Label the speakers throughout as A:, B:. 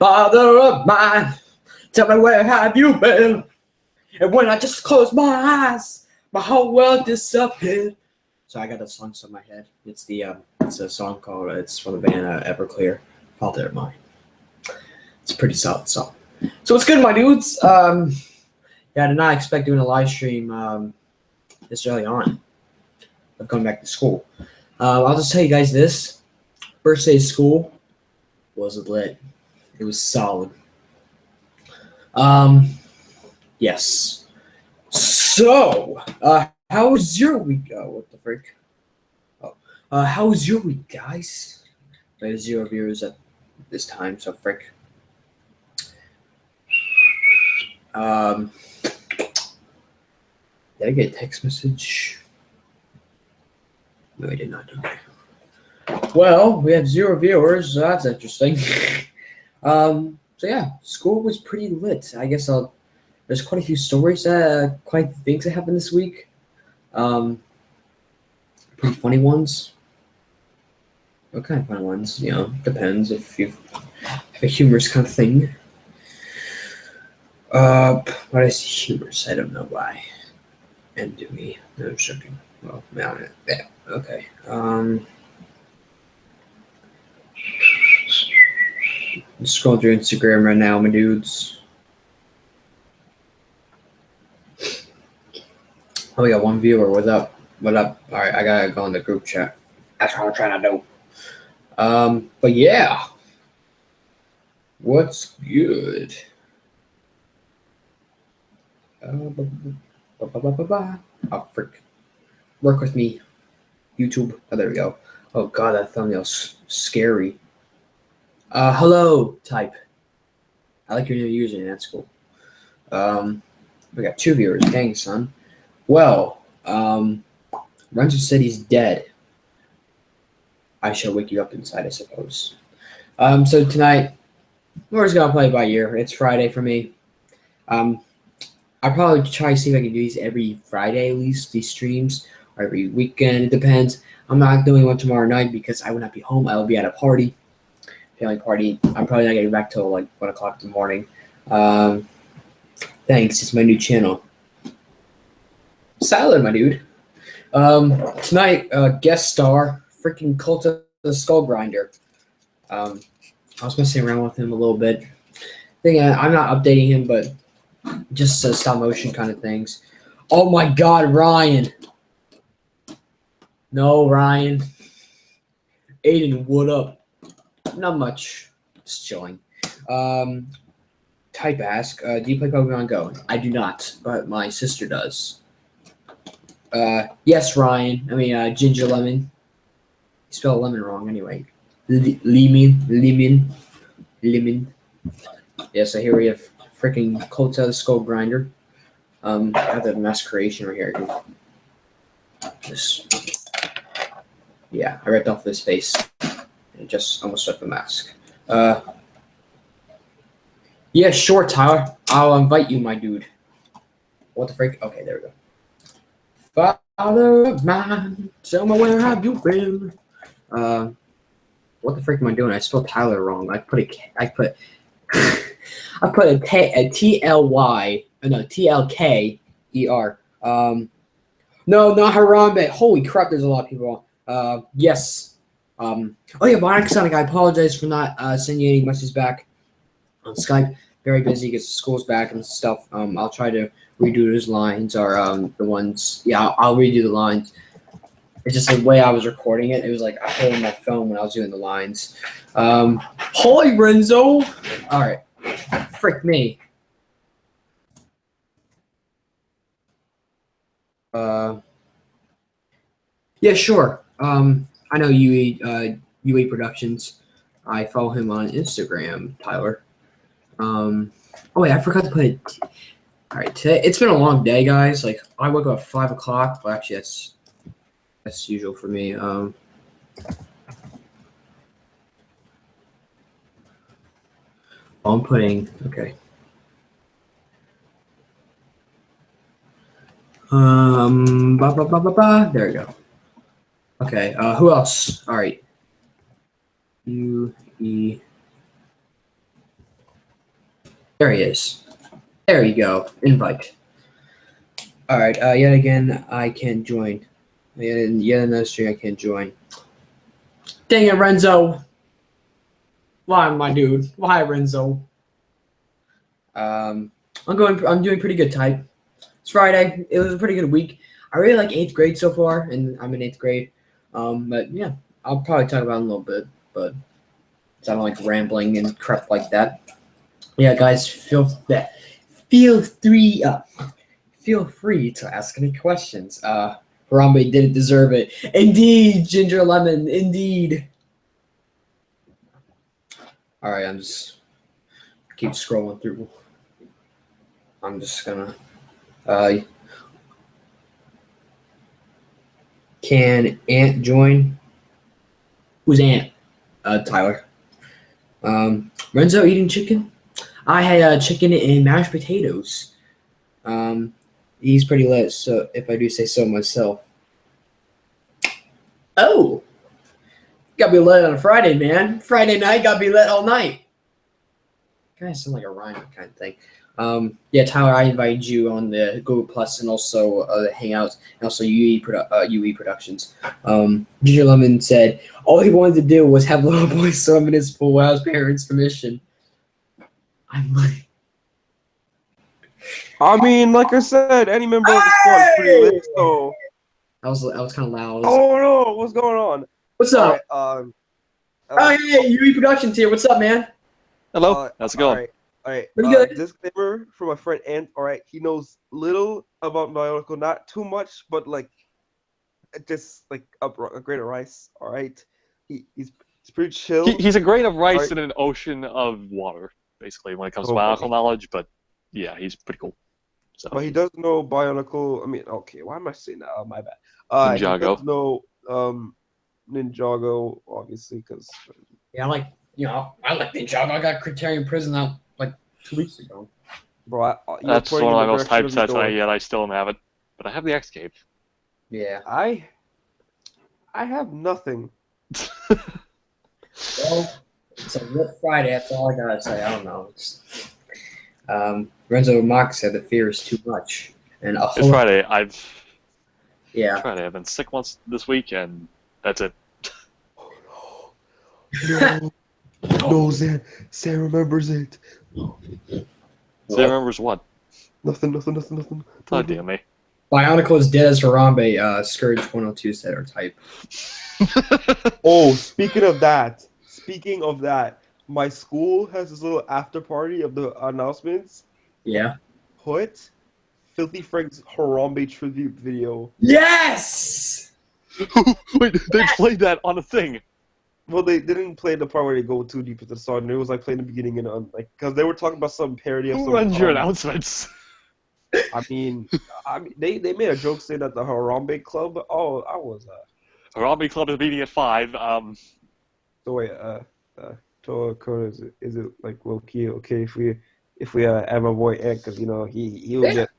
A: Father of mine, tell me where have you been? And when I just close my eyes, my whole world disappeared. So I got that song stuck in my head. It's a song called, it's from the band Everclear, Father of Mine. It's a pretty solid song. So what's good, my dudes? Yeah, I did not expect doing a live stream this early on of going back to school. I'll just tell you guys this. First day of school was lit. It was solid. Yes. So, how was your week? Oh, what the frick? Oh, how was your week, guys? There's 0 viewers at this time, so frick. Did I get a text message? No, I did not. Okay. Well, we have 0 viewers, so that's interesting. So yeah, school was pretty lit. I guess there's quite a few stories, quite things that happened this week. Pretty funny ones. What kind of funny ones? You know, depends if you have a humorous kind of thing. Why did I say humorous? I don't know why. And do me. No, I'm joking. Well, yeah, okay. I'm scrolling through Instagram right now, my dudes. Oh, we got 1 viewer. What's up? What up? All right, I gotta go in the group chat. That's what I'm trying to do. But yeah, what's good? Oh, frick. Work with me, YouTube. Oh, there we go. Oh god, that thumbnail's scary. Hello, type. I like your new username. That's cool. We got 2 viewers. Dang, son. Well, Renzo said he's dead. I shall wake you up inside, I suppose. So tonight, we're just gonna play by ear. It's Friday for me. I'll probably try to see if I can do these every Friday, at least these streams, or every weekend. It depends. I'm not doing one tomorrow night because I will not be home. I will be at a party, family party. I'm probably not getting back till like 1 o'clock in the morning. Thanks. It's my new channel. Salad, my dude. Tonight, guest star, freaking Cult of the Skull Grinder. I was messing around with him a little bit. I'm not updating him, but just stop motion kind of things. Oh my god, Ryan. No, Ryan. Aiden, what up? Not much. Just chilling. Type ask, do you play Pokemon Go? I do not, but my sister does. Yes, Ryan. I mean, Ginger Lemon. You spelled lemon wrong anyway. Lemon. Yeah, so here we have freaking Cult of the Skull Grinder. I have the masqueration right here. Yeah, I ripped off his face. It just almost took the mask. Yeah, sure, Tyler. I'll invite you, my dude. What the frick? Okay, there we go. Father of mine, tell me where have you been? What the frick am I doing? I spelled Tyler wrong. I put a T-L-Y. No, T-L-K-E-R. No, not Harambe. Holy crap, there's a lot of people. Yes. Oh yeah, Bionic Sonic, I apologize for not sending you any messages back on Skype. Very busy because school's back and stuff. I'll try to redo those lines or the ones. Yeah, I'll redo the lines. It's just the way I was recording it. It was like I holding my phone when I was doing the lines. Holy Renzo. All right. Frick me. Yeah, sure. I know UE Productions. I follow him on Instagram, Tyler. Oh wait, I forgot to put it. All right, today it's been a long day, guys. Like I woke up at 5 o'clock. Well, actually, that's usual for me. I'm putting okay. There we go. Okay. Who else? All right. UE There he is. There you go. Invite. All right. Yet again, I can't join. Yet another stream I can't join. Dang it, Renzo. Why, my dude? Why, Renzo? I'm doing pretty good, type. It's Friday. It was a pretty good week. I really like 8th grade so far, and I'm in 8th grade. But yeah, I'll probably talk about it in a little bit, but I don't like rambling and crap like that. Yeah, guys, feel free to ask any questions. Harambe didn't deserve it. Indeed, Ginger Lemon, indeed. All right, I'm just keep scrolling through. I'm just gonna. Can Ant join? Who's Ant? Tyler. Renzo eating chicken? I had chicken and mashed potatoes. He's pretty lit, so if I do say so myself. Oh, gotta be lit on a Friday, man. Friday night, gotta be lit all night. Kind of sound like a rhyme kind of thing. Yeah, Tyler, I invited you on the Google Plus and also the Hangouts and also UE Productions. Ginger Lemon said all he wanted to do was have little boys swim in his pool without his parents' permission. I'm like,
B: I mean, like I said, any member of the squad is pretty lit. So
A: I was kind of loud.
B: Oh no, what's going on?
A: What's up?
B: Right,
A: oh hey, UE Productions here. What's up, man?
C: Hello. How's it going?
B: All right.
A: Pretty good.
B: Disclaimer for my friend Ant. All right, he knows little about Bionicle, not too much, but like just like a grain of rice. All right, he's pretty chill.
C: He's a grain of rice in an ocean of water, basically, when it comes to Bionicle knowledge. But yeah, he's pretty cool. So.
B: But he does know Bionicle. I mean, okay, why am I saying that? Oh, my bad.
C: Ninjago.
B: He does know Ninjago, obviously, because
A: yeah, I like Ninjago. I got Criterion Prison out like 2 weeks ago.
B: Bro,
C: that's one of my most hyped sets, and yet I still don't have it. But I have the Escape.
B: Yeah. I have nothing.
A: Well, it's a lit Friday. That's all I gotta say. I don't know. Renzo Mock said the fear is too much. And
C: it's Friday.
A: Yeah.
C: Friday. I've been sick once this week, and that's it.
B: Oh no! No, Sam remembers it.
C: Sam remembers what?
B: Nothing.
C: God damn me.
A: Bionicle is dead as Harambe. Scourge 102 said or type.
B: Oh, speaking of that, my school has this little after party of the announcements.
A: Yeah.
B: Put Filthy Frank's Harambe tribute video.
A: Yes!
C: Wait, they played that on a thing.
B: Well, they didn't play the part where they go too deep into the song. It was like playing the beginning and like because they were talking about some parody of.
C: Who runs your announcements?
B: I mean, they made a joke saying that the Harambe Club. Oh, I was.
C: Harambe Club is meeting at 5.
B: So wait, is it like low key okay if we add my boy Ed, because you know he will get.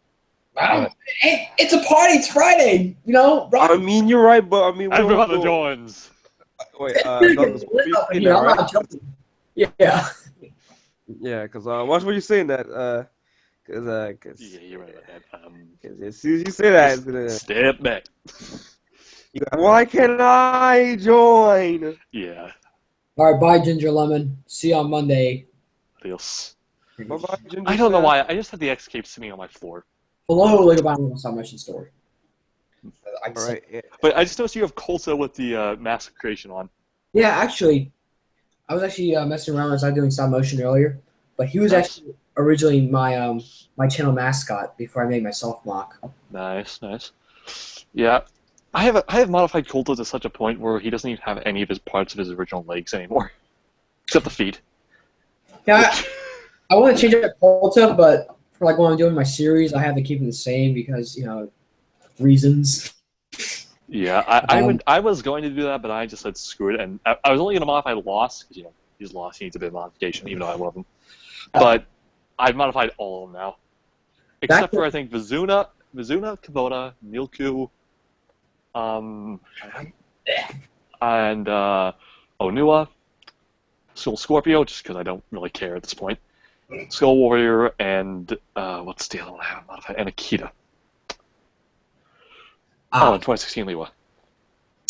A: It's a party. It's Friday. You know.
B: I mean, you're right, but I mean,
C: everyone joins.
B: Wait, Douglas,
A: I'm not joking. Yeah.
B: Yeah, because watch what you're saying that. Cause
C: yeah, you're right about that.
B: Cause as soon as you say that, it's gonna
C: step back.
B: Why can't I join?
C: Yeah.
A: All right, bye, Ginger Lemon. See you on Monday.
C: Adios.
B: Bye-bye, Ginger.
C: I don't know why. I just had the Escape sitting on my floor.
A: Hello, like about submission story.
B: Alright. Yeah.
C: But I just noticed you have Colta with the mask creation on.
A: Yeah, actually, I was actually messing around. I was doing stop motion earlier, but he was actually originally my my channel mascot before I made my soft mock.
C: Nice. Yeah, I have modified Colta to such a point where he doesn't even have any of his parts of his original legs anymore, except the feet.
A: Yeah, I want to change it to Colta, but for like when I'm doing my series, I have to keep it the same because reasons.
C: Yeah, I was going to do that, but I just said screw it, and I was only going to modify Lost because he's Lost. He needs a bit of modification, even though I love him. But I've modified all of them now, except for I think Vizuna, Kubota, Milku, and Onua, Soul Scorpio, just because I don't really care at this point, Skull Warrior, and what's the other one I haven't modified? And Akita. Oh, and 2016 Liwa.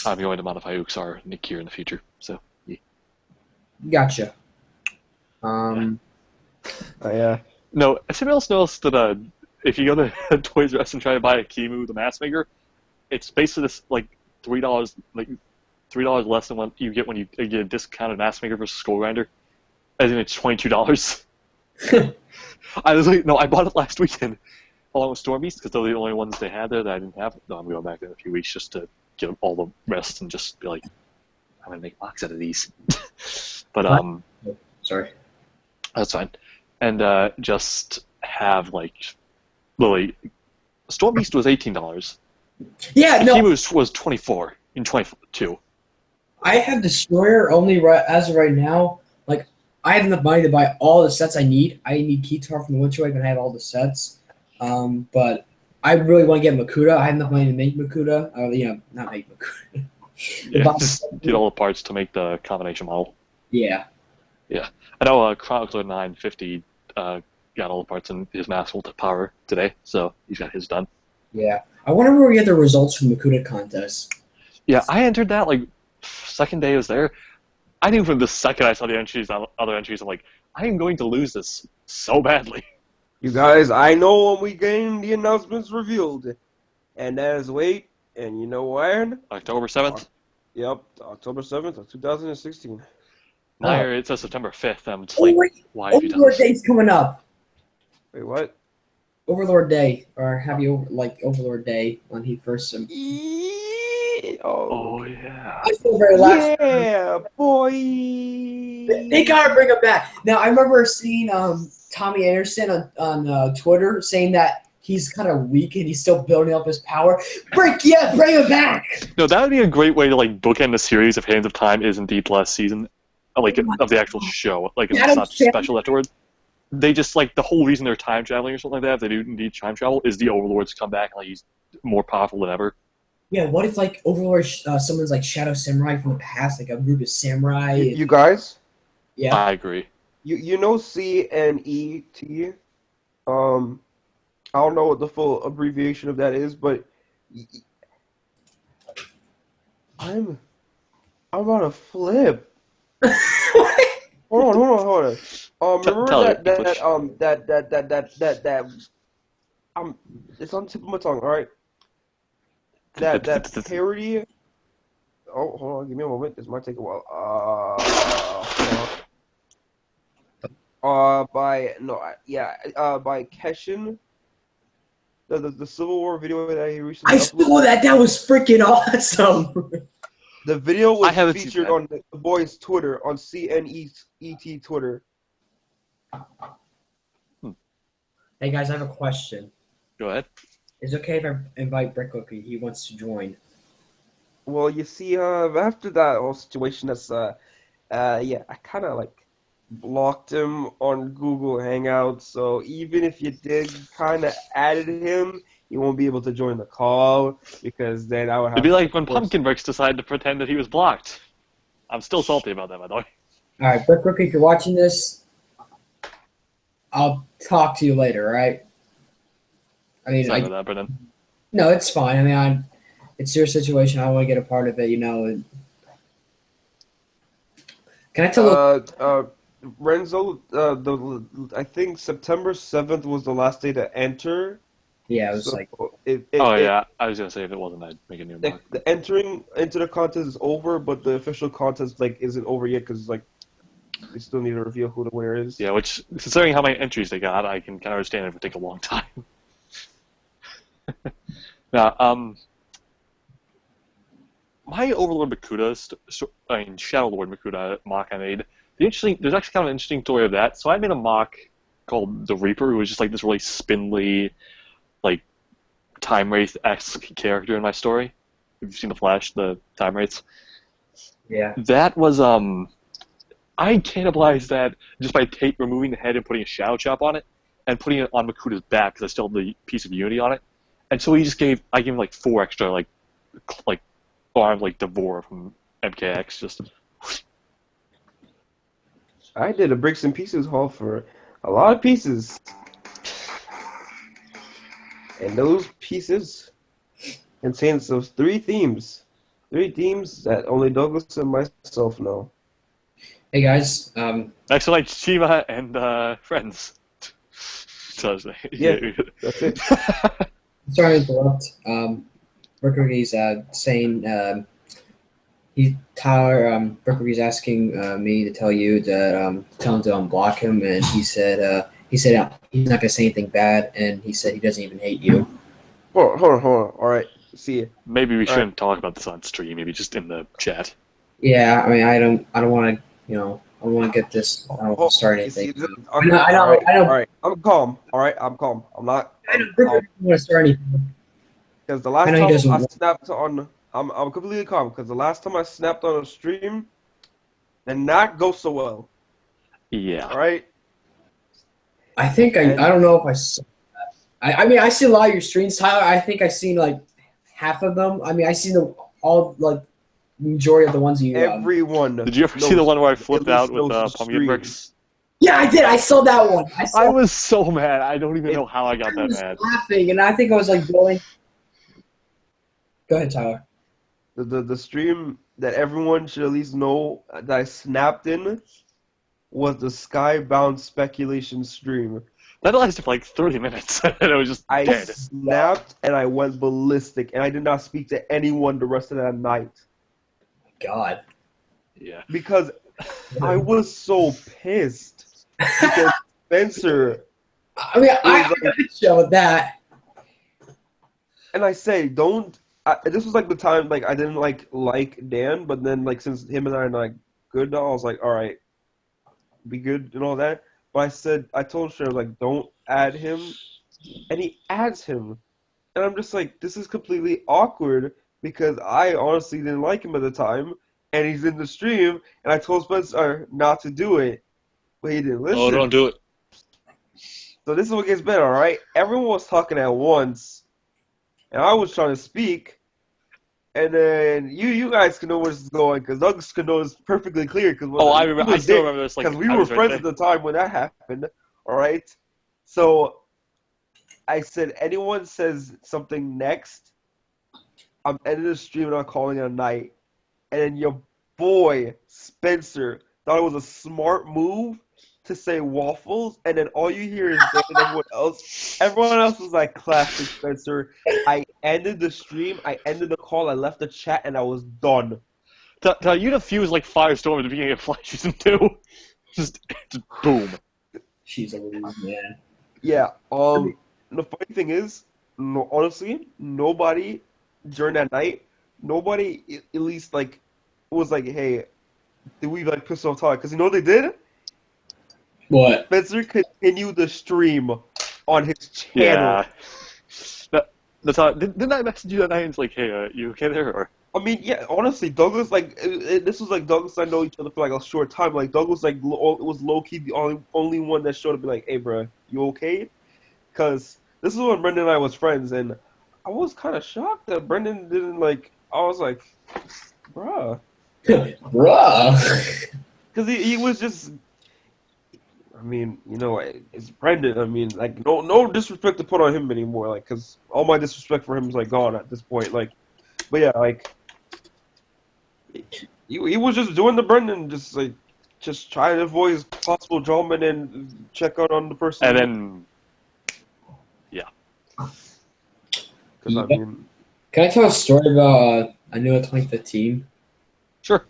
C: I'm going to modify Uxar and Nikir in the future. So, yeah.
A: Gotcha.
B: Yeah.
C: No, has anyone else noticed that if you go to Toys R Us and try to buy a Kimu, the mask maker, it's basically this like $3, like $3 less than what you get when you get a discounted mask maker versus Skull Grinder. I think it's $22. I bought it last weekend along with Storm Beast because they're the only ones they had there that I didn't have. No, I'm going back in a few weeks just to get all the rest and just be like, I'm gonna make a box out of these. But
A: sorry,
C: that's fine. And just have like literally, Storm Beast was $18.
A: Yeah,
C: And
A: no.
C: Kimu was 24 in 22.
A: I have Destroyer only as of right now. Like, I have enough money to buy all the sets I need. I need Keytar from the Winter Wave, and I have all the sets. But I really want to get Makuta. I have enough money to make Makuta. Not make Makuta.
C: Yeah, just get all the parts to make the combination model.
A: Yeah.
C: Yeah. I know Chronicler 950 got all the parts in his mask to power today, so he's got his done.
A: Yeah. I wonder where we get the results from the Makuta contest.
C: Yeah, I entered that like second day I was there. I knew from the second I saw the entries, other entries, I'm like, I am going to lose this so badly.
B: You guys, I know when we getting the announcements revealed. And that is wait, and you know when?
C: October 7th?
B: Yep, October 7th of 2016.
C: Meyer, it says September 5th. I'm just
A: Oh,
C: like,
A: wait.
C: why have you done
A: Overlord
C: this?
A: Day's coming up.
B: Wait, what?
A: Overlord Day, or Happy Overlord Day when he first.
C: Oh, yeah.
A: I feel very last.
B: Yeah, boy.
A: They gotta bring him back. Now I remember seeing Tommy Anderson on Twitter saying that he's kind of weak and he's still building up his power. Bring him back.
C: No, that would be a great way to like bookend the series if Hands of Time is indeed last season, like of the actual show. Like it's not special afterward. They just like the whole reason they're time traveling or something like that. If they do indeed time travel, is the Overlords come back and like he's more powerful than ever.
A: Yeah, what if like Overlord someone's like Shadow Samurai from the past, like a group of samurai?
B: You guys?
A: Yeah.
C: I agree.
B: You know CNET? I don't know what the full abbreviation of that is, but I'm on a flip. Hold on. Remember that it's on the tip of my tongue, alright? That parody. Oh, hold on, give me a moment. This might take a while. By Keshin. The Civil War video that he recently
A: I saw that. That was freaking awesome.
B: The video was
C: featured
B: featured on the boys' Twitter, on CNET Twitter.
A: Hey guys, I have a question.
C: Go ahead.
A: Is it okay if I invite Brick Cookie? He wants to join.
B: Well, you see, after that whole situation, I kind of like blocked him on Google Hangouts. So even if you did kind of added him, he won't be able to join the call because then I would have.
C: It'd be like when Pumpkinbricks decided to pretend that he was blocked. I'm still salty about that, by the way.
A: All right, Brick Cookie, if you're watching this, I'll talk to you later. All right. I mean,
C: Sorry about that, Brennan.
A: No, it's fine. I mean, it's your situation. I want to get a part of it, you know. Can I tell?
B: Renzo, I think September 7th was the last day to enter.
A: Yeah, it was
B: So
A: like.
C: I was gonna say if it wasn't, I'd make a new mark.
B: The entering into the contest is over, but the official contest isn't over yet because they still need to reveal who the winner is.
C: Yeah, which considering how many entries they got, I can kind of understand it would take a long time. Now, my Overlord Makuta, Shadow Lord Makuta mock I made. There's actually kind of an interesting story of that. So I made a mock called the Reaper, who was just like this really spindly, like Time Wraith-esque character in my story. If you've seen the Flash, the Time Wraiths.
A: Yeah.
C: That was I cannibalized that just by removing the head and putting a Shadow Chop on it, and putting it on Makuta's back because I still have the piece of Unity on it. And so I gave him like 4 extra like arms like Devore from MKX. Just
B: I did a Bricks and Pieces haul for A lot of pieces. And those pieces contains those three themes. Three themes that only Douglas and myself know.
A: Hey guys,
C: Next to like Shiva and friends. So,
B: Yeah, that's it.
A: sorry to interrupt. Mercury's saying Mercury's asking me to tell you that tell him to unblock him, and he said he's not gonna say anything bad, and he said he doesn't even hate you.
B: Hold on. All right, see.
C: Maybe we shouldn't talk about this on stream. Maybe just in the chat.
A: Yeah, I mean, I don't want to, I don't want to get this. I don't want to start anything.
B: Okay,
A: I know.
B: all right. I'm calm. All right, I'm calm. I'm not.
A: I don't want to start anything.
B: Because the last
A: I know he
B: time
A: doesn't
B: I
A: want-
B: snapped on, I'm completely calm. Because the last time I snapped on a stream, did not go so well.
C: Yeah.
B: All right.
A: I think I don't know if I saw that. I mean, I see a lot of your streams, Tyler. I think I seen like half of them. I mean, I seen all like majority of the ones you.
B: Everyone.
C: Did you ever see the one where I flipped out with pumpkin bricks?
A: Yeah, I did. I saw that one.
C: I was so mad. I don't even know how I got that
A: was
C: mad.
A: laughing, and I think I was like going. Go ahead, Tyler.
B: The stream that everyone should at least know that I snapped in was the Skybound speculation stream.
C: That lasted for like 30 minutes, and it was just
B: I
C: dead.
B: snapped and I went ballistic, and I did not speak to anyone the rest of that night.
A: God.
C: Yeah.
B: Because I was so pissed. Because Spencer.
A: I mean, I could show that.
B: And I say, don't. This was like the time like I didn't like Dan, but then like since him and I are like good now, I was like, all right, be good and all that. But I told Cher like, don't add him, and he adds him, and I'm just like, this is completely awkward because I honestly didn't like him at the time, and he's in the stream, and I told Spencer not to do it, but he didn't listen.
C: Oh, don't do it.
B: So this is what gets better, all right? Everyone was talking at once, and I was trying to speak, and then you guys can know where this is going because Douglas can know it's perfectly clear. Cause
C: I remember. I still remember this. Like,
B: because we were friends at the time when that happened. All right. So I said, anyone says something next, I'm ending the stream and I'm calling it a night. And then your boy Spencer thought it was a smart move to say waffles, and then all you hear is Dan and everyone else. Everyone else was like, classic Spencer. I ended the stream, I ended the call, I left the chat, and I was done.
C: You defused like Firestorm at the beginning of Fly Season 2. just boom.
A: She's a little man.
B: Yeah. The funny thing is, honestly, nobody during that night, nobody at least like was like, hey, did we like piss off Todd? Because you know what they did?
A: What?
B: Spencer continued the stream on his channel.
C: Yeah. Didn't I message you that night and it's like, hey, you okay there? Or?
B: I mean, yeah, honestly, Douglas, like, this was like Douglas and I know each other for like a short time. Like, Douglas, like, it was low-key the only one that showed up and be like, hey, bro, you okay? Because this is when Brendan and I was friends, and I was kind of shocked that Brendan didn't, like, I was like, bruh.
A: Bruh.
B: Because he was just, I mean, you know, it's Brendan. I mean, like, no disrespect to put on him anymore, like, because all my disrespect for him is, like, gone at this point, like, but yeah, like, he was just doing the Brendan, just trying to avoid his possible drama and then check out on the person.
C: And then, yeah.
B: Because, I mean...
A: Can I tell a story about I knew at 2015?
C: Sure.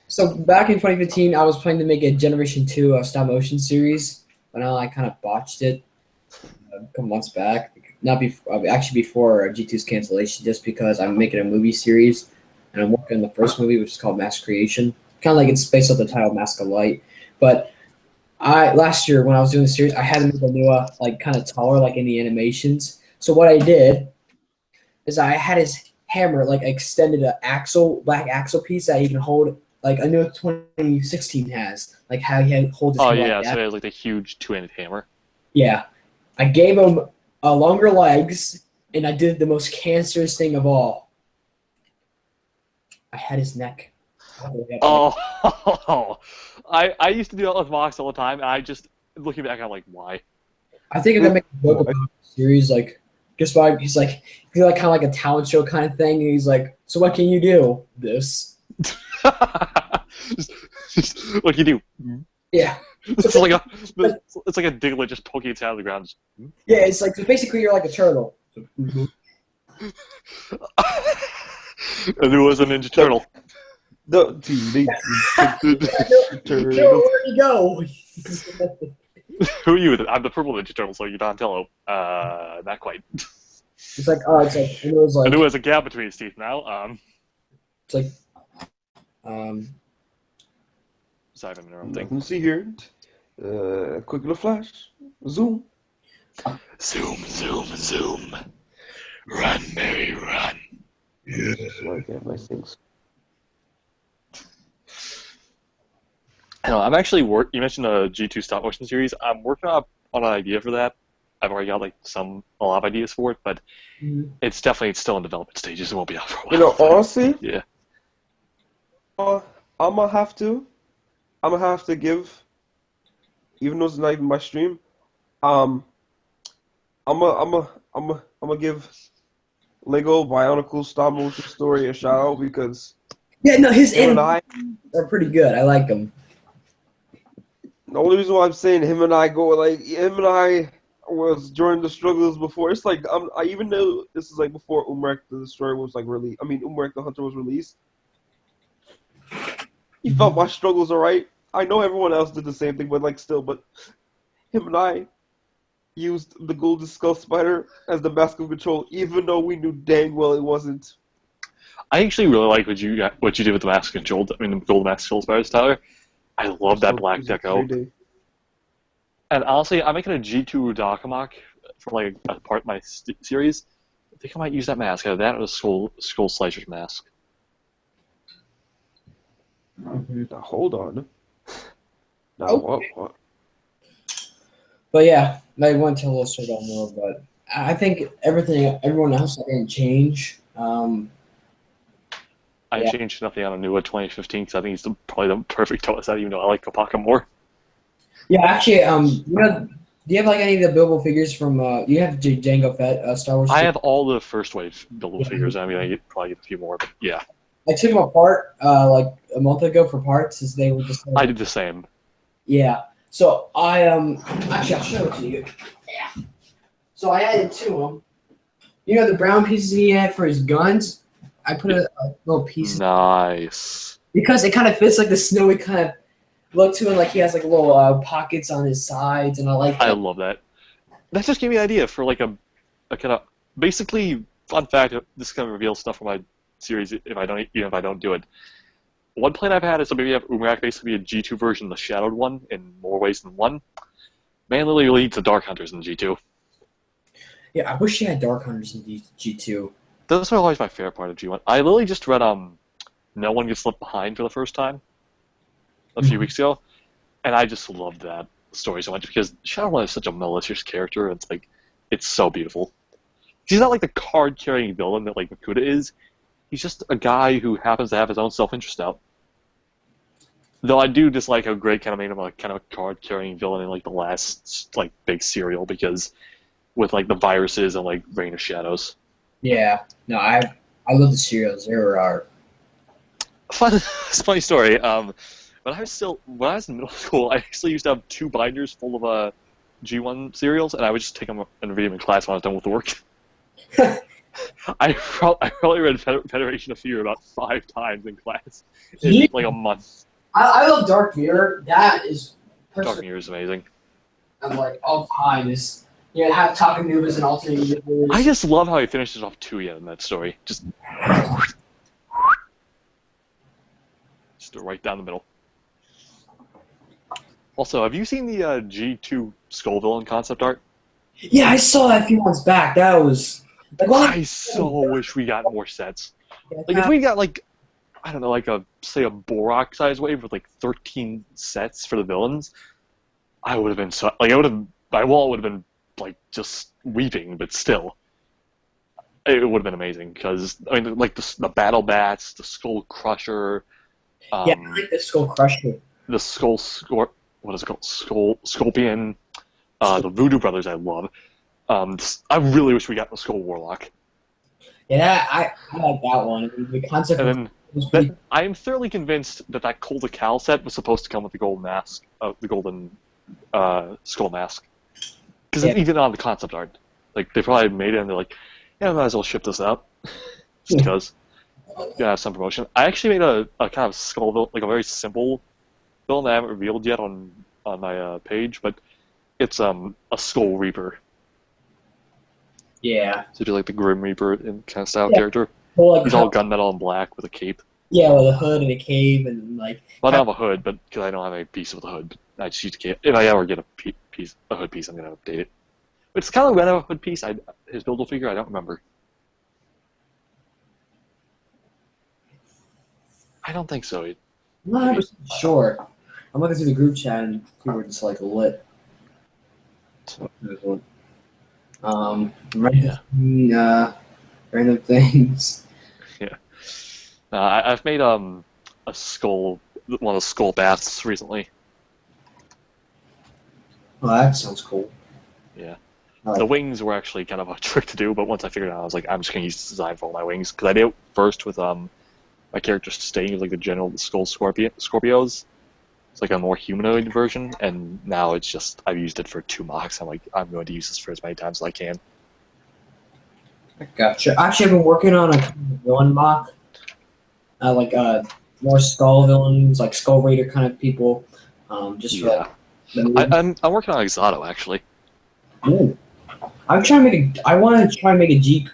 A: So back in 2015, I was planning to make a Generation 2 stop motion series, but I kind of botched it a couple months back. Actually before G2's cancellation, just because I'm making a movie series, and I'm working on the first movie, which is called Mass Creation. Kind of like it's based off the title Mask of Light. But last year when I was doing the series, I had to make a new like kind of taller, like in the animations. So what I did is I had his hammer like extended a black axle piece that he can hold, like I know 2016 has, like how he holds his hammer
C: yeah,
A: like that.
C: so it has like the huge two-handed hammer.
A: Yeah, I gave him longer legs, and I did the most cancerous thing of all. I had his neck.
C: Oh, I used to do that with Mox all the time, and I just looking back, I'm like, why?
A: I think I'm gonna make a book about the series, like just by he's like kind of like a talent show kind of thing. And he's like, so what can you do? This.
C: just what you do?
A: Yeah.
C: It's like a Diglett just poking its head out of the ground.
A: Yeah, it's like so basically you're like a turtle.
C: And there was a Ninja Turtle.
B: The Teenage Turtles.
A: Where'd he go?
C: Who are you? I'm the purple Ninja Turtle, so you're Donatello. Not quite.
A: It's like it was like
C: And there was a gap between his teeth now.
A: it's like
C: Sorry if I'm interrupting.
B: Nothing to see here. Quick little flash. Zoom.
C: Zoom, zoom, zoom. Run, Mary, run.
B: Okay, my things.
C: I'm actually You mentioned the G2 stop motion series. I'm working on an idea for that. I've already got a lot of ideas for it, but it's definitely still in development stages. It won't be out for a while.
B: You know, honestly,
C: yeah.
B: I'm gonna have to give, even though it's not even my stream, I'm gonna give Lego Bionicle stop motion story a shout out because
A: his
B: him and
A: animations are pretty good. I like them.
B: the only reason why I'm saying him and I was during the struggles before. It's like I even know this is like before Umrek the Destroyer was like released. I mean Umrek the Hunter was released. He felt my struggles alright. I know everyone else did the same thing, but him and I used the Golden Skull Spider as the mask of control, even though we knew dang well it wasn't.
C: I actually really like what you did with the mask control. I mean, the Golden Mask Control Spiders, Tyler. I love that black deco. And honestly, I'm making a G2 Dakamok for like a part of my series. I think I might use that mask. Either that or the Skull Slicer's mask.
B: Now hold on. Now
A: Okay.
B: what?
A: But yeah, I went to a little straight on more, but I think everyone else didn't change.
C: I changed nothing on a new 2015 because I think he's probably the perfect toy set, even though I like Kopaka more.
A: Yeah, actually, do you have like any of the Bilbo figures from? You have Jango Fett, Star Wars.
C: I have all the first wave Bilbo figures. I mean, I probably get a few more, but yeah.
A: I took them apart like a month ago for parts, as they were just.
C: I did the same.
A: Yeah. So I actually I'll show it to you. Yeah. So I added to them. You know the brown pieces he had for his guns. I put a little piece.
C: Nice.
A: Because it kind of fits like the snowy kind of look to it, like he has like little pockets on his sides, and I like that.
C: I love that. That just gave me an idea for like a kind of basically fun fact. This kind of reveals stuff from my series if I don't do it. One plan I've had is to maybe have Umrak basically be a G2 version of the Shadowed one in more ways than one. Man literally leads to Dark Hunters in G2.
A: Yeah, I wish she had Dark Hunters in G2.
C: Those are always my favorite part of G1. I literally just read No One Gets Left Behind for the first time a few weeks ago, and I just loved that story so much because Shadowrun is such a malicious character. It's so beautiful. He's not like the card-carrying villain that like Makuta is. He's just a guy who happens to have his own self-interest out. Though I do dislike how Greg kind of made him a kind of card-carrying villain in like the last like big serial because with like the viruses and like Reign of Shadows.
A: Yeah, no, I love the serials. They are
C: It's a funny story. When I was in middle school, I actually used to have 2 binders full of G1 serials, and I would just take them and read them in class when I was done with the work. I probably read Federation of Fear about 5 times in class in like a month.
A: I love Dark Mirror. That is
C: Dark Mirror is amazing.
A: I'm like all time is have talking movies and alternate universe.
C: I just love how he finishes off Tuya in that story. Just right down the middle. Also, have you seen the G2 Skull Villain concept art?
A: Yeah, I saw that a few months back. That was
C: I so wish we got more sets. Like if we got like I don't know, like a Borak size wave with like 13 sets for the villains, I would have been my wall would have been like just weeping, but still, it would have been amazing because I mean, like the Battle Bats, the Skull Crusher.
A: I like the Skull Crusher.
C: the what is it called? Scorpion, the Voodoo Brothers I love. I really wish we got the Skull Warlock.
A: Yeah, I like that one. The concept
C: And
A: was
C: then
A: pretty.
C: I am thoroughly convinced that Cold Cal set was supposed to come with the golden mask, the golden skull mask. Because
A: Yeah.
C: even on the concept art, like they probably made it and they're like, yeah, might as well ship this out, just because. Yeah, have some promotion. I actually made a kind of skull villain, like a very simple villain that I haven't revealed yet on my page, but it's a Skull Reaper.
A: Yeah.
C: So do like the Grim Reaper in kind of style
A: Yeah.
C: character.
A: Well, like
C: He's all gunmetal and black with a cape.
A: yeah, with a hood and a cave and like.
C: Well, I don't have a hood, but because I don't have a piece with a hood, I just use a cape. If I ever get a hood piece, I'm gonna update it. But it's kind of when I have a hood piece. His build figure, I don't remember. I don't think so.
A: I'm not 100% sure. I'm looking through the group chat and people are just like lit. Random things.
C: Yeah. I've made a skull, one of the skull baths recently.
A: Oh, that sounds cool.
C: Yeah.
A: I like
C: The wings were actually kind of a trick to do, but once I figured it out, I was like, I'm just gonna use this design for all my wings because I did it first with my character staying with like the general skull Scorpios. It's like a more humanoid version, and now it's just I've used it for 2 mocks. I'm like, I'm going to use this for as many times as I can.
A: Gotcha. Actually, I've been working on a kind of villain mock. More skull villains, like Skull Raider kind of people. Just for
C: Yeah.
A: like,
C: I'm working on Exoto actually.
A: Ooh. I'm trying to make I want to try and make a G2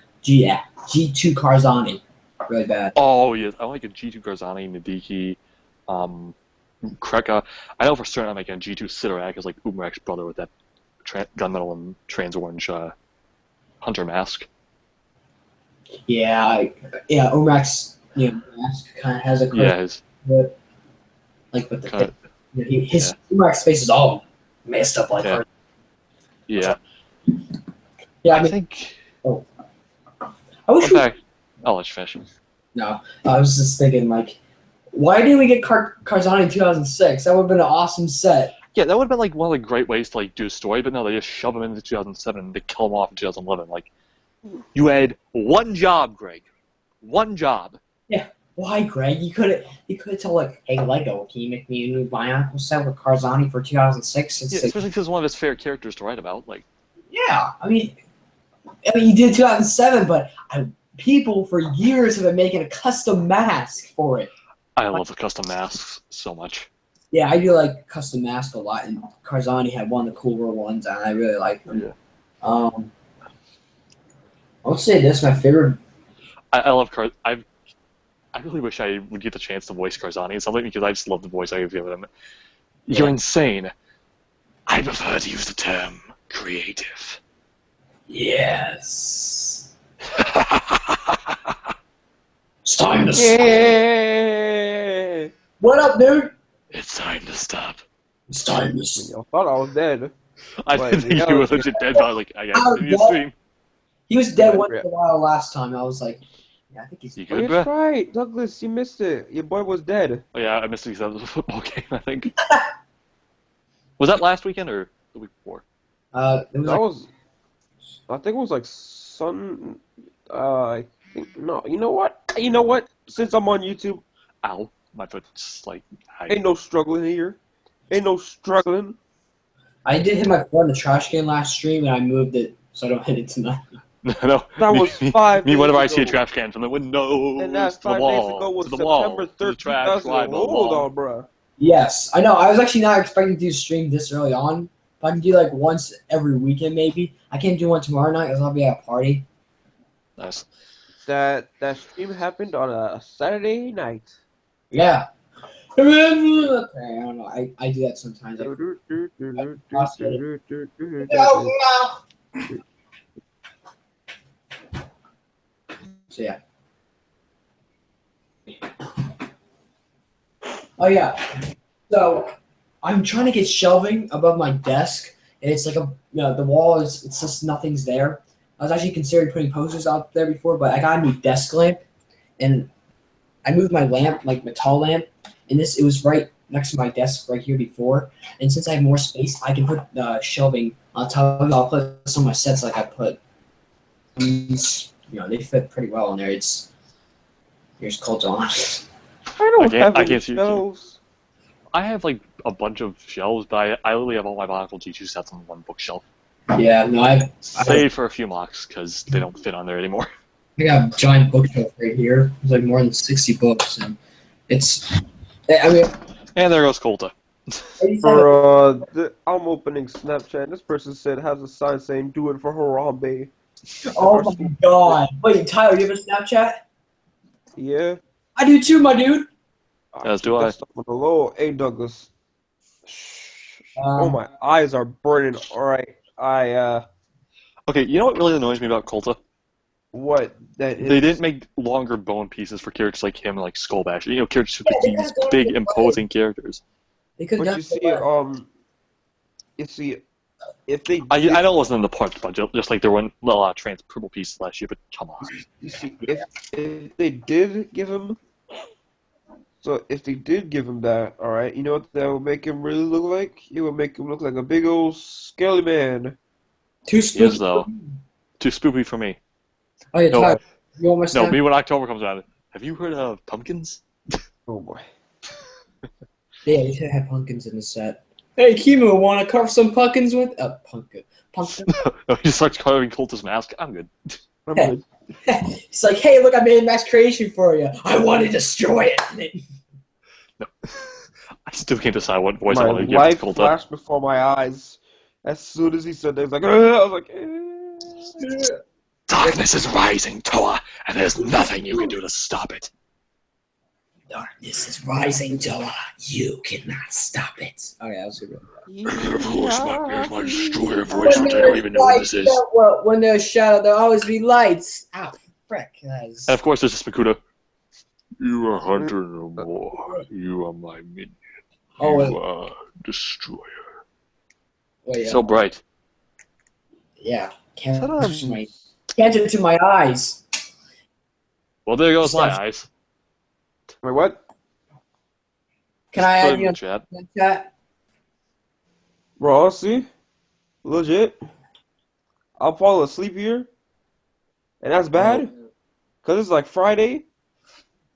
A: Karzani. Really bad.
C: Oh yes, I like a G2 Garzani, Nadiki, Kreka. I know for certain I'm making a G2 Sidorak as like Umrek's brother with that gunmetal and trans orange hunter mask.
A: Yeah, Omrax, mask kind of has a
C: Yeah, his
A: but like with the
C: kinda,
A: his Omrax face is all messed up like
C: Yeah.
A: her.
C: yeah.
A: Yeah,
C: I
A: I mean,
C: think.
A: I wish
C: In
A: we,
C: fact, I'll let you finish.
A: no. I was just thinking like, why didn't we get Karzani in 2006? That would have been an awesome set.
C: Yeah, that would have been like one of the great ways to like do a story, but no, they just shove him into 2007 and they kill him off in 2011. Like, you had one job, Greg. One job.
A: Why, Greg? You could have told like, hey Lego, can you make me a new Bionicle set with Karzani for 2006?
C: Yeah, especially because it's one of his favorite characters to write about. Like,
A: Yeah, I mean, you did 2007, but people for years have been making a custom mask for it.
C: I love the custom masks so much.
A: Yeah, I do like custom mask a lot, and Karzani had one of the cooler ones, and I really like them.
C: Yeah.
A: I would say this my favorite.
C: I love I really wish I would get the chance to voice Karzani in something because I just love the voice I've given him. You're insane. I prefer to use the term creative.
A: Yes. It's time to
B: Yeah.
A: What up, dude?
C: It's time to stop.
A: It's time to
B: I thought I was dead.
C: I
B: Wait,
C: didn't think
B: yeah,
C: you were legit dead, but I was like, I gotta continue the stream.
A: He was dead
B: Yeah,
A: once
B: yeah.
A: in a while last time. I was like, yeah, I think he's.
C: You
B: Oh,
C: good,
B: that's
C: bruh?
B: right, Douglas. You missed it. Your boy was dead.
C: Oh yeah, I missed it because that was a football game, I think. Was that last weekend or the week before?
A: It was like,
B: I think it was like I think no. You know what? You know what? Since I'm on YouTube,
C: Ow. My foot's like...
B: ain't no struggling here. Ain't no struggling.
A: I did hit my foot in the trash can last stream, and I moved it so I don't hit it tonight.
C: No.
B: That was 5
C: Me,
B: days
C: whenever I
B: ago.
C: see a trash can from the window,
B: And that
C: to the
B: 5 days
C: wall,
B: ago was
C: to the wall,
B: September
C: to the
B: 3rd,
C: trash,
B: 2000.
C: right,
B: Hold
C: wall.
B: on, bruh.
A: Yes, I know. I was actually not expecting to do stream this early on. But I can do like once every weekend, maybe. I can't do one tomorrow night because I'll be at a party.
C: Nice.
B: That stream happened on a Saturday night.
A: Yeah. Okay, I don't know. I do that sometimes. So yeah. Oh yeah. So I'm trying to get shelving above my desk, and it's like the wall is it's just nothing's there. I was actually considering putting posters out there before, but I got a new desk lamp, and I moved my lamp, like my tall lamp, and it was right next to my desk right here before, and since I have more space, I can put shelving on top of it. I'll put some of my sets like I put. They fit pretty well in there. Here's cold on.
B: I don't have
C: I
B: any
C: can't see you.
B: shelves.
C: I have like a bunch of shelves, but I literally have all my Bionicle G2 sets on one bookshelf.
A: Yeah, no,
C: Save for a few mocks because they don't fit on there anymore.
A: I got a giant bookshelf right here. It's like more than 60 books, and it's. I mean,
C: And there goes Colta.
B: I'm opening Snapchat. This person said has a sign saying "Do it for Harambe."
A: oh my god! Wait, Tyler, you have a Snapchat?
B: Yeah.
A: I do too, my dude.
C: As do I.
B: Hello, hey Douglas. Oh, my eyes are burning. All right,
C: Okay, you know what really annoys me about Colta?
B: What?
C: They didn't make longer bone pieces for characters like him, like Skullbasher. You know, characters who could be these big, imposing characters.
B: But you see, if they
C: I know it wasn't in the parts budget, just like there weren't a lot of transportable pieces last year, but come on.
B: You see, if they did give him, if they did give him that, all right, you know what that would make him really look like? It would make him look like a big old skelly man.
A: Too spooky.
C: Yes, though. Too spooky for me.
A: Oh yeah, Tyler, you want my Snapchat?
C: No, me when October comes around. Have you heard of pumpkins?
B: Oh boy.
A: Yeah, you should have pumpkins in the set. Hey, Kimo, want to carve some pumpkins with? Pumpkin.
C: He starts carving Colta's mask. I'm good.
B: I'm good.
A: It's like, hey, look, I made a mass creation for you. I want to destroy it.
C: No. I still can't decide what voice
B: My
C: I want to give
B: life
C: to Colta.
B: flashed before my eyes. As soon as he said that, I was like,
C: Darkness is rising, Toa, and there's nothing you can do to stop it.
A: Darkness is rising, Toa. You cannot stop it. Okay, that was good.
C: Here's my destroyer voice, which I don't even know what this is.
A: When there's shadow, there'll always be lights. Ow, frick.
C: And of course, there's this Makuta. You are hunter no more. You are my minion. You are destroyer.
A: Well, yeah.
C: So bright.
A: Yeah. Can't get it to my eyes.
C: Well, there goes my eyes.
B: Wait, what?
A: Can I add you
C: in chat?
A: in chat?
B: Bro, see? Legit. I'll fall asleep here. And that's bad. Because it's like Friday.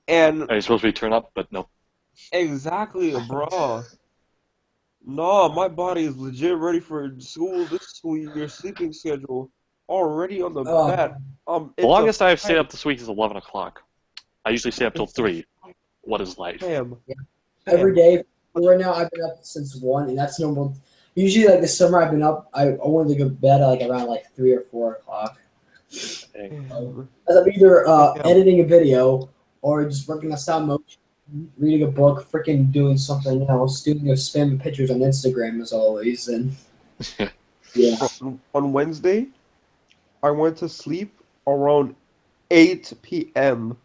B: And
C: Are you supposed to be turned up? But no.
B: Exactly, bro. No, my body is legit ready for school. This school year sleeping schedule already on the bat.
C: The longest I've stayed up this week is 11 o'clock. I usually stay up till 3. What is life?
B: Damn.
A: Yeah. Every day. Right now, I've been up since 1, and that's normal. Usually, like this summer, I've been up. I wanted to go to bed at like around like 3 or 4 o'clock. As I'm either editing a video or just working on stop motion, reading a book, freaking doing something else, doing spamming pictures on Instagram as always, and yeah.
B: On Wednesday, I went to sleep around 8 p.m.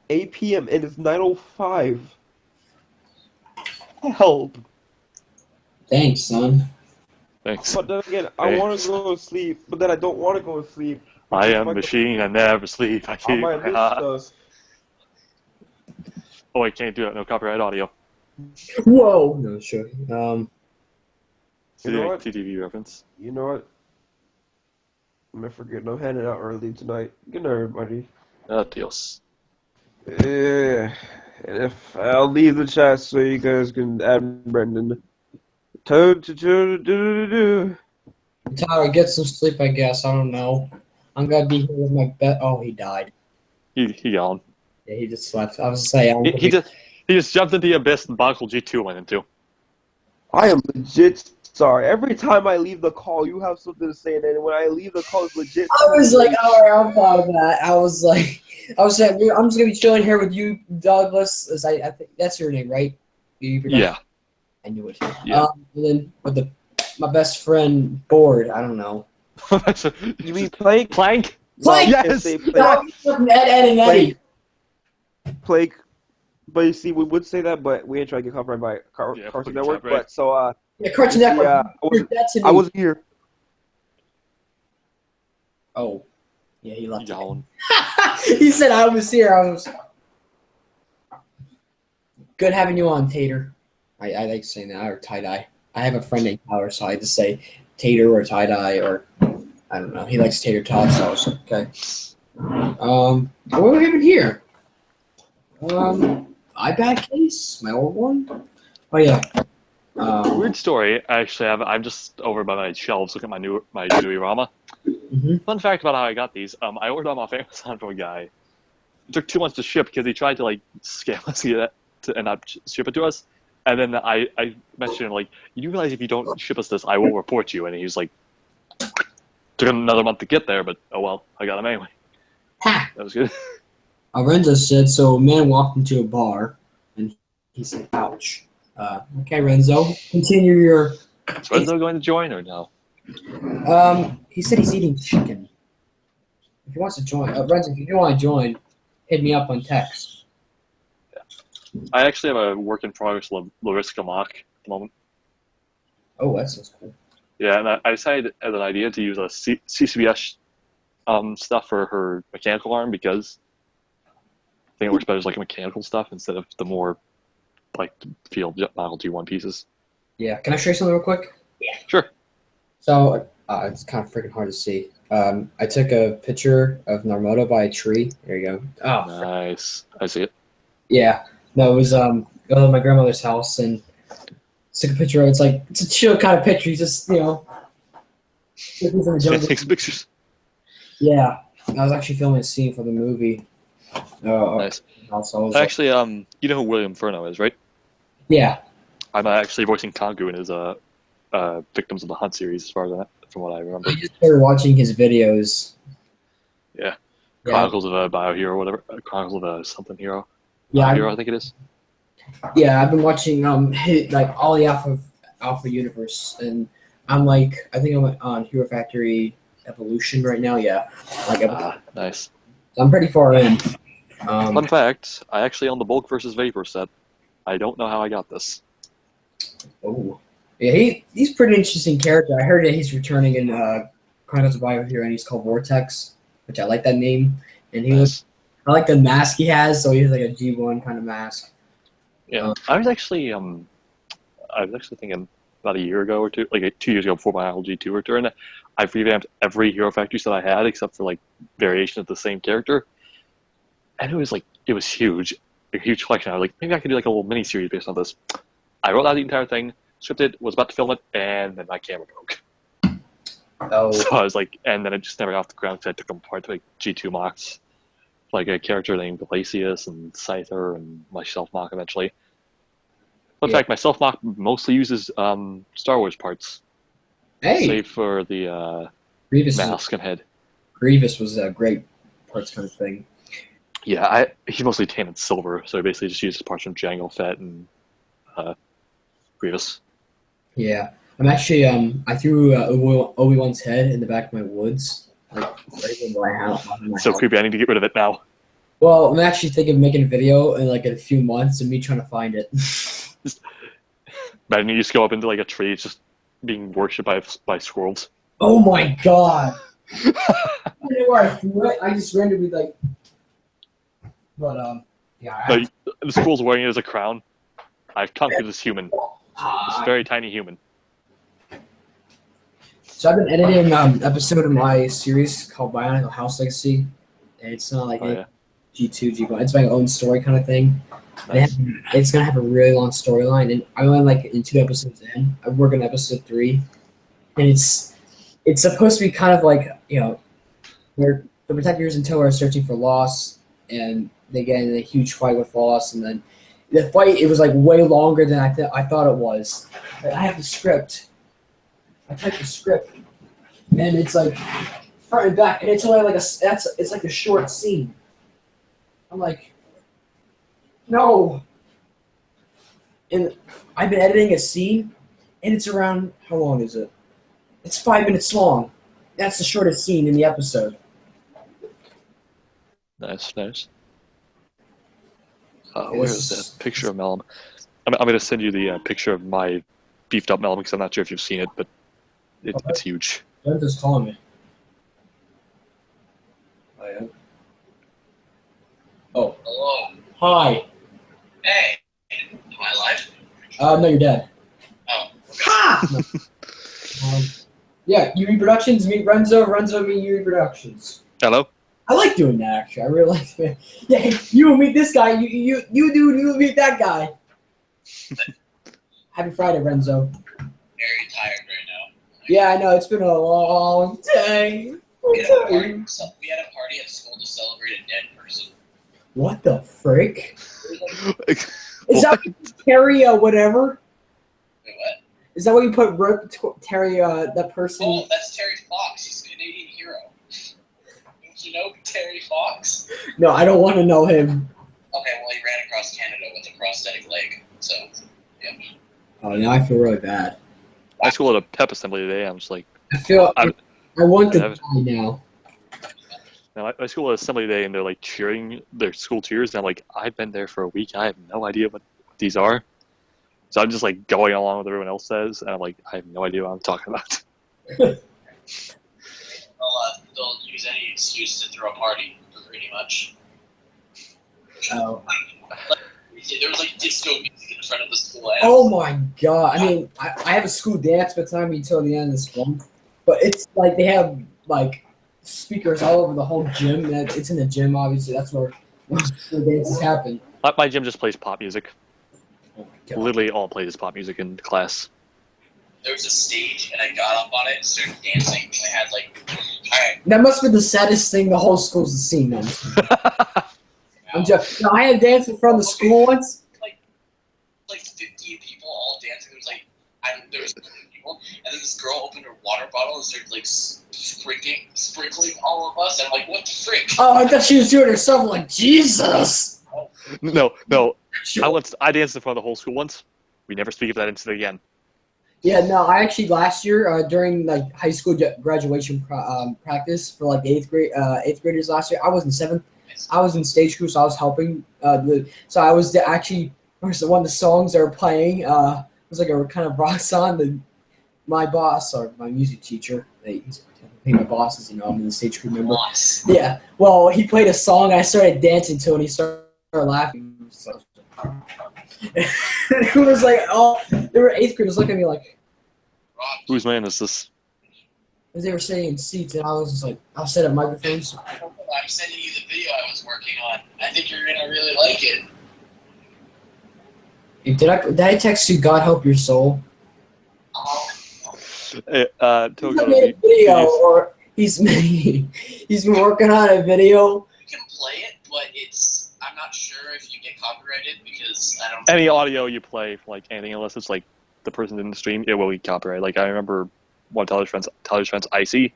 B: 8 p.m. and it's 9:05. Help!
A: Thanks, son.
C: Thanks.
B: But then again, I want to go to sleep, but then I don't want to go to sleep.
C: I am a machine. I never sleep. I keep my eyes. Oh, I can't do that. No copyright audio.
A: Whoa! No, sure.
B: You know what?
C: TTV reference.
B: You know what? I'm not forgetting. I'm heading out early tonight. Good night, everybody.
C: Adios.
B: Yeah. And if I'll leave the chat so you guys can add Brendan.
A: Tyler, get some sleep, I guess. I don't know. I'm gonna be here with my bed. Oh, he died.
C: He gone.
A: Yeah, he just left. I was saying.
C: He just jumped into the abyss and Bionicle G2 went into.
B: I am legit sorry. Every time I leave the call, you have something to say, and then when I leave the call, it's legit.
A: I was like, all right, I'm proud of that. I was like, I'm just gonna be chilling here with you, Douglas. As I think that's your name, right?
C: Yeah.
A: I knew it.
C: Yeah.
A: And then with my best friend bored. I don't know.
B: You mean Plank?
A: Plank?
C: Yes.
A: Eddie.
B: Plank. But you see, we would say that, but we ain't trying to get copyrighted by Cartoon Network.
C: Right.
B: But so
A: yeah, Cartoon Network.
B: Yeah, I wasn't here.
A: Oh, yeah, he left.
C: He
A: said I was here. I was. Good having you on, Tater. I like saying that, or tie-dye. I have a friend named Tyler, so I just say tater or tie-dye, or I don't know. He likes tater tots, so I was like, okay. What do we have in here? iPad case, my old one. Oh yeah.
C: Weird story. Actually, I'm just over by my shelves looking at my Dewey Rama.
A: Mhm.
C: Fun fact about how I got these. I ordered them off Amazon from a guy. It took 2 months to ship because he tried to like scam us and not ship it to us. And then I mentioned him like, you do realize if you don't ship us this, I will report you. And he was like, took another month to get there, but oh well, I got them anyway.
A: Ha!
C: That was good.
A: Renzo said, so a man walked into a bar, and he said, ouch. Okay, Renzo, continue your...
C: Is Renzo going to join or no?
A: He said he's eating chicken. If he wants to join, Renzo, if you do want to join, hit me up on text.
C: I actually have a work in progress Larissa mock at the moment.
A: Oh, that sounds cool.
C: Yeah, and I decided as an idea to use a CCBS stuff for her mechanical arm because I think it works better as like mechanical stuff instead of the more like field model G1 pieces.
A: Yeah, can I show you something real quick? Yeah.
C: Sure.
A: So, it's kind of freaking hard to see. I took a picture of Narmoto by a tree. There you go. Oh,
C: Nice. I see it.
A: yeah. No, it was at my grandmother's house and took a picture of it. It's like it's a chill kind of picture. You just he's in the jungle.
C: Take some pictures.
A: Yeah, I was actually filming a scene for the movie.
C: Nice.
A: Also, I was
C: Actually, you know who William Furno is, right?
A: yeah.
C: I'm actually voicing Kongu in his Victims of the Hunt series, as far as from what I remember.
A: I just started watching his videos.
C: Yeah.
A: Yeah.
C: Chronicles of a Biohero, whatever. Chronicles of a something hero.
A: Yeah,
C: Hero, I think it is.
A: Yeah, I've been watching like all the Alpha Universe, and I'm like I think I'm on Hero Factory Evolution right now. Yeah, like
C: Nice.
A: I'm pretty far in.
C: Fun fact: I actually own the Bulk versus Vapor set. I don't know how I got this.
A: Oh, yeah, he's a pretty interesting character. I heard that he's returning in Chronicles of Biohero, and he's called Vortex, which I like that name. And
C: Nice.
A: I like the mask he has, so he's like a G1 kind of mask.
C: Yeah, I was actually thinking about a year ago or two, like 2 years ago before my LG2 return, I've revamped every Hero Factory set I had except for like variation of the same character, and it was huge, a huge collection. I was like, maybe I could do like a little mini series based on this. I wrote out the entire thing, scripted, was about to film it, and then my camera broke.
A: Oh,
C: So I was like, and then it just never got off the ground because I took them apart to like G2 mocks, like a character named Glacius and Scyther and my self mock eventually. In fact, my self mock mostly uses Star Wars parts, save for the
A: Grievous
C: mask and head.
A: Grievous was a great parts kind of thing.
C: Yeah, he mostly tainted silver, so he basically just uses parts from Jango Fett and Grievous.
A: Yeah, I'm actually I threw Obi-Wan's head in the back of my woods, like right in my house.
C: So creepy. I need to get rid of it now.
A: Well, I'm actually thinking of making a video in like a few months of me trying to find it.
C: Imagine you just go up into like a tree, it's just being worshipped by squirrels.
A: Oh my god! I don't know where I threw it. I just randomly like, but yeah.
C: No, the squirrel's wearing it as a crown. I've conquered this human. This very tiny human.
A: So I've been editing an episode of my series called Bionicle House Legacy, and it's not like G2, G1. It's my own story kind of thing.
C: Nice.
A: It's gonna have a really long storyline, and I'm only like in 2 episodes in. I'm working on episode 3, and it's supposed to be kind of like where the protectors and Toa are searching for Loss, and they get in a huge fight with Loss, and then the fight it was like way longer than I thought it was. But I have the script. I typed the script, and it's like front and back, and it's only like it's like a short scene. I'm like, no. And I've been editing a scene, and it's around how long is it? It's 5 minutes long. That's the shortest scene in the episode.
C: Nice. Where is that picture of Melum? I'm going to send you the picture of my beefed up Melum because I'm not sure if you've seen it, but it's huge.
A: They're just calling me. I am. Oh, hello. Hi.
D: Hey, am I live?
A: No, you're dead.
D: Oh.
A: Ha! No. Yeah, UE Productions, meet Renzo, Renzo, meet UE Productions.
C: Hello?
A: I like doing that, actually. I really like it. Yeah, you meet this guy, you meet that guy. Happy Friday, Renzo.
D: Very tired right now.
A: Yeah, I know, it's been a long day.
D: We had a party at school to celebrate a dead person.
A: What the frick?
D: Wait,
A: Is that Terry, whatever?
D: what?
A: Is that what you put Terry, that person?
D: Oh, that's Terry Fox. He's a Canadian hero. Don't you know Terry Fox?
A: No, I don't want to know him.
D: Okay, well, he ran across Canada with a prosthetic leg, so, yeah.
A: Oh, now I feel really bad.
C: My school had a pep assembly today. I'm just like,
A: I feel I want to
C: I've-
A: die now.
C: now, my school had assembly day, and they're like cheering their school cheers, and I'm like, I've been there for a week. I have no idea what these are. So I'm just like going along with what everyone else says, and I'm like, I have no idea what I'm talking about.
D: They'll use any excuse to throw a party, pretty much.
A: Oh.
D: There was like disco music in front of the school. And
A: Oh my god! I mean, I have a school dance by the time until the end of this month, but it's like they have like speakers all over the whole gym. And it's in the gym, obviously. That's where school dances happen.
C: My gym just plays pop music.
A: Oh my god!
C: Literally all plays pop music in class.
D: there was a stage, and I got up on it and started dancing. And I had like, alright,
A: That must be the saddest thing the whole school's seen. Then I'm just. No, I had dance in front of the school once.
D: like 50 people all dancing. There was people, and then this girl opened her water bottle and started like sprinkling all of us. I'm like, what the frick?
A: Oh, I thought she was doing it herself. Like Jesus.
C: No. I danced in front of the whole school once. We never speak of that incident again.
A: Yeah, no, I actually last year during like high school graduation practice for like eighth graders last year. I was in seventh. I was in stage crew, so I was helping. So I was actually one of the songs they were playing was like a kind of rock song. My boss or my music teacher, he's my boss, as you know, I'm in the stage crew member.
D: Boss.
A: Yeah, well, he played a song. I started dancing to, and he started laughing. So, it was like, oh, they were eighth graders looking at me like,
C: Whose man is this?
A: as they were sitting in seats, and I was just like, I'll set up microphones.
D: I'm sending you the video I was working on. I think you're gonna really like it.
A: Did I text you? God help your soul.
C: Hey,
A: He's
C: Togo,
A: made a video, or he's been working on a video.
D: You can play it, but I'm not sure if you get copyrighted because I don't.
C: any audio you play for like anything, unless it's like the person in the stream, it will be copyrighted. Like I remember one of Tyler's friends, Icy,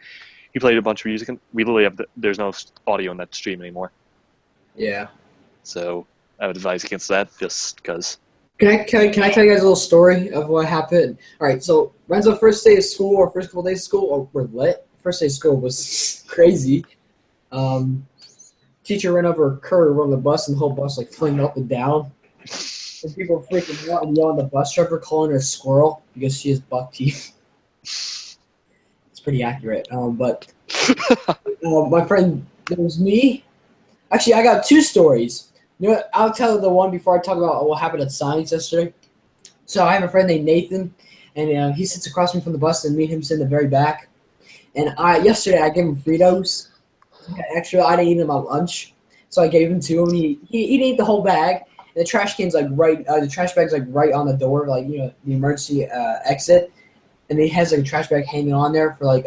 C: he played a bunch of music, and we literally have there's no audio in that stream anymore.
A: Yeah.
C: So I would advise against that, just because.
A: Can I tell you guys a little story of what happened? All right, so Renzo, first day of school or first couple days of school were lit. First day of school was crazy. Teacher ran over a curb on the bus, and the whole bus like flinged up and down. And people were freaking out and yelling at the bus driver, calling her a squirrel because she has buck teeth. It's pretty accurate. But my friend, there was me. Actually, I got two stories. You know what? I'll tell the one before I talk about what happened at science yesterday. So I have a friend named Nathan, and he sits across me from the bus, and me and him sit in the very back. And yesterday I gave him Fritos. Actually, I didn't eat them at lunch, so I gave him to him. He didn't eat the whole bag. And the trash can's like the trash bag's like right on the door, like the emergency exit, and he has like a trash bag hanging on there for like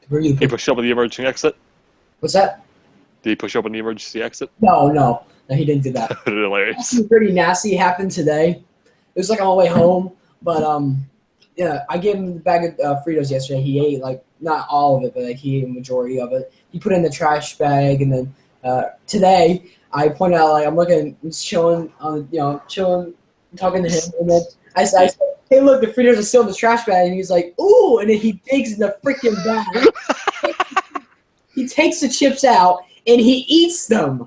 A: where you
C: He pushed up on the emergency exit.
A: What's that?
C: Did he push up on the emergency exit?
A: No, he didn't do that.
C: Hilarious.
A: Something pretty nasty happened today. It was like on my way home, but yeah, I gave him the bag of Fritos yesterday. He ate like not all of it, but like he ate a majority of it. He put it in the trash bag, and then today I pointed out like I'm looking, chilling, chilling, talking to him, and then I said, "Hey, look, the Fritos are still in the trash bag," and he's like, "Ooh!" And then he digs in the freaking bag. He takes the chips out and he eats them.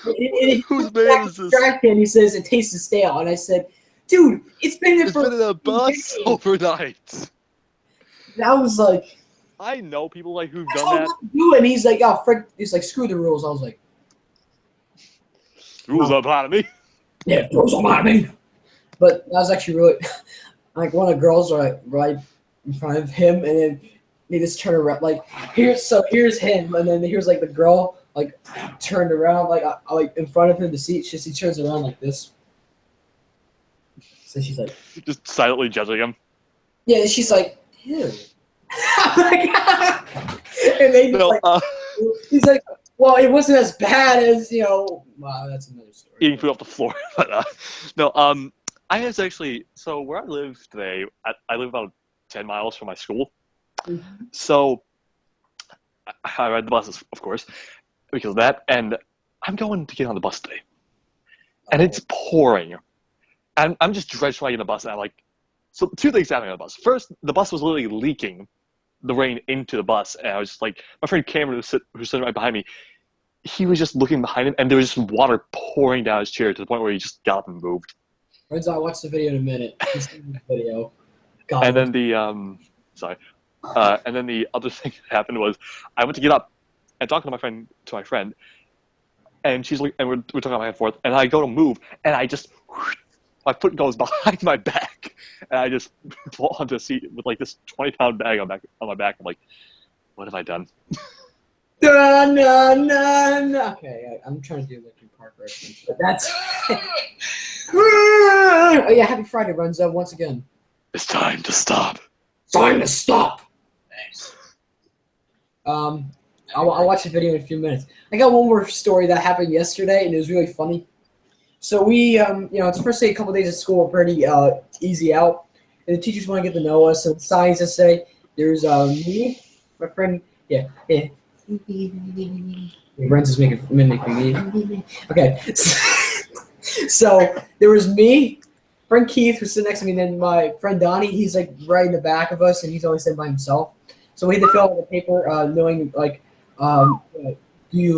C: Whose man is this?
A: And he says it tastes stale, and I said, "Dude, it's been there
C: It's
A: for
C: been in a bus
A: days."
C: overnight.
A: And I was like,
C: I know people like who've
A: "That's
C: done
A: all
C: that.
A: I do," and he's like, "Oh, frick!" He's like, "Screw the rules." I was like,
C: Rules don't apply to me.
A: "Yeah, rules don't matter to me." But that was actually really like one of the girls were right in front of him, and then they just turn around like here's him, and then here's like the girl like turned around like like in front of him to see. She turns around like this. So she's like,
C: Just silently judging him.
A: yeah, she's like, ew. I'm like, and they just
C: No,
A: like, he's like, well, it wasn't as bad as, wow, that's another story.
C: eating food off the floor. But no, I was actually, so where I live today, I live about 10 miles from my school.
A: Mm-hmm.
C: So I ride the buses, of course, because of that. And I'm going to get on the bus today. And it's pouring. And I'm just drenched riding the bus. And I'm like, so two things happening on the bus. First, the bus was literally leaking the rain into the bus. And I was just like, my friend Cameron, who's sitting right behind me, he was just looking behind him, and there was just water pouring down his chair to the point where he just got up and moved.
A: Friends, I'll watch the video in a minute. He's in the video. God.
C: And then the and then the other thing that happened was I went to get up and talk to my friend, and she's like, and we're talking back and forth, and I go to move, and I just my foot goes behind my back, and I just fall onto the seat with like this 20-pound bag on my back. I'm like, what have I done?
A: Okay, I'm trying to do Linkin Park reference, but that's. Oh yeah, happy Friday, Renzo, once again.
C: It's time to stop.
A: Time to stop.
D: Thanks.
A: I'll watch the video in a few minutes. I got one more story that happened yesterday, and it was really funny. So we, it's the first day, a couple days of school, pretty easy out, and the teachers want to get to know us. So science essay, there's me, my friend, yeah. Renzo's mimicking me. Okay, so there was me, friend Keith, who's sitting next to me, and then my friend Donnie. He's like right in the back of us, and he's always sitting by himself. So we had to fill out the paper, knowing do you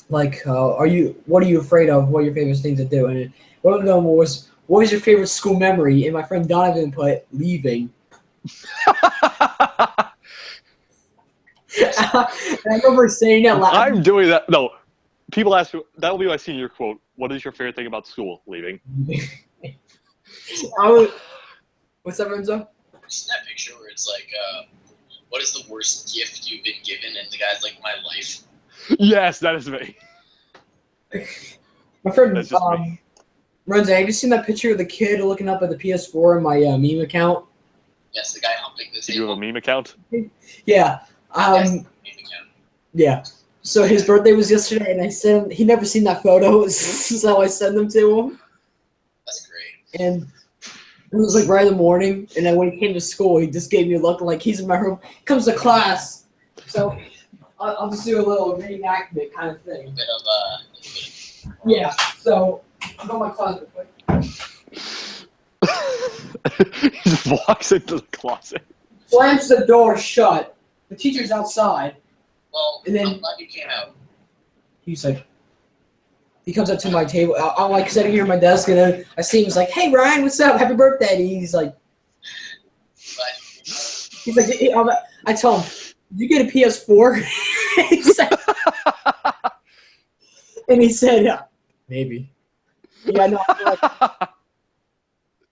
A: what are you afraid of? What are your favorite things to do? And one of them was, what was your favorite school memory? And my friend Donovan put leaving. And I remember saying that loud.
C: I'm doing that. No, people ask me, that'll be my senior quote. What is your favorite thing about school? Leaving.
A: What's up, Renzo?
D: Seen that picture where it's like, what is the worst gift you've been given? And the guy's like, my life.
C: Yes, that is me.
A: My friend,
C: That's just me.
A: Renzo, have you seen that picture of the kid looking up at the PS4 in my meme account?
D: Yes, the guy humping the
C: Do you have
D: table.
C: a meme account?
A: Yeah.
D: Yes, the meme account.
A: Yeah. So his birthday was yesterday, and I sent him. He never seen that photo, so I sent them to him.
D: That's great.
A: And it was like right in the morning, and then when he came to school, he just gave me a look like he's in my room. Comes to class, so I'll just do a little reenactment kind of thing.
D: A bit of
A: Yeah. So I'll go in my closet quick.
C: He just walks into the closet.
A: Slams the door shut. The teacher's outside.
D: well,
A: And then-
D: I'm glad you came out.
A: He's like, he comes up to my table. I'm like sitting here at my desk, and then I see him. He's like, "Hey Ryan, what's up? Happy birthday!" And he's like,
D: But
A: I tell him, "Did you get a PS4?" He said- and he said, "Yeah, maybe." Yeah, no.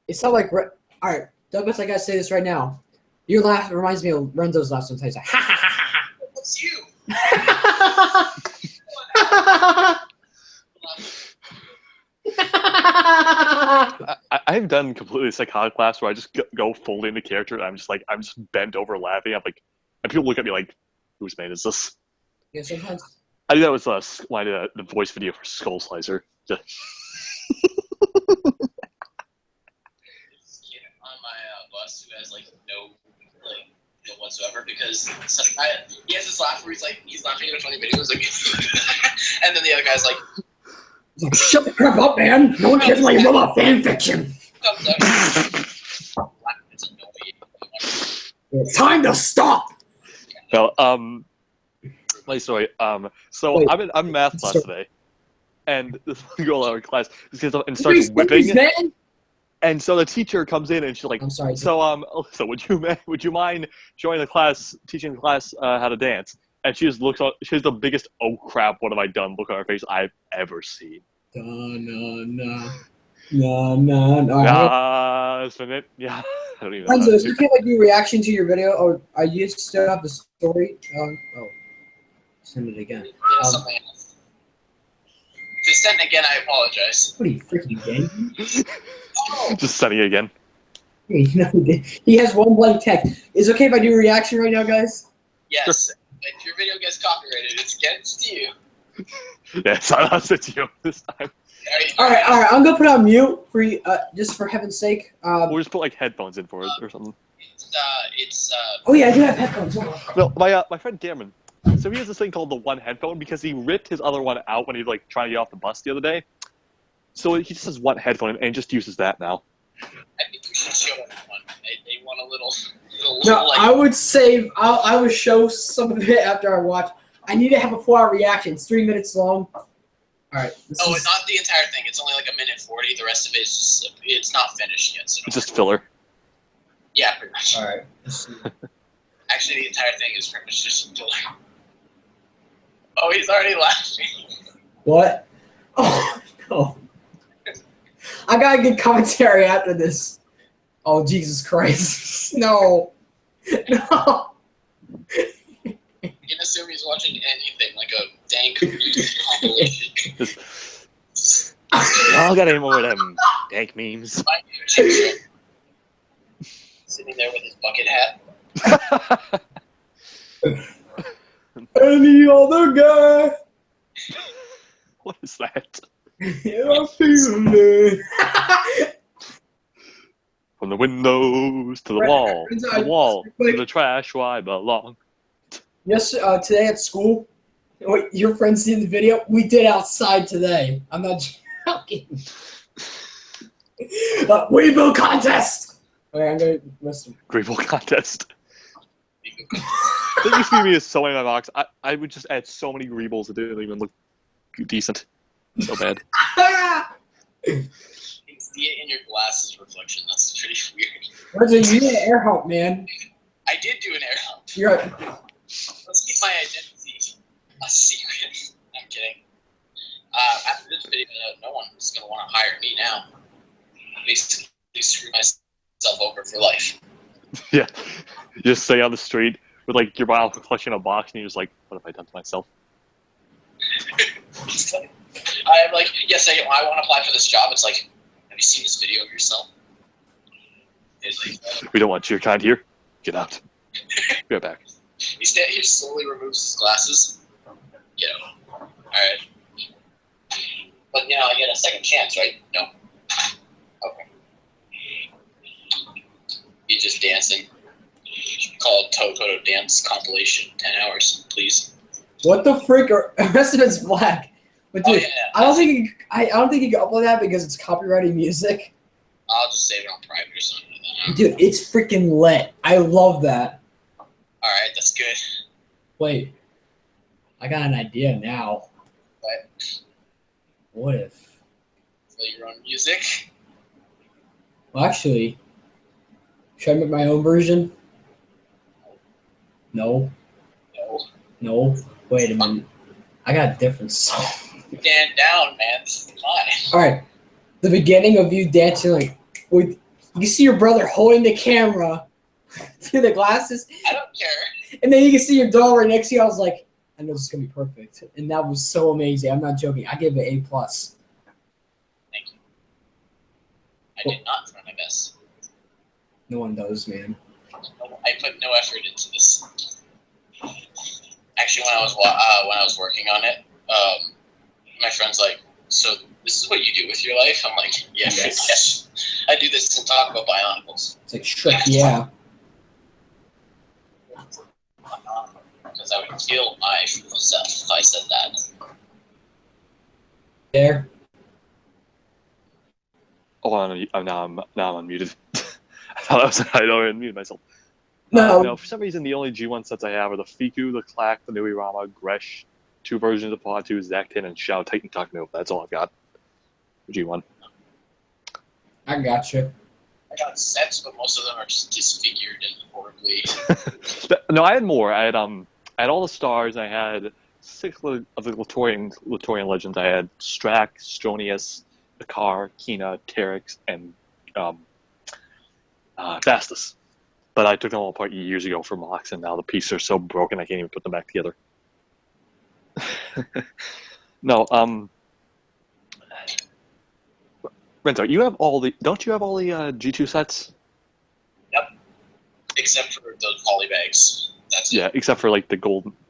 A: It's not like. All right, Douglas. I gotta say this right now. Your laugh reminds me of Renzo's laugh sometimes. Like, ha ha ha ha
D: what's you?
A: ha.
C: I've done completely psychotic class where I just go fully into character, and I'm just bent over laughing. I'm like, and people look at me like, whose man is this?
A: Yeah, sometimes.
C: I think that was when I did the voice video for Skull Slicer.
D: Kid on my bus who has like no whatsoever because he has this laugh where he's laughing at a funny video. He's like, and then the other guy's like,
A: He's like, shut the crap up, man! No one cares about your robot fan fiction.
D: thumbs up. It's annoying.
A: It's time to stop.
C: Well, my story. So
A: Wait.
C: I'm in math class
A: Sorry.
C: today, and this one girl in our class just gets up and starts
A: Please,
C: whipping.
A: man.
C: And so the teacher comes in and she's like,
A: I'm sorry.
C: so would you mind showing the class, teaching the class how to dance? And she just looks on, she has the biggest, oh crap, what have I done look on her face I've ever seen.
A: No. No.
C: Yeah, isn't it? Yeah. I don't even know.
A: Renzo, is it okay if I do reaction to your video, or are you still have the story? Oh, send it again.
D: Something else. If it's sent again, I apologize.
A: What are you freaking gay?
D: Oh,
C: Just sending it again.
A: Hey, no, he has one blank text. Is it okay if I do a reaction right now, guys?
D: yes. If your video gets copyrighted, it's against you.
C: Yes, I lost it to you this time.
A: All right. I'm gonna put on mute for you, just for heaven's sake.
C: We'll just put like headphones in for it or something.
A: Oh yeah, I do have headphones. Hold on.
C: No, my friend Cameron. So he has this thing called the one headphone because he ripped his other one out when he was like trying to get off the bus the other day. So he just has one headphone and just uses that now.
D: I think you should show everyone. They want a little
A: No,
D: like,
A: I would save. I would show some of it after I watch. I need to have a 4-hour reaction. It's 3 minutes long. All right.
D: it's not the entire thing. It's only like 1:40. The rest of it is just, it's not finished yet. So
C: It's just filler.
D: yeah, pretty much.
A: All right.
D: Actually, the entire thing is pretty much just filler. Oh, he's already laughing.
A: What? Oh no. I gotta get commentary after this. Oh Jesus Christ! No. No.
D: You can assume he's watching anything like a dank compilation.
C: Y'all got any more of them dank memes?
D: Sitting there with his bucket hat.
A: Any other guy?
C: What is that?
A: Yeah, I'm feeling it.
C: From the windows to the wall, to the wall, to the trash where I belong.
A: Yes, today at school, what your friends see in the video, we did outside today. I'm not joking. Weeble contest! Okay, I'm gonna listen.
C: Grable contest. That used to be me as so many of my box. I would just add so many greebles that didn't even look decent. So bad.
D: You can see it in your glasses reflection. That's pretty weird.
A: Renzo, you need an air hump, man.
D: I did do an air hump.
A: You're right.
D: Let's keep my identity a secret. I'm kidding. After this video, no one is going to want to hire me now. Basically, screw myself over for life.
C: Yeah. You just stay on the street with like your bottle clutching a box and you're just like, what have I done to myself?
D: I'm like, yes, I want to apply for this job. It's like, have you seen this video of yourself? It's like,
C: We don't want your kind here. Get out. Be right back.
D: he slowly removes his glasses. Get out. Alright. But, you know, I get a second chance, right? No. Okay. He's just dancing. Call it Okoto dance compilation. 10 hours, please.
A: What the frick? The rest of it's black. But dude,
D: Oh, yeah.
A: I don't think you can upload that because it's copyrighted music.
D: I'll just save it on private or something like that.
A: Dude, it's freaking lit. I love that.
D: Alright, that's good.
A: Wait, I got an idea now.
D: But
A: What if?
D: play your own music.
A: Well, actually, should I make my own version? No.
D: No.
A: Wait a minute. I got a different song.
D: Stand down, man. This is mine.
A: All right, the beginning of you dancing like with you see your brother holding the camera through the glasses,
D: I don't care.
A: and then you can see your dog right next to you. I was like, I know this is gonna be perfect, and that was so amazing. I'm not joking. I give it A+.
D: Thank you. I did not try my best.
A: No one does, man.
D: I put no effort into this. Actually, when I was working on it, my friend's like, "So this is what you do with your life?" I'm like, "Yeah, yes. I do this and talk about bionicles."
A: It's like Shrek, yeah.
D: Because I would kill myself if I said that.
A: There.
C: Oh, now I'm unmuted. I thought I'd already unmuted myself.
A: No.
C: No, for some reason the only G1 sets I have are the Fiku, the Clack, the Nuirama, Gresh, 2 versions of Pod 2, Zactin, and Shao Titan Takno. That's all I've got for G1.
A: I got you.
D: I got sets, but most of them are just disfigured and horribly.
C: No, I had more. I had all the stars. I had 6 of the Latorian legends. I had Strack, Stronius, Akar, Kina, Terex, and Vastus. But I took them all apart years ago for mocks, and now the pieces are so broken I can't even put them back together. No, Renzo, you have all the. Don't you have all the G2 sets?
D: Yep. Except for those polybags. That's
C: Yeah,
D: it.
C: except for like the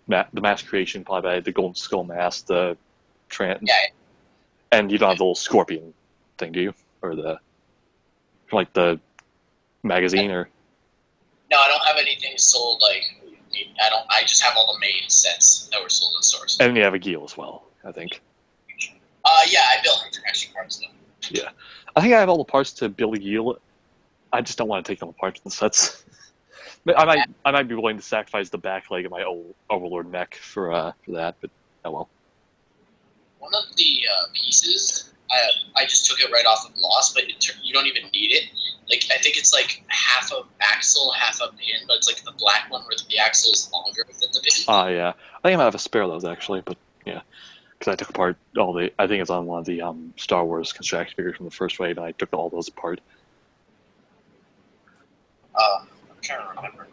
C: the mass creation polybag, the golden skull mask, the
D: Yeah.
C: and you don't have the little scorpion thing, do you? Or the like the magazine or.
D: No, I don't have anything sold. Like, I don't. I just have all the main sets that were sold in stores.
C: And you have a Geel as well, I think.
D: Yeah, I built him for extra parts though.
C: Yeah, I think I have all the parts to build a Geel. I just don't want to take them apart in the sets. But I might be willing to sacrifice the back leg of my old Overlord mech for that, but oh well.
D: One of the pieces, I just took it right off of Lost, but you don't even need it. Like, I think it's like half a axle, half a pin, but it's like the black one where the axle is longer than the pin.
C: Yeah, I think I might have a spare of those actually, but yeah, because I took apart all the. I think it's on one of the Star Wars construction figures from the first wave, and I took all those apart.
D: I'm trying to remember.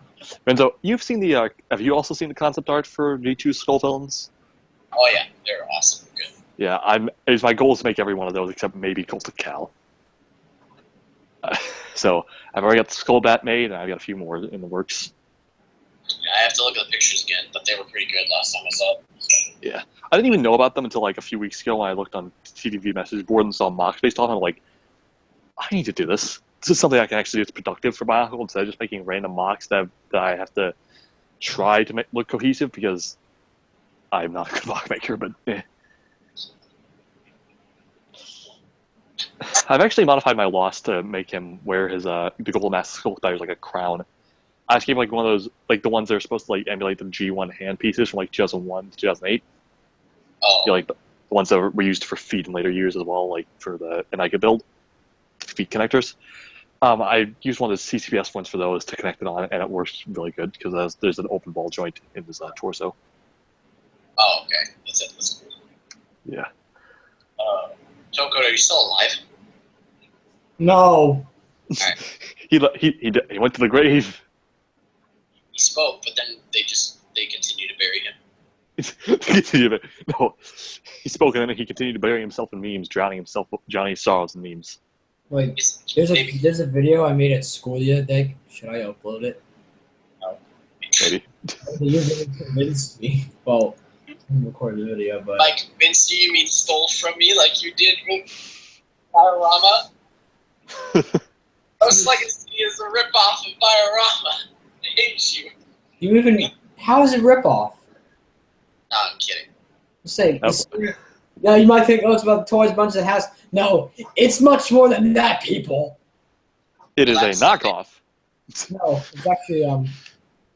C: Renzo, you've seen the. Have you also seen the concept art for G2 Skull Villains?
D: Oh yeah, they're awesome. Good.
C: Yeah, it's my goal is to make every one of those except maybe Cult of Cal. So I've already got the Skull Bat made, and I've got a few more in the works.
D: Yeah, I have to look at the pictures again, but they were pretty good last time I saw it.
C: Yeah, I didn't even know about them until like a few weeks ago when I looked on TDV message board and saw mocks based off. And I'm like, I need to do this. This is something I can actually do. It's productive for Bionicle instead of just making random mocks that I have to try to look cohesive because I'm not a good mock maker. But I've actually modified my Lost to make him wear his the gold mask skull spiders like a crown. I just gave him like one of those, like the ones that are supposed to like emulate the G1 hand pieces from like 2001 to 2008.
D: Oh.
C: You know, like the ones that were used for feet in later years as well, like for the Anika build, feet connectors. I used one of the CCBS ones for those to connect it on, and it works really good because there's an open ball joint in his torso.
D: Oh, okay. That's it. That's cool.
C: Yeah.
D: Okoto, are you still alive?
A: No.
C: He went to the grave.
D: He spoke, but then they continued to bury him.
C: No, he spoke and then he continued to bury himself in memes, drowning his sorrows in memes.
A: Wait,
D: Maybe.
A: there's a video I made at school the other day. Should I upload it?
C: Maybe.
A: You convinced me. Well, I'm recording the video, but
D: Like, convinced you mean stole from me like you did with Diorama? Most Legacy is a ripoff of Diorama. I hate you.
A: you even how is it rip off?
D: No, I'm kidding.
A: No, you might think, oh, it's about the toys bunch that has. No, it's much more than that, people.
C: It is a knockoff.
A: No, it's actually
D: Well,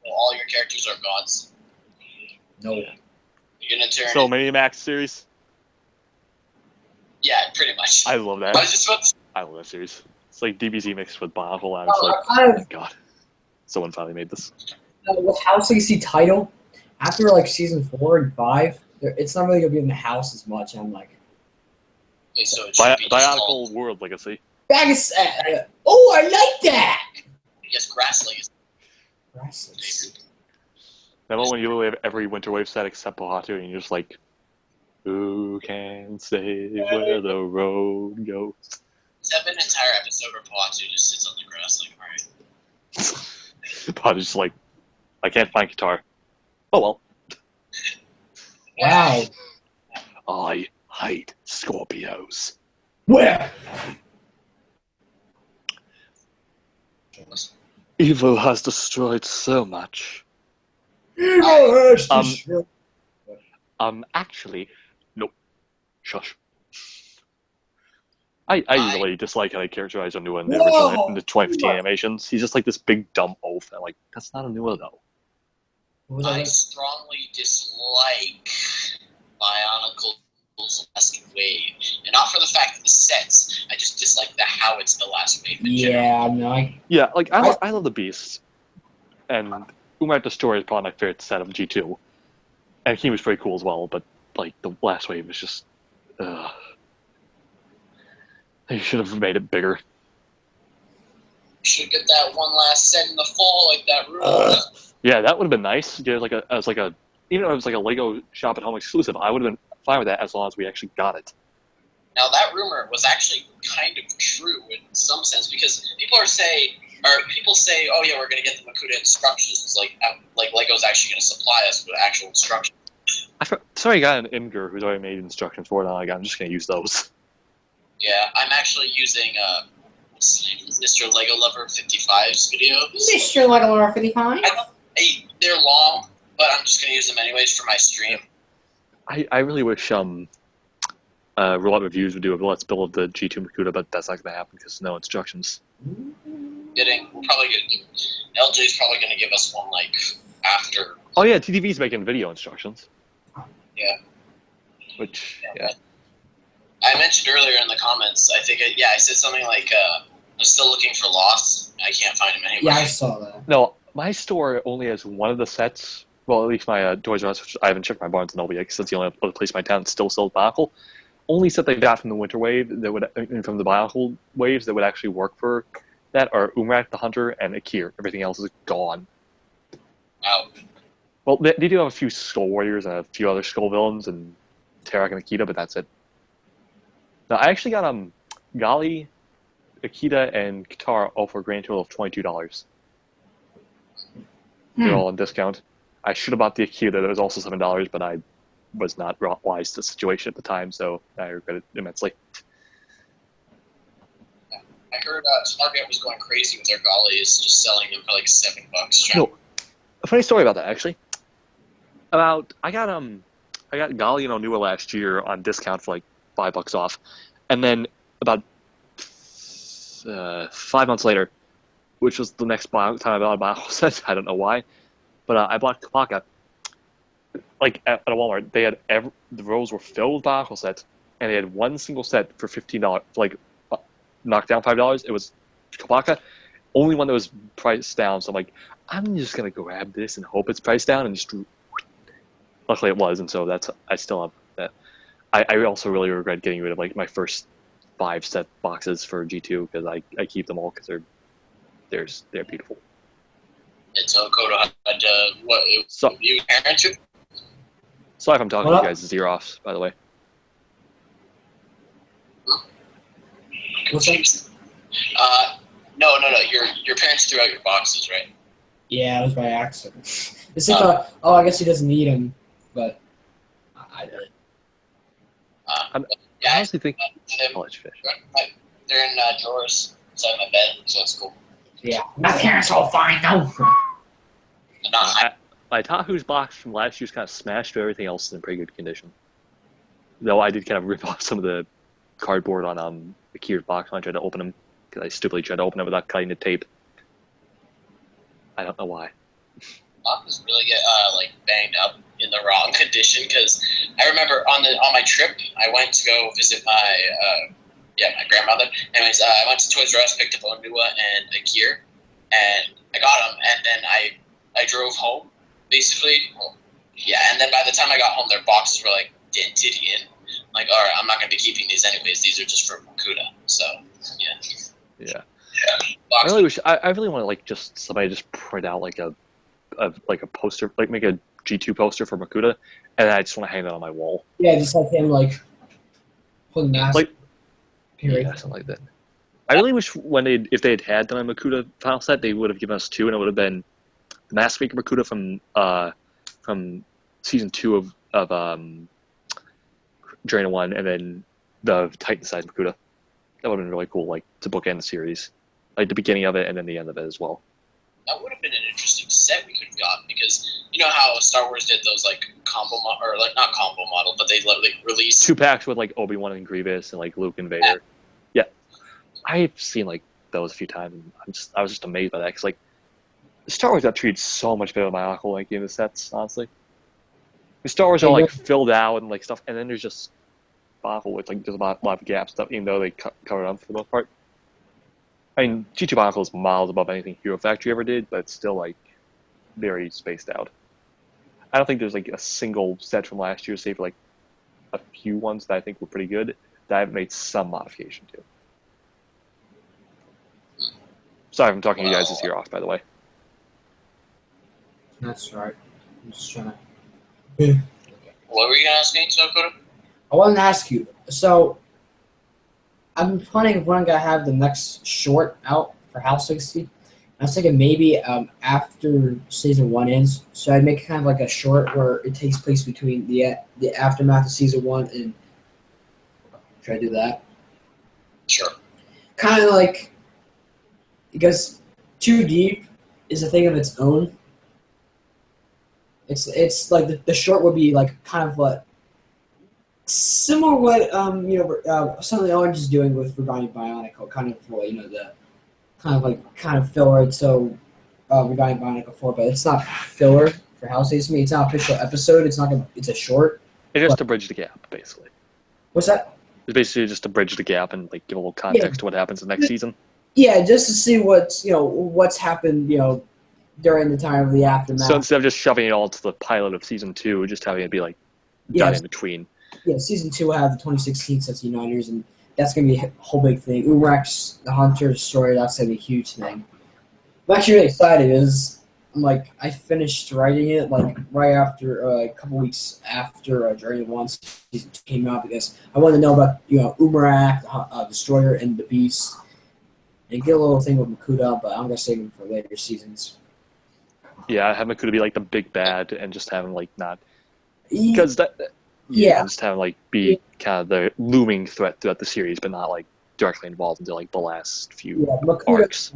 D: all your characters are gods.
A: no.
D: You're gonna turn.
C: So Manimax series.
D: Yeah, pretty much.
C: I love that.
D: I was just about to.
C: I love that series. It's like DBZ mixed with Bionicle, and it's like,
A: I
C: oh my god, someone finally made this.
A: with House Legacy title, after like season 4 and 5, it's not really gonna be in the house as much. I'm like,
D: Okay, so it should be
C: Bionicle World Legacy.
A: oh, I like that.
D: Yes, Grass Legacy.
C: Remember when you have every Winter Wave set except Pohatu, and you're just like, who can say where the road goes?
D: 7 entire episode where Pawatu just sits on the grass like, alright.
C: Pohatu's just like, I can't find guitar. Oh well.
A: Wow.
C: I hate Scorpios.
A: Where?
C: Evil has destroyed so much. Actually, no. Shush. I usually dislike how they characterize Onua in the original, in the 2015 animations. He's just like this big dumb oaf. I'm like, that's not Onua though.
D: I strongly dislike Bionicle's last wave. And not for the fact of the sets, I just dislike how it's the last wave in general.
A: No,
C: Yeah, like I love the Beast. And Umar Destroyer is probably my favorite set of G2. And he was pretty cool as well, but like the last wave was just They should have made it bigger.
D: Should get that one last set in the fall, like that room.
C: Yeah, that would have been nice. Get like even if it was like a Lego Shop at Home exclusive, I would have been fine with that as long as we actually got it.
D: Now that rumor was actually kind of true in some sense because people say, oh yeah, we're gonna get the Makuta instructions. Like Lego's actually gonna supply us with actual instructions.
C: Sorry, I got an Imgur who's already made instructions for it. And I'm just gonna use those.
D: Yeah, I'm actually using what's his name? Mr. Lego Lover 55's video.
A: Mr. Lego Lover 55.
D: They're long, but I'm just gonna use them anyways for my stream.
C: I really wish Robot Reviews would do a Let's Build the G2 Makuta, but that's not gonna happen because no instructions.
D: We'll probably get LJ's probably gonna give us one like after.
C: Oh yeah, TTV's making video instructions.
D: Yeah.
C: Which yeah.
D: I mentioned earlier in the comments. I think I said something like I'm still looking for Lost. I can't find him anywhere.
A: Yeah, I saw that.
C: No, my store only has one of the sets. Well, at least my Toys R Us, which I haven't checked my Barnes & Noble yet, because that's the only other place in my town that still sells Bionicle. Only set they got from the Winter Wave from the Bionicle waves that would actually work for that are Umrak the Hunter and Akir. Everything else is gone.
D: Wow.
C: Well, they do have a few Skull Warriors and a few other Skull Villains and Tarak and Akita, but that's it. Now, I actually got Gali, Akita, and Katara all for a grand total of $22. They're all on discount. I should have bought the Akita. That was also $7, but I was not wise to the situation at the time, so I regret it immensely.
D: I heard Target was going crazy with their Gollies, just selling them for like $7.
C: No, a funny story about that actually. I got Gali and Onua last year on discount for like $5 off, and then about 5 months later, which was the next time I bought a Bionicle set. I don't know why, but I bought Kapaka. Like at a Walmart, they had the rows were filled with Bionicle sets, and they had one single set for $15. Like knocked down $5. It was Kapaka, only one that was priced down. So I'm like, I'm just gonna grab this and hope it's priced down, and just luckily it was, and so I still have that. I also really regret getting rid of like my first 5 set boxes for G2 because I keep them all because they're beautiful.
D: And so Okoto had you parents you?
C: Sorry if I'm talking to you guys' ear offs, by the way.
A: What's that?
D: No. Your parents threw out your boxes, right?
A: Yeah, it was by accident. It's like, I guess he doesn't need them, but I did.
C: I honestly think college fish.
D: They're in drawers inside my bed, so it's cool.
A: Yeah, my parents all fine though.
C: My Tahoe's box from last year's kind of smashed, but everything else is in pretty good condition. Though I did kind of rip off some of the cardboard on Akira's box when I tried to open them, because I stupidly tried to open it without cutting the tape. I don't know why.
D: Boxes really get like banged up in the wrong condition, because I remember on my trip I went to go visit my grandmother. Anyways, I went to Toys R Us, picked up Onua and Akir, and I got them, and then I drove home, basically. And then by the time I got home, their boxes were like dented in. Like, all right, I'm not gonna be keeping these anyways. These are just for Makuta. So yeah.
C: I really wish I really want to like just somebody just print out like a poster, like make a G2 poster for Makuta, and I just want to hang that on my wall.
A: Yeah, just like him, like holding mask.
C: Like, yeah, something like that. I really wish if they had done a Makuta final set, they would have given us 2, and it would have been the Mask Maker Makuta from season 2 of Draina 1, and then the Titan size Makuta. That would have been really cool, like to bookend the series, like the beginning of it and then the end of it as well.
D: That would have been an interesting set we could have gotten, because you know how Star Wars did those like combo or like not combo model, but they released
C: 2 packs with like Obi-Wan and Grievous and like Luke and Vader. Yeah, I've seen like those a few times, and I was just amazed by that, because like Star Wars got treated so much better than my uncle like in the sets, honestly. The Star Wars are like filled out and like stuff, and then there's just Bionicle with like there's a lot of gaps stuff, even though they covered up for the most part. I mean, G2 Bionicle is miles above anything Hero Factory ever did, but it's still like very spaced out. I don't think there's like a single set from last year, save for like a few ones that I think were pretty good, that I've made some modification to. Sorry if I'm talking to you guys' ear off, by the way.
A: That's right. I'm just trying to.
D: What were you gonna ask me, Okoto?
A: I wanted to ask you. So, I'm planning when I'm gonna have the next short out for House 60. I was thinking maybe after season 1 ends, so I'd make kind of like a short where it takes place between the aftermath of season 1 and. Should I do that?
D: Sure.
A: Kind of like because Too Deep is a thing of its own. It's like the short would be like kind of what similar what some of the Orange is doing with Regarding Bionicle, kind of the kind of filler. So Regarding Bionicle 4, but it's not filler for House Days to me. It's not an official episode. It's a short.
C: It's just to bridge the gap, basically.
A: What's that?
C: It's basically just to bridge the gap and like give a little context to what happens in the next season.
A: Yeah, just to see what's happened, during the time of the aftermath.
C: So instead of just shoving it all to the pilot of season 2, just having it be like done in between.
A: Yeah, season 2 will have the 2016 sets of Uniters, and that's gonna be a whole big thing. Umrak's the Hunter's story, that's gonna be a huge thing. I'm actually really excited because I finished writing it right after a couple weeks after Journey 1 season 2 came out because I wanted to know about Umrak, the Destroyer, and the Beast, and get a little thing with Makuta, but I'm gonna save him for later seasons.
C: Yeah, have Makuta be like the big bad and just have him like not
A: Because
C: just have him be kind of the looming threat throughout the series, but not like directly involved until the last few arcs.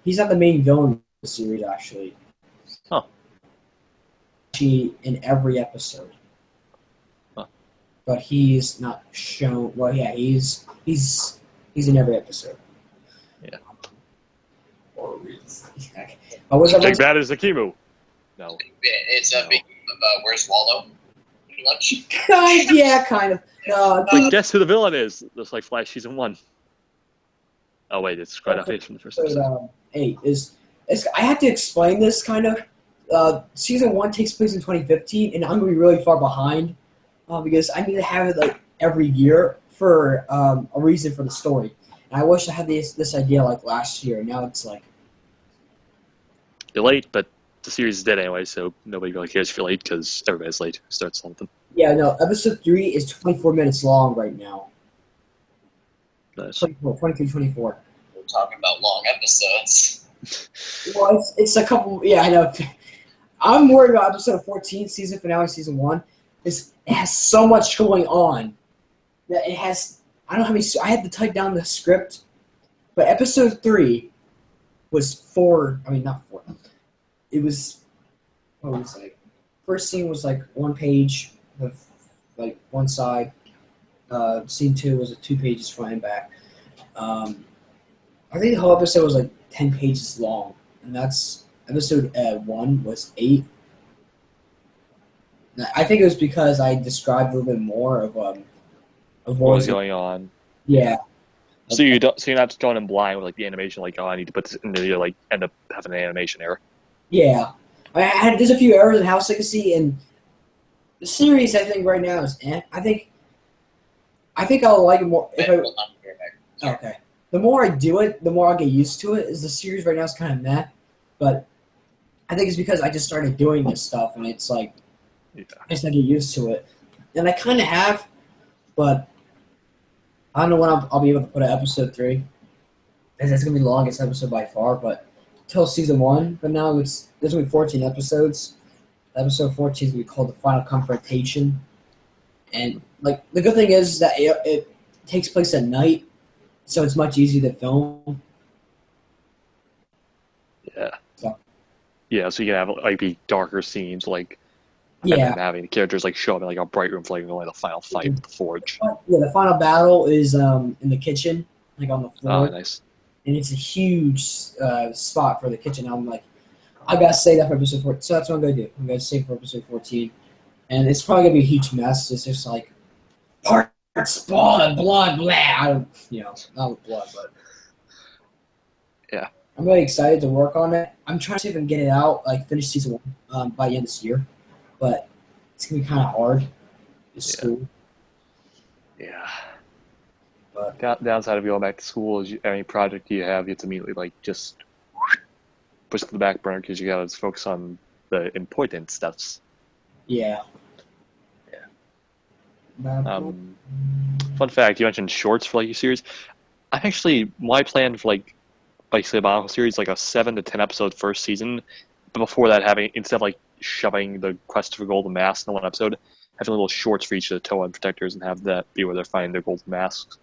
A: He's not the main villain of the series actually.
C: Huh.
A: In every episode.
C: Huh.
A: But he's not shown. Well, yeah, he's in every episode.
C: Yeah.
A: Or
C: Big bad is Akimu. No.
D: It's a big about where's Waldo? Pretty much.
A: Kind of. No,
C: guess who the villain is? Just like Flash season 1. Oh wait, it's quite obvious from the first episode.
A: 8 I have to explain this kind of. Season 1 takes place in 2015, and I'm gonna be really far behind because I need to have it every year for a reason for the story. And I wish I had this idea last year. Now it's
C: you're late, but the series is dead anyway, so nobody really cares if you're late because everybody's late. Start something.
A: Yeah, no. Episode 3 is 24 minutes long right now.
C: Nice.
A: 23, 24.
D: We're talking about long episodes.
A: Well, it's a couple. Yeah, I know. I'm worried about episode 14, season finale, season 1. It has so much going on that it has. I don't know how many. I had to type down the script, but episode 3 was 4. I mean, not 4. It was. What was first scene was 1 page with one side. Scene 2 was 2 pages front and back. I think the whole episode was 10 pages long, and that's episode 1 was 8. I think it was because I described a little bit more of what
C: was going on.
A: Yeah.
C: So you're not just going in blind with the animation, I need to put this in there, you end up having an animation error.
A: Yeah. There's a few errors in House Legacy, and the series I think right now is I think I'll like it more if okay. The more I do it, the more I'll get used to it. The series right now is kind of meh, but I think it's because I just started doing this stuff, and it's I just get used to it, and I kind of have, but I don't know when I'll be able to put an episode 3. It's gonna be the longest episode by far, but till season 1. But now there's gonna be 14 episodes. Episode 14 is gonna be called The Final Confrontation, and the good thing is that it takes place at night. So it's much easier to film.
C: Yeah.
A: So.
C: Yeah, so you can have be darker scenes, and then having the characters show up in a bright room for the final fight with the Forge.
A: Yeah, the final battle is in the kitchen, on the floor.
C: Oh, nice.
A: And it's a huge spot for the kitchen. I'm I gotta save that for episode 14. So that's what I'm gonna do. I'm gonna save for episode 14, and it's probably gonna be a huge mess. It's just parts, blood, blah. I don't, not with blood, but
C: yeah.
A: I'm really excited to work on it. I'm trying to see if I can get it out, finish season 1 by the end of this year, but it's gonna be kind of hard. School.
C: Yeah.
A: But
C: downside of going back to school is any project you have to immediately just pushed to the back burner because you gotta focus on the important stuffs.
A: Yeah.
C: Fun fact: you mentioned shorts for like your series. I actually my plan for like say a Bionicle series like a 7 to 10 episode first season, but before that having instead of like shoving the quest for golden masks in one episode, having little shorts for each of the Toa protectors and have that be where they're finding their golden masks.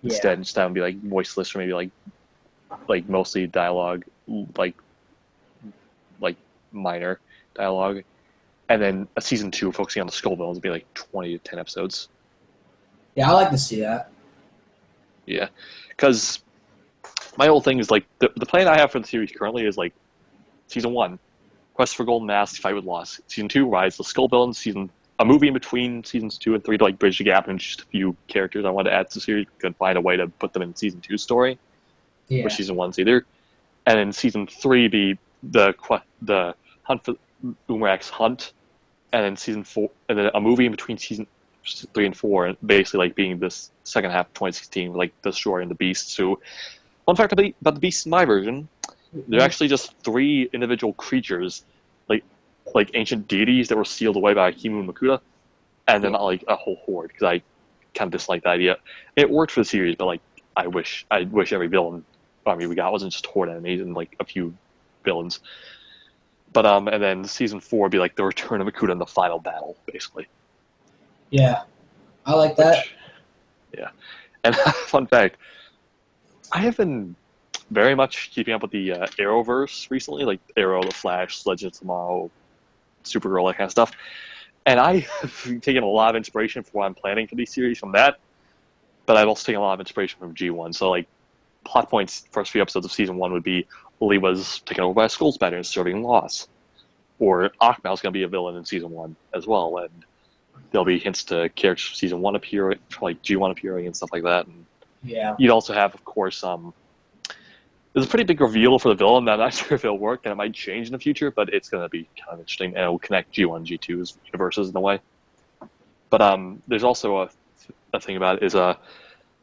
C: Instead, just have them be like voiceless or maybe like mostly dialogue, like minor dialogue, and then a season 2 focusing on the skull villains would be like 20 to 10 episodes.
A: Yeah, I like to see that.
C: Yeah, because my whole thing is like the plan I have for the series currently is like season 1, quest for golden masks, fight with loss. Season 2, rise the skull villains. A movie in between seasons 2 and 3 to like bridge the gap and just a few characters I wanted to add to the series. Could find a way to put them in season 2 story, or season 1's either. And then season 3 be the hunt for Umarak's hunt, and then season 4, and then a movie in between season 3 and 4, basically like being this second half of 2016, like the story and the beasts. Who, fun fact about the beasts in my version, they're actually just 3 individual creatures, like ancient deities that were sealed away by Himu and Makuta, and then like a whole horde, because I kind of dislike the idea. It worked for the series, but like I wish every villain army we got wasn't just horde enemies and like a few villains. But and then season 4 would be like the return of Makuta in the final battle, basically.
A: Yeah, I like that.
C: Yeah, and fun fact, I have been very much keeping up with the Arrowverse recently, like Arrow, the Flash, Legends of Tomorrow, Supergirl, that kind of stuff. And I have taken a lot of inspiration for what I'm planning for these series from that, but I've also taken a lot of inspiration from G1. So, like, plot points, first few episodes of season 1 would be Lee was taken over by a Skull's Pattern and serving loss. Or Akmal's going to be a villain in season 1 as well, and there'll be hints to characters from season 1 appearing, like G1 appearing and stuff like that. And
A: yeah.
C: You'd also have, of course, there's a pretty big reveal for the villain that I'm not sure if it'll work, and it might change in the future, but it's going to be kind of interesting, and it'll connect G1 and G2's universes in a way. But there's also a thing about it is I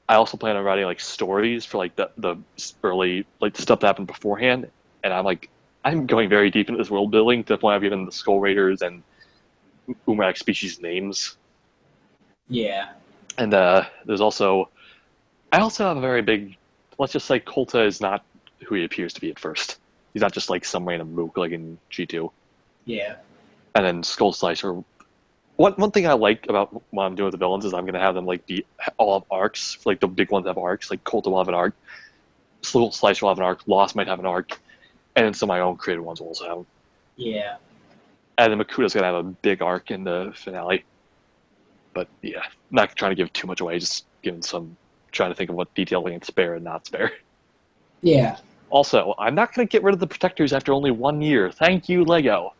C: also plan on writing like stories for like the early like the stuff that happened beforehand, and I'm going very deep into this world building to the point I've given the Skull Raiders and Umarak species names.
A: Yeah.
C: And there's also I also have a very big, let's just say Kolta is not who he appears to be at first. He's not just like some random mook like in G2.
A: Yeah.
C: And then Skull Slicer. One thing I like about what I'm doing with the villains is I'm going to have them like be all have arcs. Like the big ones have arcs. Like Kolta will have an arc. Skull Slicer will have an arc. Lost might have an arc. And then some of my own created ones will also have them.
A: Yeah.
C: And then Makuta's going to have a big arc in the finale. But yeah, not trying to give too much away, just giving trying to think of what detail we can spare and not spare.
A: Yeah.
C: Also, I'm not going to get rid of the protectors after only 1 year. Thank you, Lego.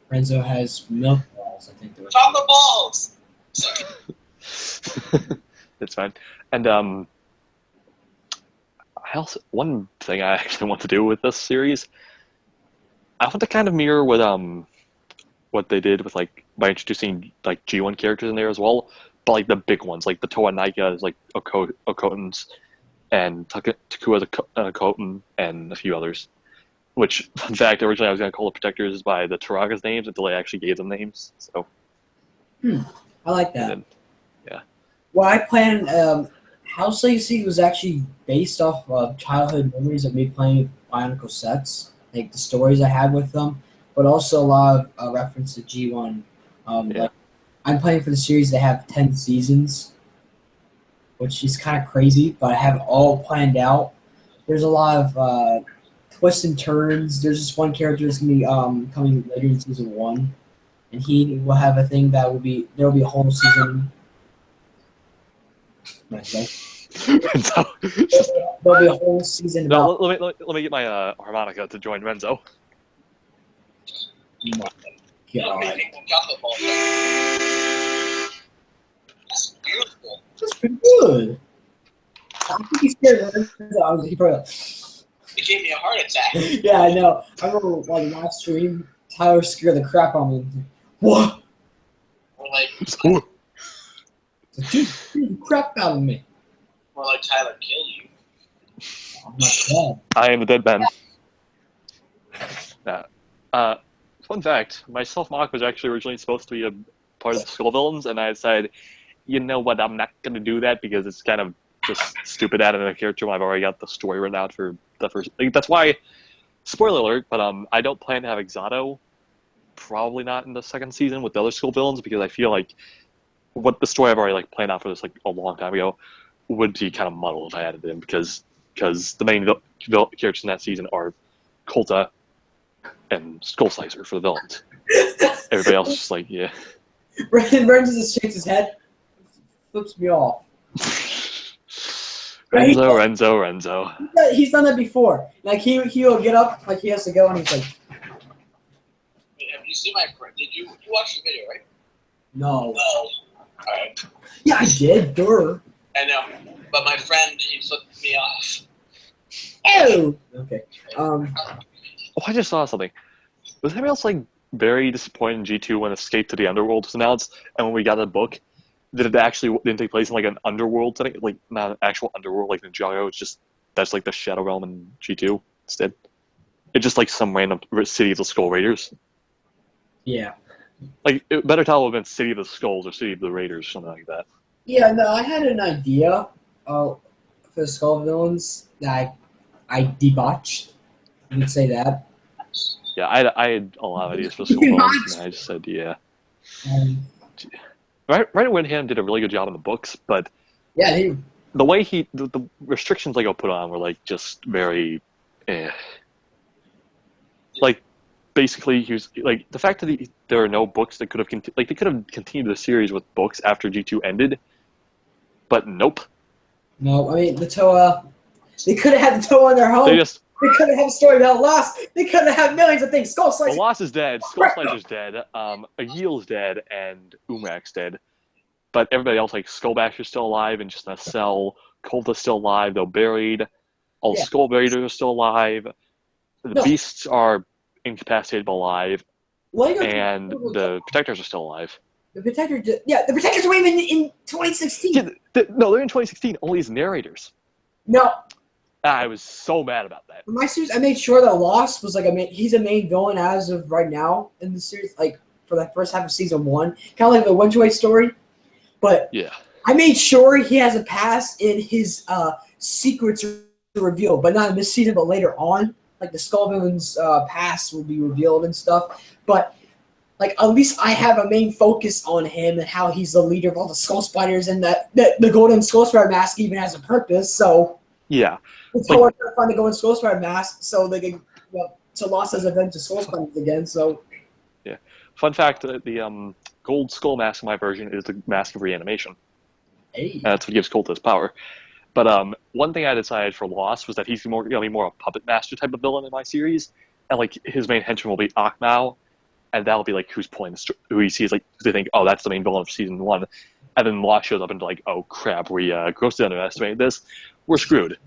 A: Renzo has milk balls, I think.
D: Chocolate balls!
C: It's fine. And one thing I actually want to do with this series, I want to kind of mirror what they did with by introducing like G1 characters in there as well, but like the big ones, like the Toa Naikas, like Okotans, and Takua's Okotan, and a few others. Which, in fact, originally I was going to call the protectors by the Taraga's names until I actually gave them names. So.
A: I like that.
C: Then, yeah.
A: Well, I planned. House Legacy was actually based off of childhood memories of me playing Bionicle sets, like the stories I had with them, but also a lot of reference to G1. Like I'm playing for the series that have 10 seasons, which is kind of crazy, but I have it all planned out. There's a lot of twists and turns. There's just one character that's going to be coming later in season 1, and he will have a thing that there will be a whole season.
C: Renzo.
A: There'll be a whole season.
C: No, let me get my harmonica to join Renzo.
A: Oh my God.
D: Chocolate balls. That's beautiful.
A: That's pretty good. I think he's scared. He probably.
D: It gave me a heart attack.
A: Yeah, I know. I remember like live stream, Tyler scared the crap out of me. What?
D: Or like,
A: Dude, the crap out of me.
D: Tyler kill you.
A: I'm not dead.
C: I am the dead man. Fun fact: my self-mock was actually originally supposed to be a part of the Skull Villains, and I decided, you know what, I'm not going to do that because it's kind of just stupid adding a character when I've already got the story written out for the first. Like, that's why, spoiler alert, but I don't plan to have Exato. Probably not in the second season with the other Skull Villains because I feel like what the story I've already like planned out for this like a long time ago would be kind of muddled if I added it in because the main characters in that season are Kolta and Skull Slicer for the villains. Everybody else is just like, yeah.
A: Renzo just shakes his head, flips me off.
C: Renzo.
A: He's done that before. Like he'll get up, like he has to go, and he's like,
D: have you seen my friend? Did you watch the video, right?
A: no.
D: No. Alright.
A: Yeah, I did. Durr.
D: I know. But my friend, he flipped me off.
A: Oh. Okay.
C: Oh, I just saw something. Was anybody else like very disappointed in G2 when Escape to the Underworld was announced, and when we got the book, that it actually didn't take place in like an underworld setting, like not an actual underworld like Ninjago. It's just that's like the Shadow Realm in G2 instead. It's just like some random city of the Skull Raiders.
A: Yeah.
C: Like better title would have been City of the Skulls or City of the Raiders, something like that.
A: Yeah. No, I had an idea for the Skull Villains that I debauched. You could say that.
C: Yeah, I had a lot of ideas for Skull Villains, and I just said, yeah. Right, Windham did a really good job in the books, but
A: yeah,
C: the way the restrictions Lego put on were like just very, like basically he was like the fact that there are no books that could have they could have continued the series with books after G2 ended, but nope.
A: No, I mean the Toa. They could have had the Toa in their home. They could have had a story about Lost. They could have had millions of things. Skull Slicer.
C: Well, Lost is dead. Skull Slicer's dead. Agil's dead, and Umrak's dead. But everybody else, like Skullbasher's still alive and just in a cell. Kolta's still alive, though buried. All the Skull Raiders are still alive. The Beasts are incapacitated but alive. And the Protectors are still alive.
A: The Protectors were even in 2016.
C: Yeah, no, they're in 2016, only as narrators.
A: No.
C: I was so mad about that.
A: For my series, I made sure that Lost was like he's a main villain as of right now in the series, like for the first half of season 1. Kind of like the One-Way story. But
C: yeah,
A: I made sure he has a past in his secrets to reveal, but not in this season, but later on. Like the Skull Villain's past will be revealed and stuff. But like at least I have a main focus on him and how he's the leader of all the Skull Spiders, and that the Golden Skull Spider mask even has a purpose. So
C: yeah,
A: it's hard to find the Golden Skull Spider mask so they can to Lost as event to Skull Spiders again. So
C: yeah, fun fact: the Gold Skull mask in my version is the mask of reanimation.
A: Hey.
C: That's what gives Kolta his power. But one thing I decided for Lost was that he's going to be more a puppet master type of villain in my series, and like his main henchman will be Akmau, and that'll be like who's pulling who he sees, like they think, oh, that's the main villain of season 1, and then Lost shows up and like, oh crap, we grossly underestimated this, we're screwed.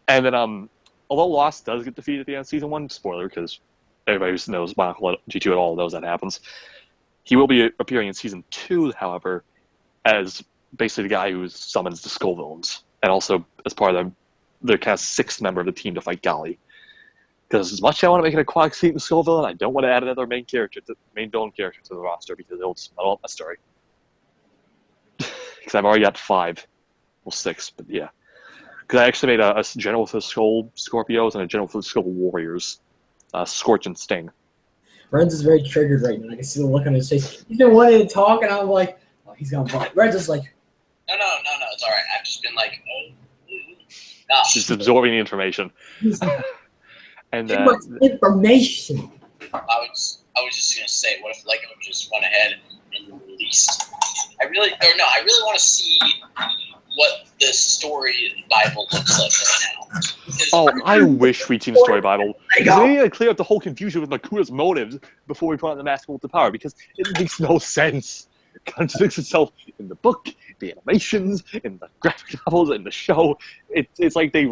C: And then although Lost does get defeated at the end of season 1, spoiler because everybody who knows Monocle G2 at all knows that happens. He will be appearing in season 2, however, as basically the guy who summons the Skull Villains, and also as part of the kind of 6th member of the team to fight Gali. Because as much as I want to make it a Quag Seat and Skull Villain, I don't want to add another main villain character to the roster because it'll smell up my story. Because I've already got 5, well 6, but yeah. Because I actually made a general for the Skull Scorpios and a general for the Skull Warriors, Scorch and Sting.
A: Renz is very triggered right now. I can see the look on his face. He's been wanting to talk, and I'm like, oh, he's gonna bite. Renz is like,
D: no, it's all right. I've just been like, no.
C: Just absorbing the information. And
A: information.
D: I was just gonna say, what if Lego just went ahead and released? I really want to see what the story Bible looks like right now.
C: Oh, I wish we'd seen the story Bible. We need to clear up the whole confusion with Makura's motives before we put on the Mask of Power, because it makes no sense. It contradicts itself in the book, the animations, in the graphic novels, in the show. It's like they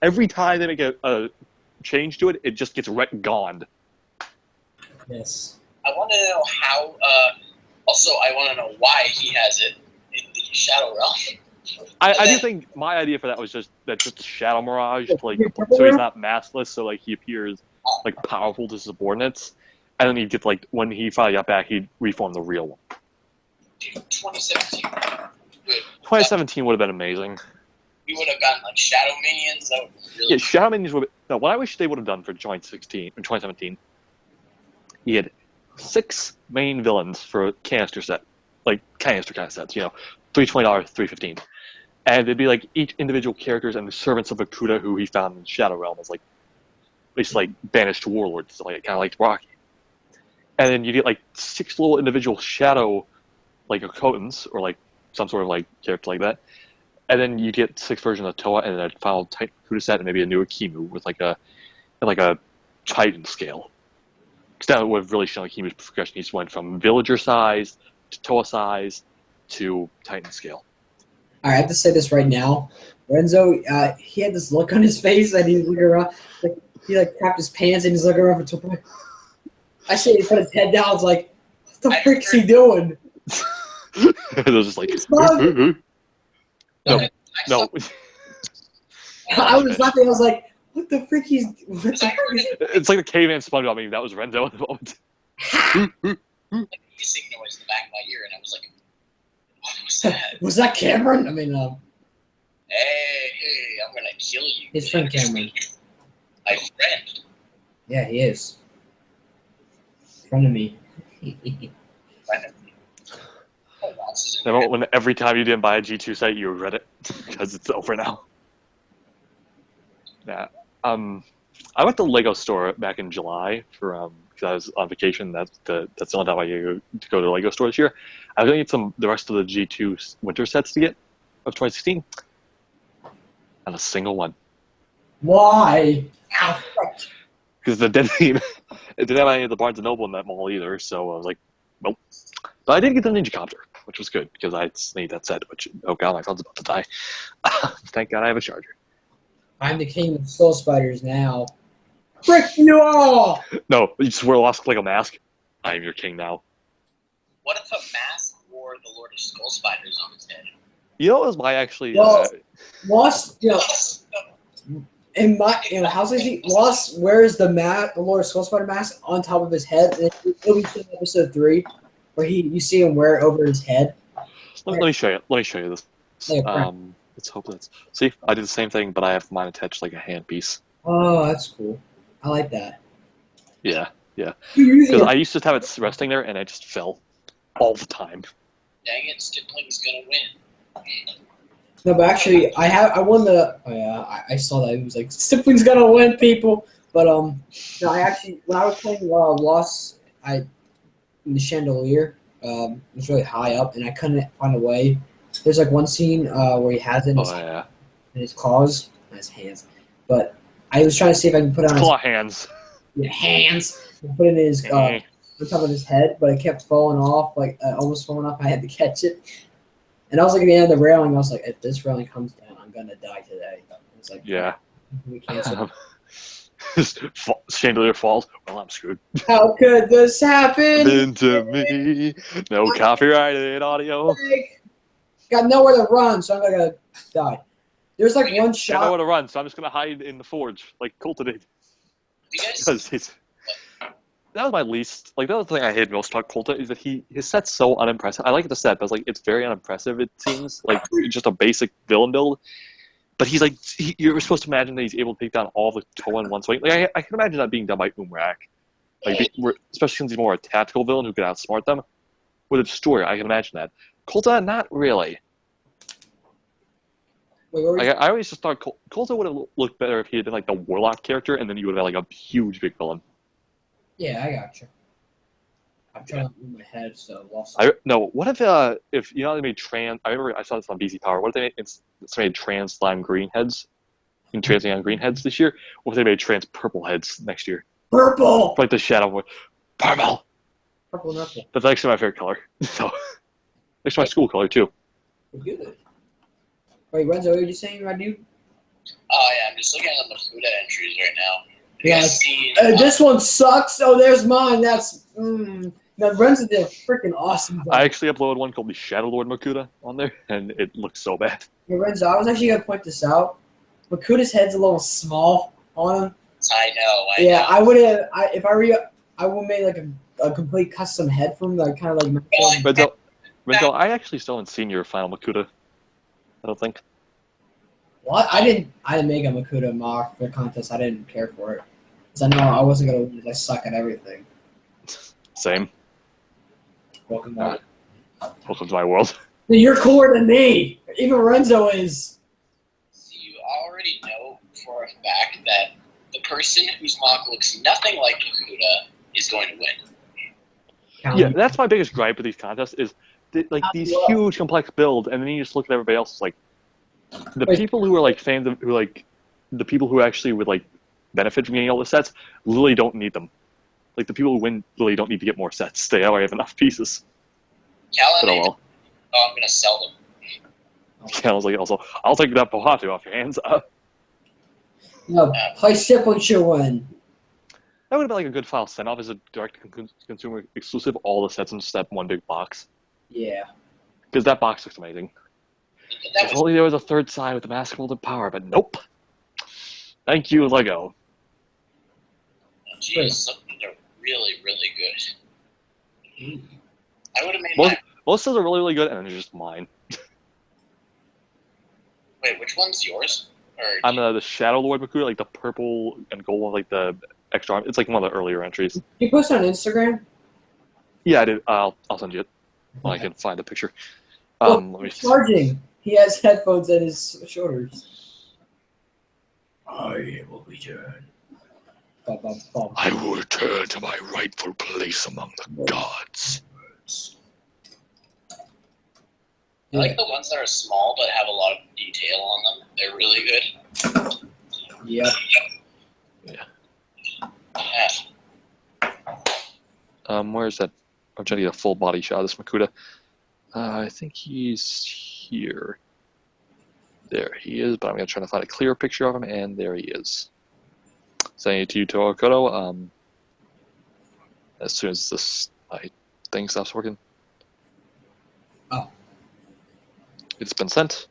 C: every time they make a change to it, it just gets retconned.
A: Yes.
D: I want to know how. Also, I want to know why he has it in the Shadow Realm.
C: I do think my idea for that was just Shadow Mirage, like so he's not maskless, so like he appears like powerful to subordinates, and then he'd get like when he finally got back, he'd reform the real one.
D: Dude, 2017.
C: 2017 would have been amazing.
D: We would have gotten like Shadow Minions. That would be really
C: Yeah, Shadow Minions would. No, what I wish they would have done for 2017. He had 6 main villains for a canister set, like canister kind of sets. You know, $320, $315, and they'd be like each individual characters and the servants of Okuda who he found in Shadow Realm as like, basically like banished warlords, like kind of like Rocky. And then you get like 6 little individual shadow, like Okotans or like some sort of like character like that. And then you get 6 versions of Toa and then a final Titan Okuda set and maybe a new Akimu with like a Titan scale. Because that would have really shown Akimu's progression. He just went from villager size to Toa size to Titan scale.
A: I have to say this right now. Renzo, he had this look on his face and he was looking around. Like, he like crapped his pants and he's looking around for Toa. I see he put his head down. I was like, what the frick is he doing?
C: It was just like, no.
A: I was laughing. I was like, what the frick is...
C: It's like the caveman SpongeBob meme. That was Renzo at the moment.
D: like a hissing noise in the back of my ear, and I was like, what was that?
A: Was that Cameron? I mean,
D: Hey, I'm gonna kill you.
A: his friend Cameron.
D: My friend.
A: Yeah, he is. In front of me.
D: Friend of me. Oh, Ross is in
C: The moment
D: here.
C: when every time you didn't buy a G2 site, you regret it because it's over now. Yeah. I went to Lego store back in July for because I was on vacation. That's the only time I get to go to the Lego store this year. I was going to get the rest of the G2 winter sets to get of 2016. Not a single one.
A: Why? Ow, frick.
C: Because it didn't have any of the Barnes & Noble in that mall either, so I was like, nope. But I did get the Ninja Copter, which was good, because I need that set, which, oh god, my phone's about to die. Thank god I have a charger.
A: I'm the king of soul spiders now. Frick you all!
C: No, you just wear a Lost Lego mask. I am your king now.
D: What if a mask wore the Lord of Skull Spiders on his head?
C: You know, it was my actually...
A: Well, Lost, in the house I see, Lost wears the Lord Skull Spider mask on top of his head, and it'll be in episode 3, where you see him wear it over his head.
C: let me show you. Let me show you this.
A: Yeah,
C: Let's hope that's... See, I did the same thing, but I have mine attached like a handpiece.
A: Oh, that's cool. I like that.
C: Yeah.
A: You're using
C: Because
A: it.
C: I used to have it resting there, and I just fell all the time.
D: Dang it, Stipling's gonna win.
A: No, but actually, I won the. Oh yeah, I saw that. It was like Stipling's gonna win, people. But no, I actually when I was playing Lost, in the chandelier, it was really high up, and I couldn't find a way. There's like one scene where he has it in his claws, and his hands. But I was trying to see if I can put it on
C: Claw hands.
A: his hands and put it in his on top of his head, but it kept falling off, like almost falling off. I had to catch it. And I was like at the end of the railing. I was like, if this railing comes down, I'm gonna die today. It's like,
C: Yeah.
A: we can't.
C: Chandelier falls. Well, I'm screwed.
A: How could this happen?
C: Into me. No copyrighted audio.
A: Got nowhere to run, so I'm gonna die. There's like one
C: I know
A: shot.
C: where to run, so I'm just gonna hide in the forge like Colta did.
D: You guys,
C: Because that was my least. Like the other thing I hated most about Colta is that his set's so unimpressive. I like the set, but it's like it's very unimpressive. It seems like it's just a basic villain build. But he's like you're supposed to imagine that he's able to take down all the Toa in one swing. Like I can imagine that being done by Umrak. Like especially since he's more a tactical villain who can outsmart them. With a destroyer, I can imagine that. Colta, not really.
A: Wait, what were you-
C: Like, I always just thought Colta would have looked better if he had been like the Warlock character, and then you would have had like a huge big villain.
A: Yeah, I got you. I'm trying to move my head, so lost.
C: What if you know they made trans? I remember I saw this on BC Power. What if they made trans slime green heads, and trans neon green heads this year? What if they made trans purple heads next year?
A: Purple.
C: Like the Shadow Boy, purple.
A: Purple and purple.
C: That's actually my favorite color. So, actually my school color too.
A: Good. Wait, Renzo, what are you saying, my dude?
D: oh yeah, I'm just looking at the Makuda entries right now. Have you
A: Yeah.
D: guys seen,
A: This one sucks. Oh, there's mine. That's. Now, Renzo did a freaking awesome job.
C: I actually uploaded one called the Shadow Lord Makuda on there, and it looks so bad.
A: Yeah, Renzo, I was actually going to point this out. Makuda's head's a little small on him.
D: I know.
A: Yeah,
D: know.
A: I would have. If I were, I would have made like a complete custom head from like kind of like.
C: Renzo, I actually still haven't seen your final Makuta. I don't think.
A: What? I didn't make a Makuta mock for the contest. I didn't care for it because I know I wasn't gonna win. I suck at everything.
C: Same.
A: Welcome
C: Welcome to my world.
A: Dude, you're cooler than me. Even Renzo is.
D: So you already know for a fact that the person whose mock looks nothing like Makuta is going to win.
C: Yeah, that's my biggest gripe with these contests is like these huge complex builds, and then you just look at everybody else. It's like the people who are like fans of who like the people who actually would like benefit from getting all the sets literally don't need them. Like the people who win literally don't need to get more sets. They already have enough pieces. But
D: I'm gonna sell them.
C: Callan's like also, I'll take that Pohatu off your hands.
A: No, play Simple Chewin.
C: That would have been like a good file send off as a direct consumer exclusive. All the sets in just that one big box.
A: Yeah.
C: Because that box looks amazing. If only there was a third side with the Mask of Golden Power, but nope. Thank you, Lego.
D: Jeez, they're really, really good. I would have made
C: most of those are really, really good, and they're just mine.
D: Wait, which one's yours?
C: I'm the Shadow Lord Makuta, like the purple and gold one, like the extra arm. It's like one of the earlier entries.
A: You post it on Instagram?
C: Yeah, I did. I'll send you it when I can find the picture.
A: Look,
C: let me
A: charging. He has headphones at his shoulders. I will return.
C: I will return to my rightful place among the gods.
D: I like the ones that are small but have a lot of detail on them. They're really good.
A: Yep.
C: Yeah.
D: Yeah.
C: Where's that? I'm trying to get a full body shot of this Makuta. I think he's here. There he is, but I'm going to try to find a clearer picture of him, and there he is. Sending it to you, to Okoto. As soon as this my thing stops working.
A: Oh.
C: It's been sent.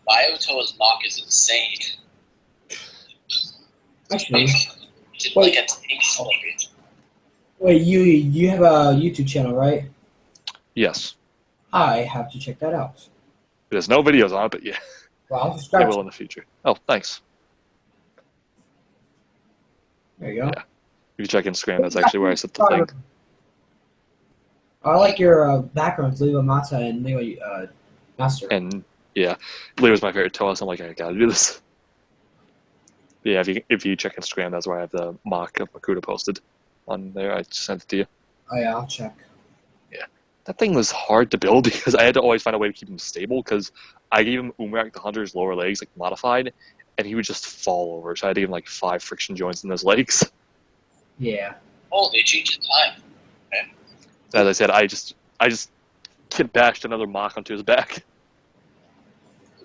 D: Biotoa's mock is insane.
A: Actually,
D: It's like a tank soldier.
A: wait, you have a YouTube channel, right?
C: Yes.
A: I have to check that out.
C: There's no videos on it, but yeah.
A: Well, I'll
C: They
A: subscribe.
C: will in the future. Oh, thanks.
A: There you go.
C: Yeah. If you check Instagram, that's actually where I set the thing.
A: I like your backgrounds, Leva Mata and Leva Master.
C: And yeah, Leo's my favorite Toa, so I'm like, I gotta do this. Yeah, if you check Instagram, that's where I have the mock of Makuta posted on there. I sent it to you.
A: Oh yeah, I'll check.
C: Yeah, that thing was hard to build because I had to always find a way to keep him stable because I gave him Umrak the Hunter's lower legs like modified, and he would just fall over. So I had to give him like 5 friction joints in his legs.
A: Yeah.
D: Oh, they changed the time. Okay.
C: As I said, I just bashed another mock onto his back.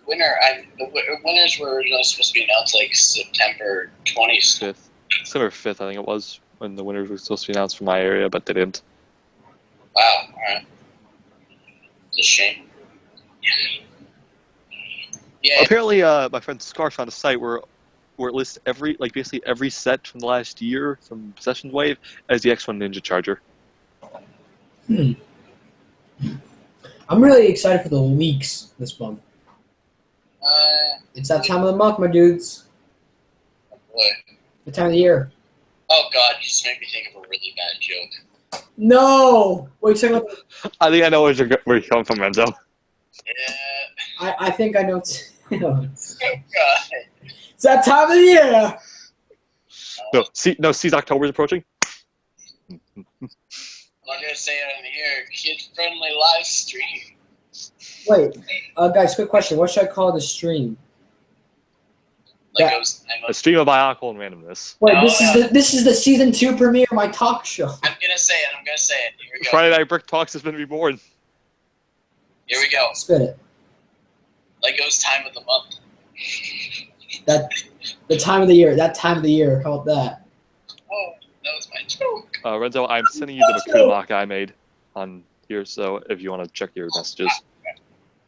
D: The winners were originally supposed to be announced like September 20th.
C: 5th. September 5th, I think it was, when the winners were supposed to be announced from my area, but they didn't.
D: Wow, alright. It's a shame. Yeah.
C: Apparently, my friend Scar found a site where it lists basically every set from the last year from Possession Wave as the X1 Ninja Charger.
A: I'm really excited for the leaks this month. It's that time of the month, my dudes.
D: What?
A: The time of the year.
D: Oh god, you just made me think of a really bad joke.
A: No! Wait, talking about
C: I think I know where you're coming from, Renzo.
D: Yeah.
A: I think I know too.
D: Oh god.
A: It's that time of the year!
C: See, October's approaching.
D: I'm not gonna say it on here. Kid-friendly live stream.
A: Wait, guys, quick question. What should I call the stream?
C: A stream of Bionicle and randomness.
A: Wait, this is the season 2 premiere of my talk show.
D: I'm gonna say it. Here we go.
C: Friday Night Brick Talks has been reborn.
D: Here we go.
A: Spit it.
D: Lego's time of the month.
A: The time of the year. That time of the year. How about that?
D: Oh, that was my joke.
C: Renzo, I'm sending you the Makuta mock I made on here, so if you want to check your messages.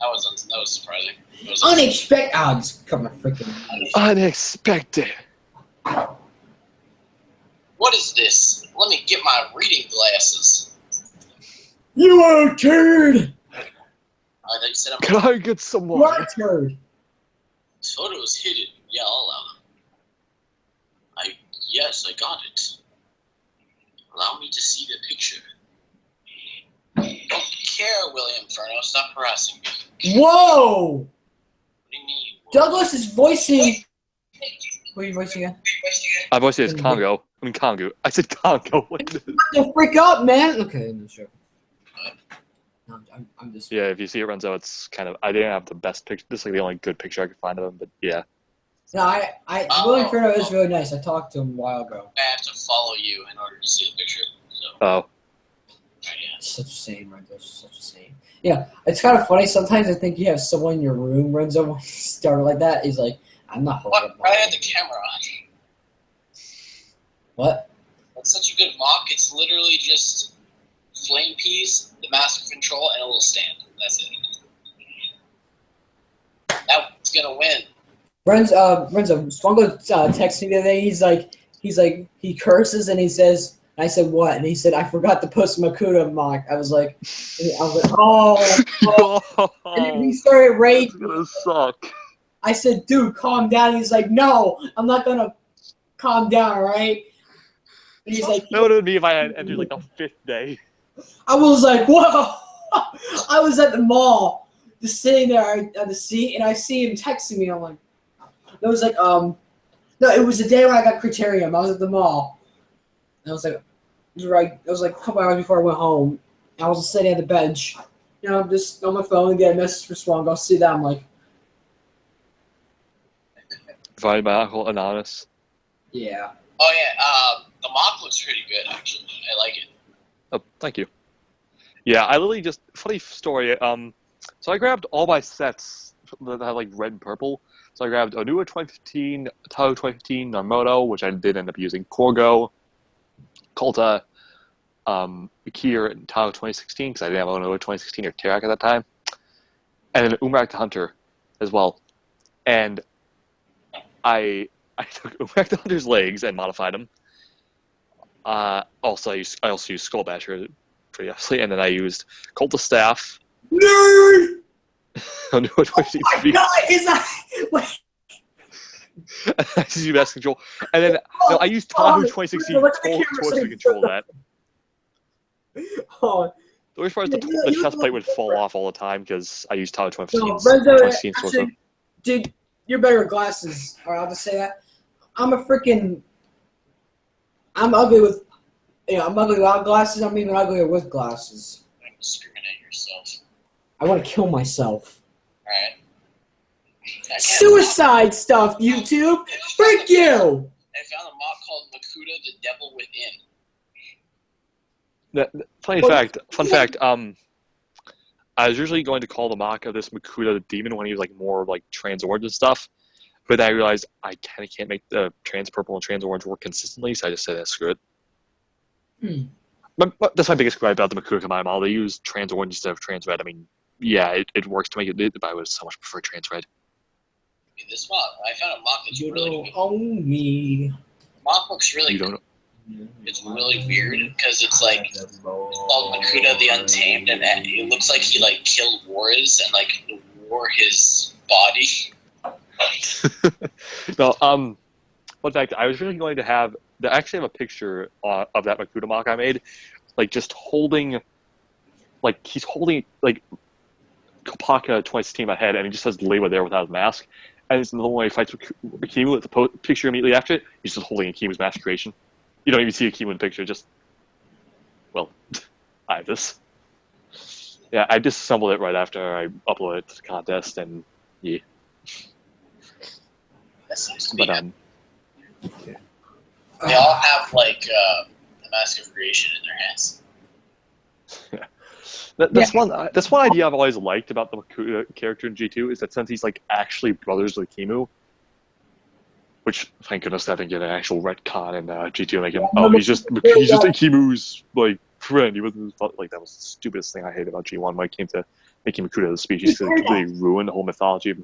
D: That was surprising.
A: Unexpected odds. Come on, freaking.
C: Unexpected.
D: What is this? Let me get my reading glasses.
A: You are a turd!
D: They said I'm
C: Can I get some
A: You are
C: water?
A: a turd.
D: This photo is hidden. Yeah, I'll allow them. Yes, I got it. Allow me to see the picture. Don't care, William Furno. Stop harassing me.
A: Whoa!
D: What do you mean?
A: Douglas is voicing. What are you voicing again?
C: I voiced it as Congo. I mean Congo. I said Congo. What
A: The freak up, man. Okay, I'm sure. No, I'm just.
C: Yeah, if you see it, Renzo, it's kind of. I didn't have the best picture. This is like the only good picture I could find of him, but yeah.
A: No, William Furno is really nice. I talked to him a while ago.
D: I have to follow you in order to see the picture. So,
C: Oh.
D: yeah.
A: It's such a shame, Renzo. It's such a shame. Yeah, it's kind of funny. Sometimes I think you have someone in your room, Renzo, when you start like that. He's like, I'm not holding
D: What?
A: up
D: I
A: my
D: had the camera on.
A: What?
D: That's such a good mock. It's literally just flame piece, the master control, and a little stand. That's it. That's gonna win.
A: Renzo, Strongbow texted me the other day. He's like, he curses and he says, I said, what? And he said, I forgot to post Makuta mock. I was like, oh. And then he started
C: It's
A: raging.
C: gonna suck.
A: I said, dude, calm down. He's like, no, I'm not going to calm down, all right? And he's like,
C: That would have been me if I had entered like the 5th day.
A: I was like, whoa. I was at the mall, just sitting there on the seat, and I see him texting me. I'm like, it was like, no, it was the day when I got Criterium. I was at the mall. And I was like, it was like a couple hours before I went home. I was just sitting at the bench. You know, I'm just on my phone and get a message for Strong. I'll see that. I'm like,
C: Provided by Uncle Anonymous.
A: yeah.
D: Oh yeah, the mock looks pretty good actually. I like it.
C: Oh, thank you. Yeah, I literally just funny story. So I grabbed all my sets that had like red and purple. So I grabbed Onua 2015, Tao 2015, Narmoto, which I did end up using, Korgo, Kolta, Akir, and Tao 2016 because I didn't have Onua 2016 or Terak at that time, and then Umrak the Hunter as well. And I took Umrak the Hunter's legs and modified them. Also, I also used Skull Basher pretty obviously, and then I used Kolta Staff.
A: Nerd!
C: Onua
A: Oh
C: 2016.
A: my god, is that... Wait.
C: I just used Master Control. And then no, I used Tahoe 2016 torso to control that.
A: Oh,
C: The worst part is the chest plate would fall off all the time because I used Tahoe
A: no,
C: 2016 torso.
A: actually, dude, you're better with glasses. Alright, I'll just say that. I'm ugly with, I'm ugly without glasses. I'm even uglier with glasses.
D: Don't discriminate yourself.
A: I want to kill myself.
D: Alright.
A: Suicide stuff, YouTube. Freak you.
D: I found a mock called Makuta the Devil Within.
C: Fun fact, I was usually going to call the mock of this Makuta the Demon when he was like more like trans orange and stuff, but then I realized I kind of can't make the trans purple and trans orange work consistently, so I just said, screw it. But that's my biggest gripe about the Makuta Kamai model. They use trans orange instead of trans red. I mean, yeah, it works to make it, but I would so much prefer trans red.
D: This mock, I found a mock that's
A: You
D: really
A: don't
D: good.
A: own me.
D: Mock looks really good. It's really weird because it's like it's called Makuta the Untamed, and it looks like he like killed Warriors and like wore his body.
C: No, fun fact, I was really going to have. I actually have a picture of that Makuta mock I made, like just holding, like he's holding like Kopaka 2016 in my head, and he just has Lewa there without his mask. And it's the one way he fights Akimu with the picture immediately after it. He's just holding Akimu's mask creation. You don't even see Akimu in the picture. Just, well, I have this. Yeah, I disassembled it right after I uploaded it to the contest, and yeah.
D: That seems to be.
C: But
D: They all have like the Mask of Creation in their hands.
C: Yeah. That's one idea I've always liked about the Makuta character in G2 is that since he's like actually brothers with Akimu, which thank goodness that didn't get an actual retcon in G2 like he's just Akimu's like friend. He wasn't like that was the stupidest thing I hated about G1 when it came to making Makuta the species. It completely ruined the whole mythology of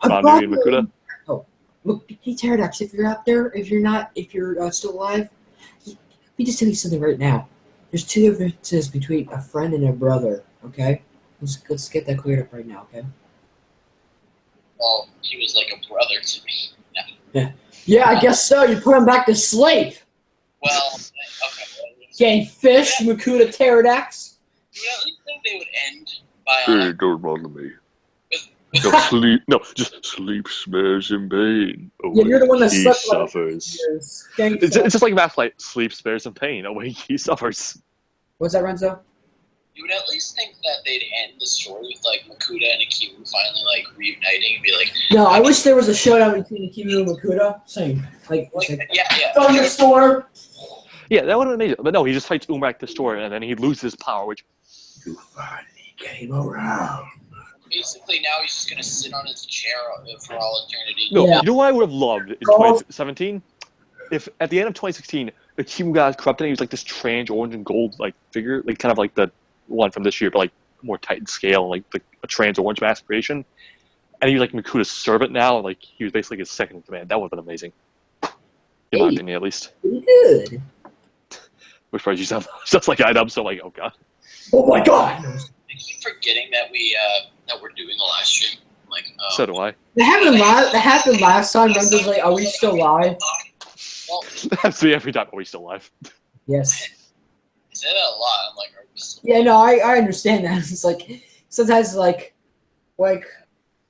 C: Manu and Makuta.
A: Oh, Look, hey Pterodax, if you're out there, if you're still alive, let me just tell you something right now. There's two differences between a friend and a brother. Okay, let's get that cleared up right now. Okay.
D: Well, he was like a brother to me.
A: Yeah, I guess so. You put him back to sleep.
D: Well, okay.
A: Gay fish, Makuta Pterodax.
D: You at least think they would end by
C: Hey, don't bother me. Just sleep spares in pain.
A: Yeah, you're the one that
C: he
A: slept like
C: suffers.
A: years.
C: It's just like math, like sleep spares in pain. Awake he suffers.
A: What's that, Renzo?
D: You would at least think that they'd end the story with like Makuta and Akimu finally like reuniting and be like,
A: No, I wish there was a showdown between Akimu and Makuta. Same. Like
D: yeah.
A: thunderstorm.
C: Yeah, that would have been amazing. But no, he just fights Umak the Store, and then he loses his power, which...
A: You finally came around.
D: Basically, now he's just gonna sit on his chair for all eternity.
C: No,
A: Yeah.
C: you know what I would have loved in 2017? If at the end of 2016, Akimu got corrupted and he was like this trans orange and gold like figure, like kind of like the one from this year, but like more tight scale, like a trans orange mass creation. And he was like Makuta's servant now, like he was basically his second in command. That would have been amazing. In my opinion, at least.
A: Pretty good.
C: Which part you sound just like I'm so like, oh god.
A: Oh my god!
D: I keep forgetting that we're doing a live stream. Like,
C: So do I.
A: That happened last time. Renzo's like, are we still live?
D: Well,
C: That's me every time. Are we still live?
A: Yes.
D: I say that a lot. I'm like, are we still?
A: Yeah, no, I understand that. It's like sometimes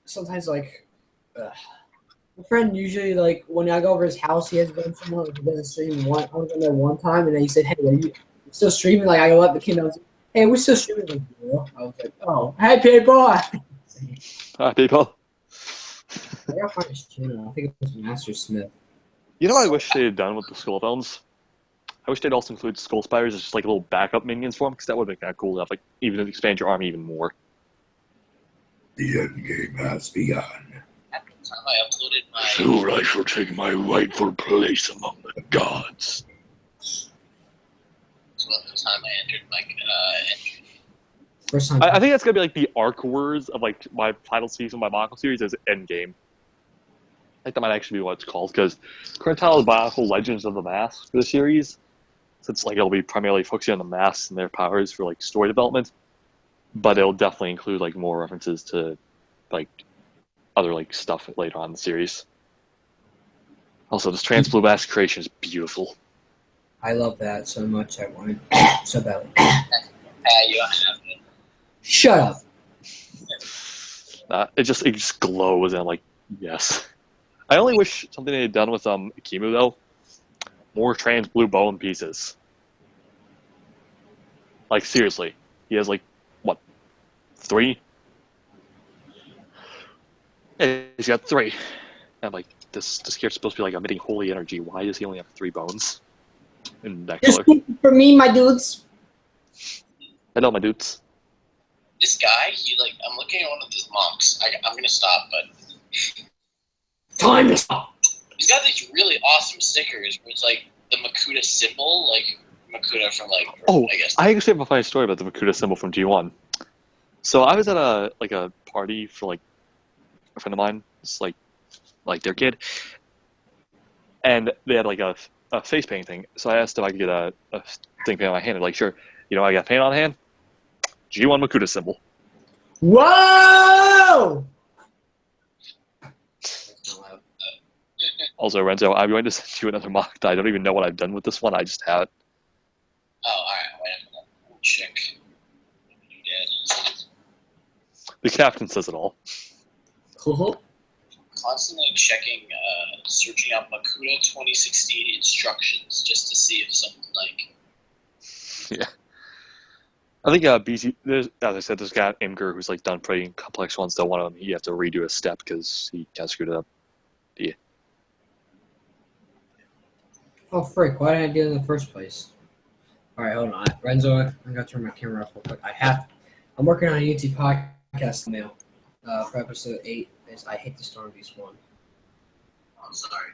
A: sometimes my friend usually like when I go over his house, he has been somewhere like, he doesn't stream one. I was in there one time, and then he said, "Hey, are you still streaming?" Like I go let the kid know, "Hey, we're still streaming." Like, yeah. I was like, "Oh, hey, people."
C: Hi, people.
A: I gotta find his channel. I think it was Master Smith.
C: You know what I wish they had done with the Skull Bones? I wish they'd also include Skull Spiders as just like little backup minions for them, because that would have been kind of cool enough. Like, even expand your army even more.
A: The end game has begun.
D: At the time I uploaded my.
C: Soon I shall take my rightful place among the gods.
D: So at the time I entered my entry.
A: First time.
C: I think that's gonna be like the arc words of like my final season of my Bionicle series is Endgame. I think that might actually be what it's called, because current title is Bionicle Legends of the Mask for the series. So it's like it'll be primarily focusing on the masks and their powers for like story development, but it'll definitely include like more references to like other like stuff later on in the series. Also, this trans blue mask creation is beautiful.
A: I love that so much. I want it so badly.
D: You don't have it.
A: Shut up.
C: It just glows, and I'm like, yes. I only wish something they had done with Akimu though. More trans blue bone pieces. Like seriously, he has like what, 3? Yeah, he's got 3. And I'm like, this character's supposed to be like emitting holy energy. Why does he only have 3 bones in that
A: Just
C: color?
A: for me, my dudes.
C: Hello, my dudes.
D: This guy, I'm looking at one of his monks. I'm gonna stop, but
A: Time to stop.
D: he's got these really awesome stickers where it's like the Makuta symbol, like Makuta from like.
C: Oh,
D: I guess.
C: I actually have a funny story about the Makuta symbol from G1. So I was at a party for like a friend of mine. It's like their kid, and they had like a face paint thing. So I asked if I could get a thing paint on my hand. They're like, sure. You know, I got paint on hand. G1 Makuta symbol.
A: Whoa!
C: Also, Renzo, I'm going to send you another mock that I don't even know what I've done with this one. I just have it.
D: Oh, alright, wait a minute. Let me check. You did.
C: The captain says it all.
A: Cool.
D: Constantly checking, searching up Makuta 2016 instructions just to see if something like.
C: Yeah. I think BC, as I said, there's a guy, Imgur, who's like done pretty complex ones. Though one of them, you have to redo a step because he kind of screwed it up. Yeah.
A: Oh, frick. Why did I do it in the first place? Alright, hold on. Renzo, I gotta turn my camera off real quick. I'm working on a YouTube podcast now for episode 8. I Hate the Storm Beast 1.
D: I'm sorry.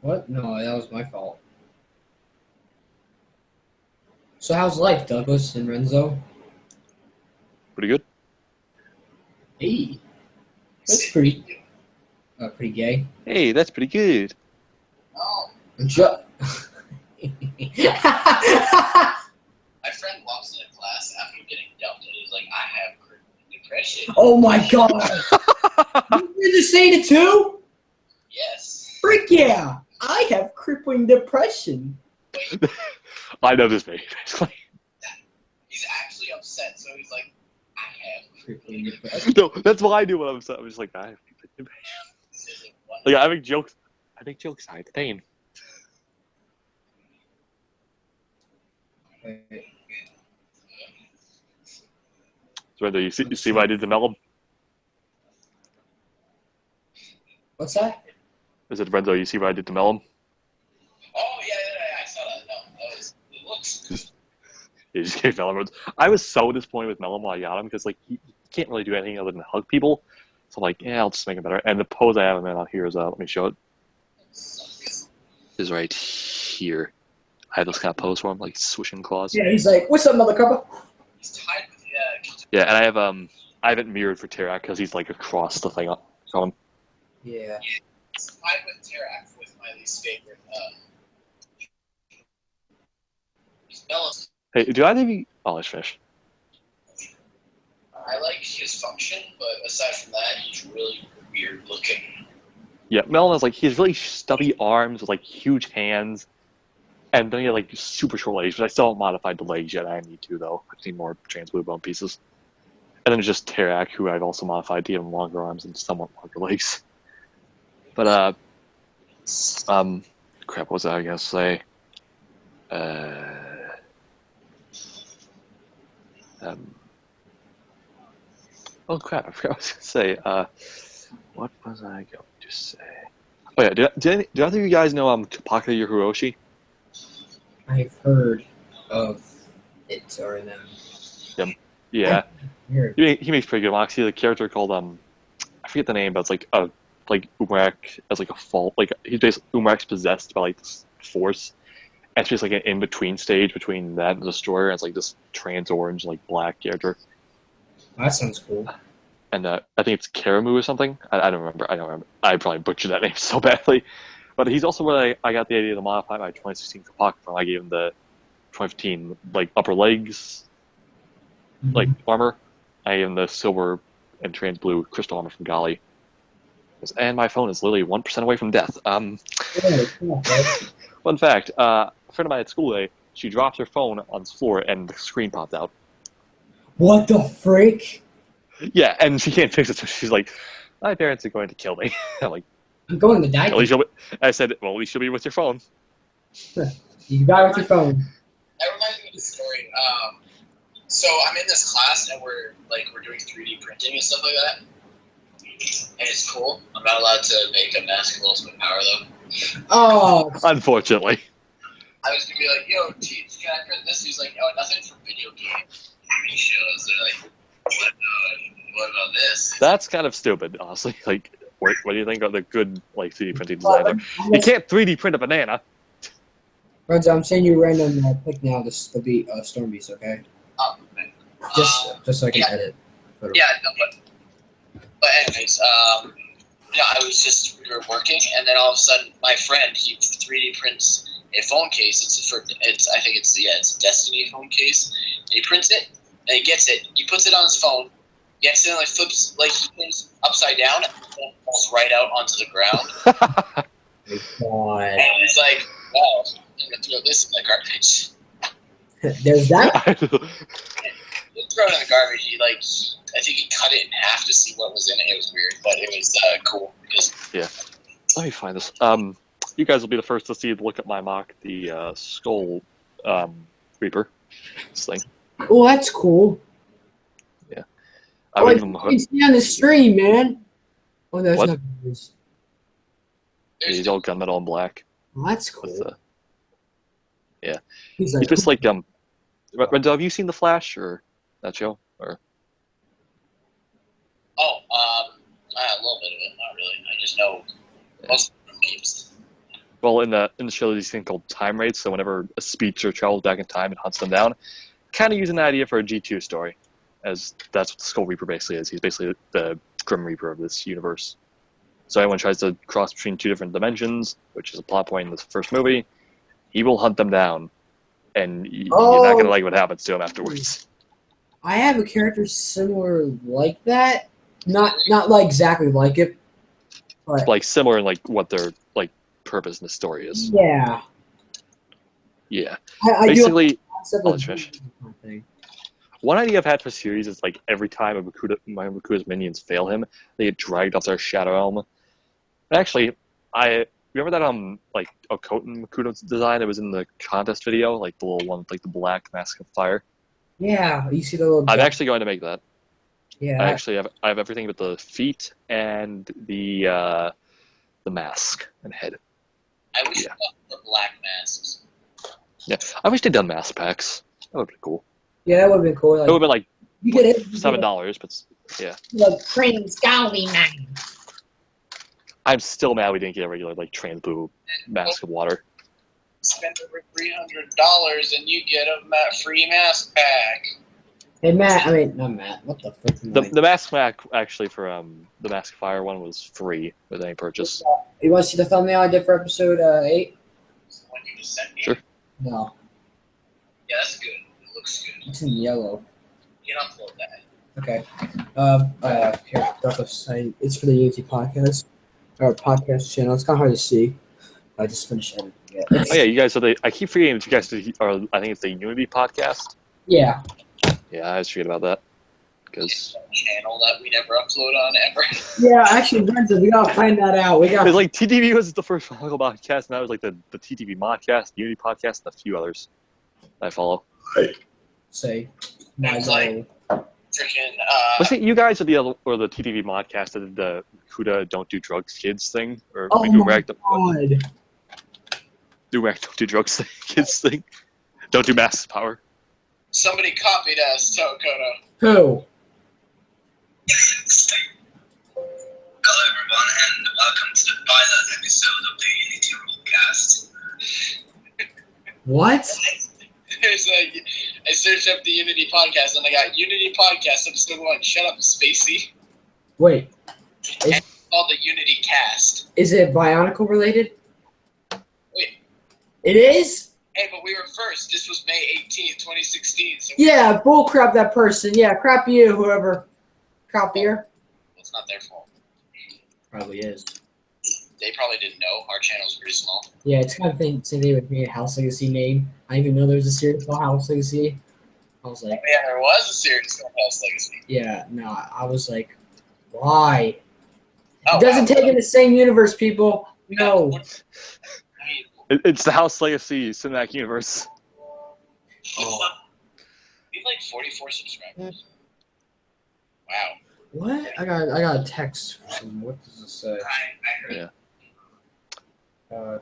A: What? No, that was my fault. So how's life, Douglas and Renzo?
C: Pretty good.
A: Hey. That's pretty. Pretty gay.
C: Hey, that's pretty good.
D: No. My friend walks into class after getting dumped, and he's like, "I have depression."
A: Oh my god! You're just saying it too?
D: Yes.
A: Frick yeah! I have crippling depression.
C: I know this me, basically.
D: He's actually upset, so he's like, "I have
A: Crippling depression.
C: No, that's what I do when I'm upset. I'm just like, I have
D: depression." What?
C: like, I make jokes. I entertain.
A: Wait.
C: So, Rendo, you see what I did to Melum?
A: What's that?
C: Is it Renzo? You see what I did to Melum?
D: Oh yeah, I saw that. No, that was. It looks.
C: You just gave Melum words. I was so disappointed with Melum when I got him because like he can't really do anything other than hug people. So I'm like, yeah, I'll just make him better. And the pose I have him in on here is let me show it. Is right here. I have this kind of pose for him, like swishing claws.
A: Yeah, he's like, "What's up, motherfucker?"
D: He's tied with
C: Yeah, and I have it mirrored for Tarak because he's like across the thing from him.
A: Yeah.
D: He's tied with Tarak with my least favorite. Melons.
C: Hey, do either of you? Oh, let's finish.
D: I like his function, but aside from that, he's really weird looking.
C: Yeah, Melon is like he has really stubby arms with like huge hands, and then he had like super short legs. But I still haven't modified the legs yet. I need to though. I need more trans blue bone pieces. And then there's just Tarak, who I've also modified to even longer arms and somewhat longer legs. But crap, what was I gonna say? Oh crap, I forgot what I was gonna say. What was I going to say? Oh yeah, do either of you guys know Kapaka Hiroshi?
A: I've heard of it or them.
C: Yeah,
A: Weird.
C: he makes pretty good mocks. He's a character called I forget the name, but it's like Umrak as like a fault. Like he's basically Umrak's possessed by like this force. And it's just like an in between stage between that and Destroyer. And it's like this trans orange like black character.
A: That sounds cool.
C: And I think it's Karamu or something. I don't remember. I probably butchered that name so badly. But he's also where I got the idea to modify my 2016 Kapaka from. I gave him the 2015 like upper legs like armor. I gave him the silver and trans blue crystal armor from Gali. And my phone is literally 1% away from death.
A: Yeah, cool, right?
C: Fun fact: a friend of mine at school today, she dropped her phone on the floor and the screen popped out.
A: What the frick?
C: Yeah, and she can't fix it, so she's like, "My parents are going to kill me." I'm like,
A: I'm going to die.
C: "At least I said, "Well, at least you'll be with your phone."
A: You got it with your phone.
D: That reminds me of a story. So I'm in this class and we're doing 3D printing and stuff like that, and it's cool. I'm not allowed to make a mask of ultimate power though.
A: Oh,
C: Unfortunately.
D: I was gonna be like, "Yo, teach, can I print this?" He's like, "Oh, nothing from video game shows." They're like, what about this?"
C: That's kind of stupid, honestly. Like, what do you think of the good like 3D printing designer? You can't 3D print a banana.
A: Renzo, I'm sending you a random pic now. This will be Storm Beast, okay?
D: Okay.
A: Just so I can edit.
D: Yeah, no, but anyways, yeah, we were working, and then all of a sudden, my friend, he 3D prints a phone case. I think it's a Destiny phone case. And he prints it, and he gets it. He puts it on his phone. He accidentally flips, he turns upside down, and the phone falls right out onto the ground.
A: God.
D: And he's like, "Wow, I'm gonna throw this in the garbage."
A: There's that.
D: He didn't throw it in the garbage. I think he cut it in half to see what was in it. It was weird, but it was cool because
C: Let me find this. You guys will be the first to look at my mock, the Skull Reaper. This thing.
A: Oh, that's cool.
C: Yeah.
A: Oh, you can see on the stream, man. Oh, there's
C: What?
A: no videos.
C: He's all gunmetal and black.
A: Oh, that's cool.
C: With, yeah.
A: He's
C: He's just like Renzo, have you seen The Flash or that show? Or
D: a little bit of it, not really. I just know most of the names.
C: well, in the show, there's this thing called time raids. So whenever a speedster travels back in time and hunts them down, kind of using that idea for a G2 story, as that's what the Skull Reaper basically is. He's basically the Grim Reaper of this universe. So anyone tries to cross between 2 different dimensions, which is a plot point in the first movie, he will hunt them down, and you're not gonna like what happens to him afterwards.
A: I have a character similar like that. Not like exactly like it, but
C: Like similar in like what their like purpose in the story is.
A: yeah.
C: Yeah.
A: I
C: Basically,
A: do have
C: I'll let you finish.
A: thing.
C: One idea I've had for series is like every time my Makuta's minions fail him, they get dragged off their Shadow Realm. And actually, I remember that like Okoto Makuta's design that was in the contest video, like the little one with like the black mask of fire.
A: Yeah, you see the little.
C: I'm actually going to make that.
A: Yeah.
C: I have everything but the feet and the mask and head.
D: I wish I got the black masks.
C: Yeah, I wish they'd done mask packs. That would be cool.
A: Yeah, that would have been cool. Like,
C: It would have been like
A: you get it.
C: $7, but yeah.
A: The train scowly man.
C: I'm still mad we didn't get a regular like trans blue mask of water.
D: Spend over $300 and you get a free mask pack.
A: Hey Matt, I mean not Matt. What the frick?
C: The mask pack actually for the mask of fire one was free with any purchase.
A: You want to see the thumbnail I did for episode 8?
D: When you just sent me.
C: Sure.
A: No,
D: Yeah, that's good. It looks good.
A: it's in yellow.
D: You can upload that.
A: Okay. Here, got the site. It's for the Unity podcast, our podcast channel. It's kind of hard to see. I just finished editing it.
C: Oh yeah, you guys. So I keep forgetting that you guys are. I think it's the Unity podcast.
A: Yeah.
C: Yeah, I always forget about that because
D: Channel that we never upload on ever.
A: Yeah, actually, Brendan, we gotta find that out. We got
C: like TTV was the first podcast, and that was like the TTV modcast, Unity podcast, and a few others that I follow.
A: say.
D: It's like freaking.
C: Was it you guys or the TTV modcast that did the Kuda Don't Do Drugs Kids thing, or
A: Oh
C: do
A: my
C: Rag
A: god.
C: Don't Do Drugs Kids thing? Don't do mass power.
D: Somebody copied us, Okoto.
A: Who?
E: Hello everyone and welcome to the pilot episode of the Unity Rollcast.
A: What?
D: I searched up the Unity podcast and I got Unity podcast episode 1. Shut up, Spacey.
A: Wait.
D: It's called the Unity Cast.
A: Is it Bionicle related?
D: Wait.
A: It is?
D: Hey, but we were first. This was May 18th, 2016. So
A: Yeah, bullcrap that person. Yeah, crap you, whoever. Copier.
D: it's not their fault.
A: Probably is.
D: They probably didn't know. Our channel's pretty small.
A: Yeah, it's kind of thing, same thing with me, House Legacy name. I didn't even know there was a series called House Legacy. I was like,
D: Yeah, there was a series called House Legacy.
A: yeah, no, I was like, why?
D: Oh,
A: It doesn't
D: wow.
A: take in the same universe, people. No.
D: I mean,
C: It's the House Legacy Cinematic Universe.
D: we have like 44 subscribers. Wow.
A: What? I got a text from someone. What does it say?
D: I heard.
C: Yeah.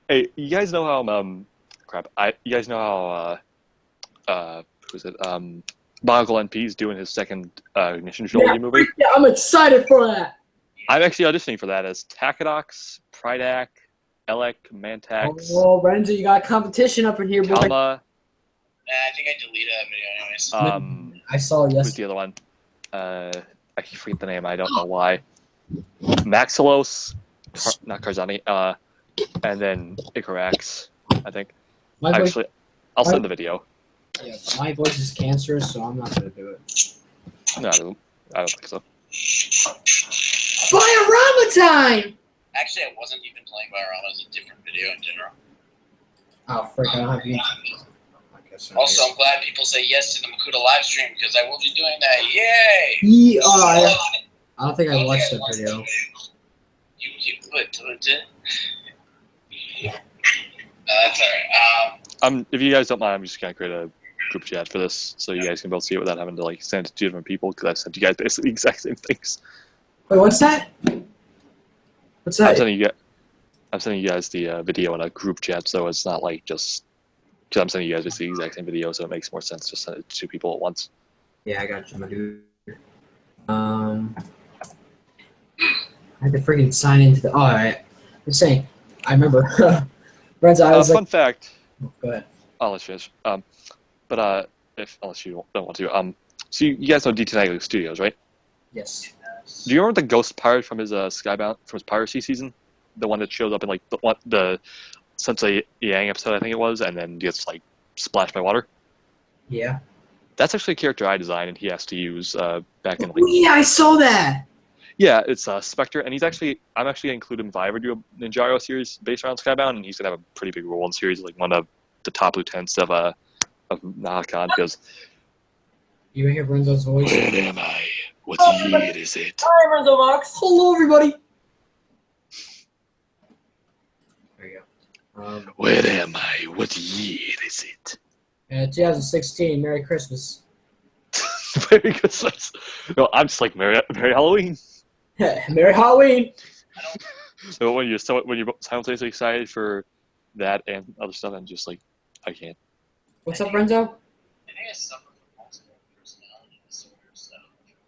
C: Hey, you guys know how you guys know how who's it? Bionicle NP's doing his second Ignition Trilogy movie.
A: Yeah, I'm excited for that.
C: I'm actually auditioning for that as Takadox, Pridak, Elec, Mantax,
A: Oh, Renzo, you got competition up in here, boy.
C: Kalma.
D: I think I deleted that video anyways.
A: I saw it
C: Who's
A: yesterday.
C: the other one? I forget the name. I don't know why. Maxilos, not Karzani. And then Icarax, I think.
A: My voice,
C: Actually, I'll send the video.
A: yeah, my voice is cancerous, so I'm not gonna do it.
C: No, I don't think so.
A: Biorama time!
D: Actually, I wasn't even playing Biorama. It was a different video in general.
A: Oh, frick, I don't have YouTube. I guess I
D: Also, I'm glad people say yes to the Makuta live stream because I will be doing that. Yay!
A: Yeah, I don't think I watched the video.
D: You put it. That's alright.
C: If you guys don't mind, I'm just gonna create a group chat for this, so you guys can both see it without having to like send it to 2 different people. Because I sent you guys basically the exact same things.
A: Wait, what's that? What's
C: I'm
A: that?
C: sending you guys the video in a group chat, so it's not like just because I'm sending you guys just the exact same video, so it makes more sense to send it to 2 people at once.
A: Yeah, I got you, my dude. I had to freaking sign into the. Oh, I'm saying, I remember. Friends, I was
C: Fun
A: like,
C: fact.
A: go ahead.
C: I'll let you finish. Unless you don't want to. So you guys know D10 Studios, right?
A: Yes.
C: Do you remember the ghost pirate from his Skybound from his piracy season? The one that shows up in like the Sensei Yang episode, I think it was, and then gets like splashed by water.
A: Yeah.
C: That's actually a character I designed, and he has to use back in like.
A: Oh, yeah, I saw that.
C: Yeah, it's Spectre, and I'm actually gonna include him if I ever do a Ninjago series based around Skybound, and he's gonna have a pretty big role in the series, like one of the top lieutenants of Nahakan, because.
A: You hear Renzo's voice?
C: Where am I? What year is it?
A: Hi, Renzo Vox. Hello, everybody. There you go.
C: Where am I? What year is it?
A: 2016. Merry Christmas.
C: Merry Christmas. No, I'm just like Merry Halloween.
A: Merry Halloween.
C: So when you're simultaneously excited for that and other stuff, and just like I can't.
A: What's up, Renzo?
D: I think I suffer from multiple personality disorder, so.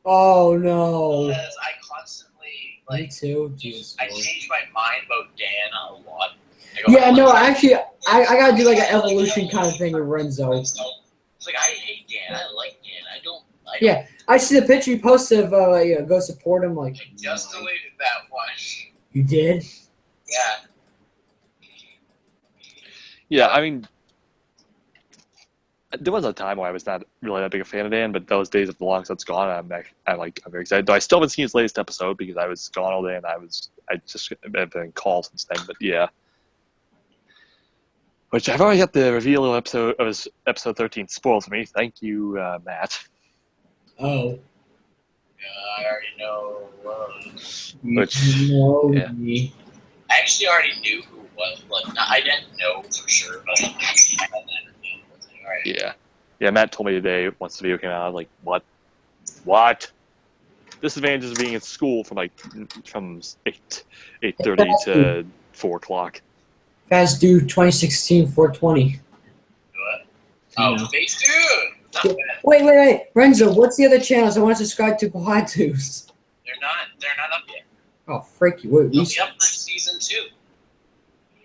A: Oh no.
D: Because I constantly,
A: Me
D: like,
A: too. Jesus.
D: I
A: Lord.
D: change my mind about Dan a lot. I go,
A: Yeah, no, actually, I gotta do like an evolution kind of thing with Renzo.
D: It's like, I hate Dan, I like Dan, I don't.
A: Yeah, I see the picture you posted of go support him. Like,
D: I just deleted that one.
A: you did?
D: Yeah.
C: Yeah, I mean, there was a time where I was not really that big a fan of Dan, but those days of the long since gone. I'm very excited. Though I still haven't seen his latest episode because I was gone all day and I've been in call since then. But yeah, which I've already got the reveal of episode 13 spoiled for me. Thank you, Matt.
A: Oh.
D: I already know.
C: Which,
A: No,
C: yeah.
A: me.
D: I actually already knew who it was. Like, I didn't know for sure, but I had that reveal. All right.
C: Yeah. Matt told me today once the video came out. I was like, what? What? Disadvantages of being in school from 8:30 to 4 o'clock.
A: Fast Dude 2016 420.
D: What? Oh,
A: Yeah.
D: Face Dude! Not bad.
A: Wait. Renzo, what's the other channels? I want to subscribe to Pilatus.
D: They're not up yet.
A: Oh, freak you. Wait,
D: They'll be up for season 2.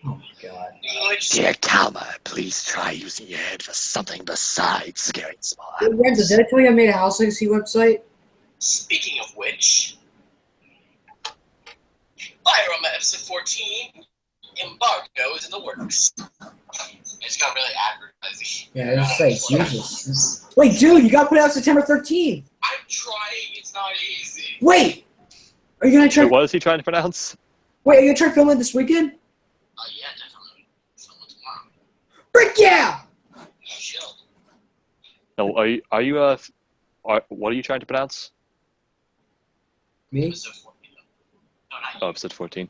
A: Oh, my God.
D: Which,
C: Dear Kalma, please try using your head for something besides scaring small
A: Wait, Renzo, did I tell you I made a House Legacy website?
D: speaking of which, Byron episode 14, embargo is in the works. It's got really advertising.
A: Yeah, it's like, Jesus. Wait, dude, you got to put it out September 13th.
D: I'm trying, it's not easy.
A: Wait. Are you going to try?
C: Wait, what is he trying to pronounce?
A: Wait, are you going to try filming this weekend?
D: Yeah, definitely. Someone tomorrow.
A: Frick yeah!
D: Chill.
C: No, what are you trying to pronounce?
A: Me?
D: Episode 14. No, not
C: Oh,
D: you.
C: episode 14.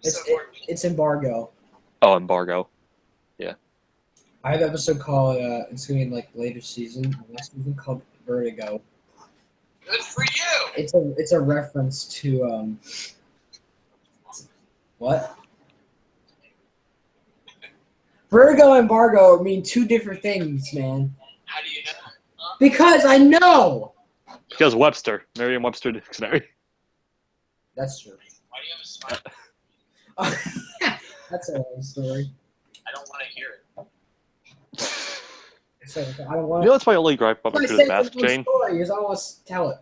D: Episode 14.
A: It's embargo.
C: Oh, embargo.
A: I have an episode called, it's going to be in, like, later season. Next season called Vertigo.
D: Good for you!
A: It's a reference to, what? Vertigo and embargo mean two different things, man.
D: How do you know? Huh?
A: Because I know!
C: Because Webster, Merriam-Webster Dictionary.
A: That's true.
D: Why do you have a smile?
A: That's a long story.
D: I don't want to hear it.
A: I don't want
C: You know, that's my only gripe about
A: I
C: Makuda's
A: said
C: math
A: it's a long
C: chain.
A: story because I want to tell it.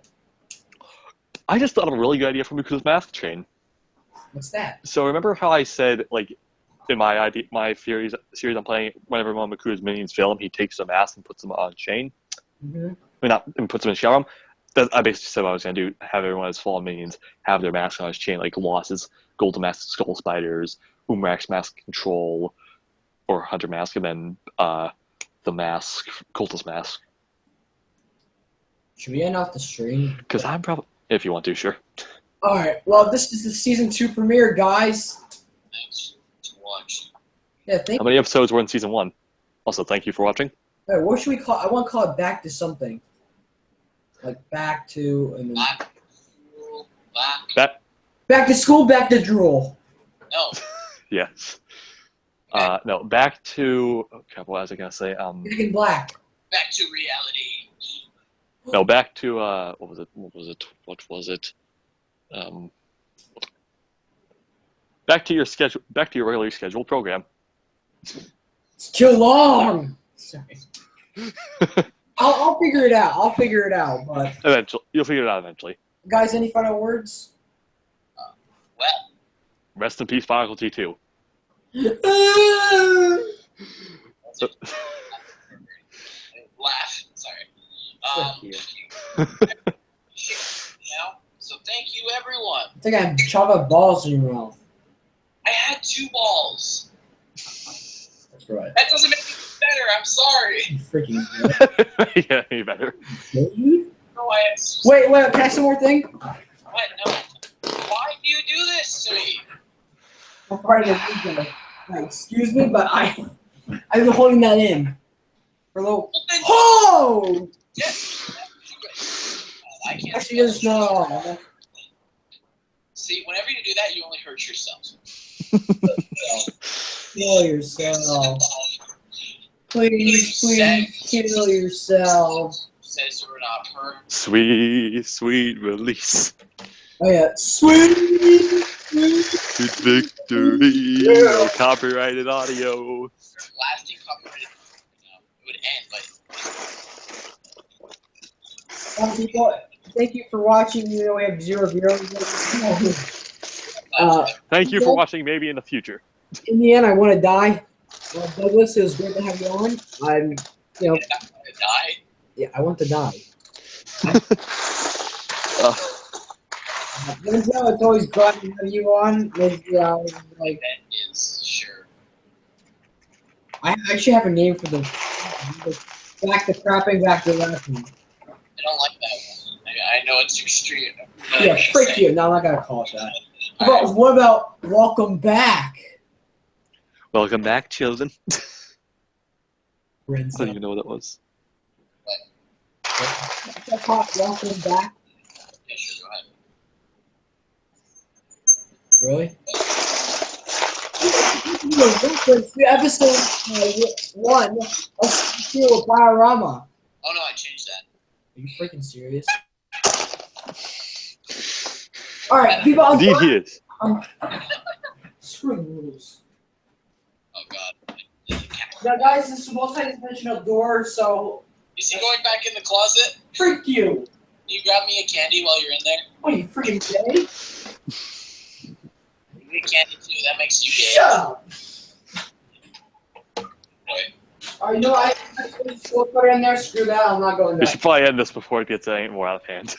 C: I just thought of a really good idea for Makuda's math chain.
A: What's that?
C: So remember how I said, like, in my series I'm playing, whenever one of Makuda's minions fail him, he takes the mask and puts them on chain?
A: Mm-hmm.
C: I mean, not and puts them in Sharam. I basically said what I was going to do: have everyone as fallen minions have their mask on his chain, like Losses, Golden Mask, Skull Spiders, Umrak's Mask Control, or Hunter Mask, and then the mask, Cultist Mask.
A: Should we end off the stream?
C: Because I'm probably, if you want to, sure.
A: Alright, well, this is the season 2 premiere, guys.
D: Thanks to watch.
A: Yeah, thank
C: How many episodes were in season 1? Also, thank you for watching.
A: Wait, what should we call? I want to call it Back to Something. Like Back to, and then Back to School, Back to Drool.
D: No.
C: Yes. No, back to. Oh, crap, what was I gonna say?
A: Back in Black.
D: Back to reality.
C: No, back to what was it? Back to your schedule. Back to your regularly scheduled program.
A: It's too long. Sorry. I'll figure it out. But
C: Eventually, you'll figure it out eventually.
A: Guys, any final words?
D: Well,
C: Rest in peace, faculty too.
D: laugh. Sorry.
A: Fuck you.
D: So thank you, everyone.
A: I think I have chocolate balls in your mouth.
D: I had 2 balls.
A: That's right.
D: That doesn't make it better. I'm sorry.
A: You freaking
C: Yeah, any better.
A: idiot.
D: No, I had.
A: Wait, can I say one more thing?
D: What? No. Why do you do this to me?
A: I'm part of the video. Excuse me, but I've been holding that in. For a little. Oh!
D: I can't.
A: Actually, doesn't smell at all.
D: See, whenever you do that, you only hurt yourself.
A: Kill yourself. Please kill yourself.
D: Says you're not hurt.
C: Sweet, sweet release.
A: Oh yeah, sweet.
C: Good victory. No copyrighted audio.
D: Lasting copyrighted. It would end, but.
A: People, thank you for watching. You know we have 0 viewers.
C: Thank you for watching. Maybe in the future.
A: In the end, I want to die. Douglas, it was great to have you on. I'm,
D: I'm gonna die.
A: yeah, I want to die. Denzel, it's always glad to have you on. Like,
D: That is sure.
A: I actually have a name for the back to crapping, back to laughing.
D: I don't like that one. I know it's extreme.
A: Yeah, freak you. No, I'm not gonna call it that. But what about welcome back?
C: Welcome back, children. I
A: Renzo.
C: don't even know what that was.
A: Welcome back.
D: Yeah, sure, go ahead.
A: Really? Episode 1 of Steel with Biorama.
D: Oh no, I changed that.
A: Are you freaking serious? Alright, people, I'm
C: Indeed, he is.
A: Screw the rules.
D: Oh god.
A: Now, guys, this is multi-dimensional door, so
D: Is he going back in the closet?
A: freak you.
D: You grab me a candy while you're in there?
A: What are you freaking gay?
D: You get candy too, that makes you gay.
A: Shut up.
D: Boy.
A: Alright, you know what? We'll put it in there. Screw that. I'm not going
C: We
A: there.
C: should probably end this before it gets any more out of hand.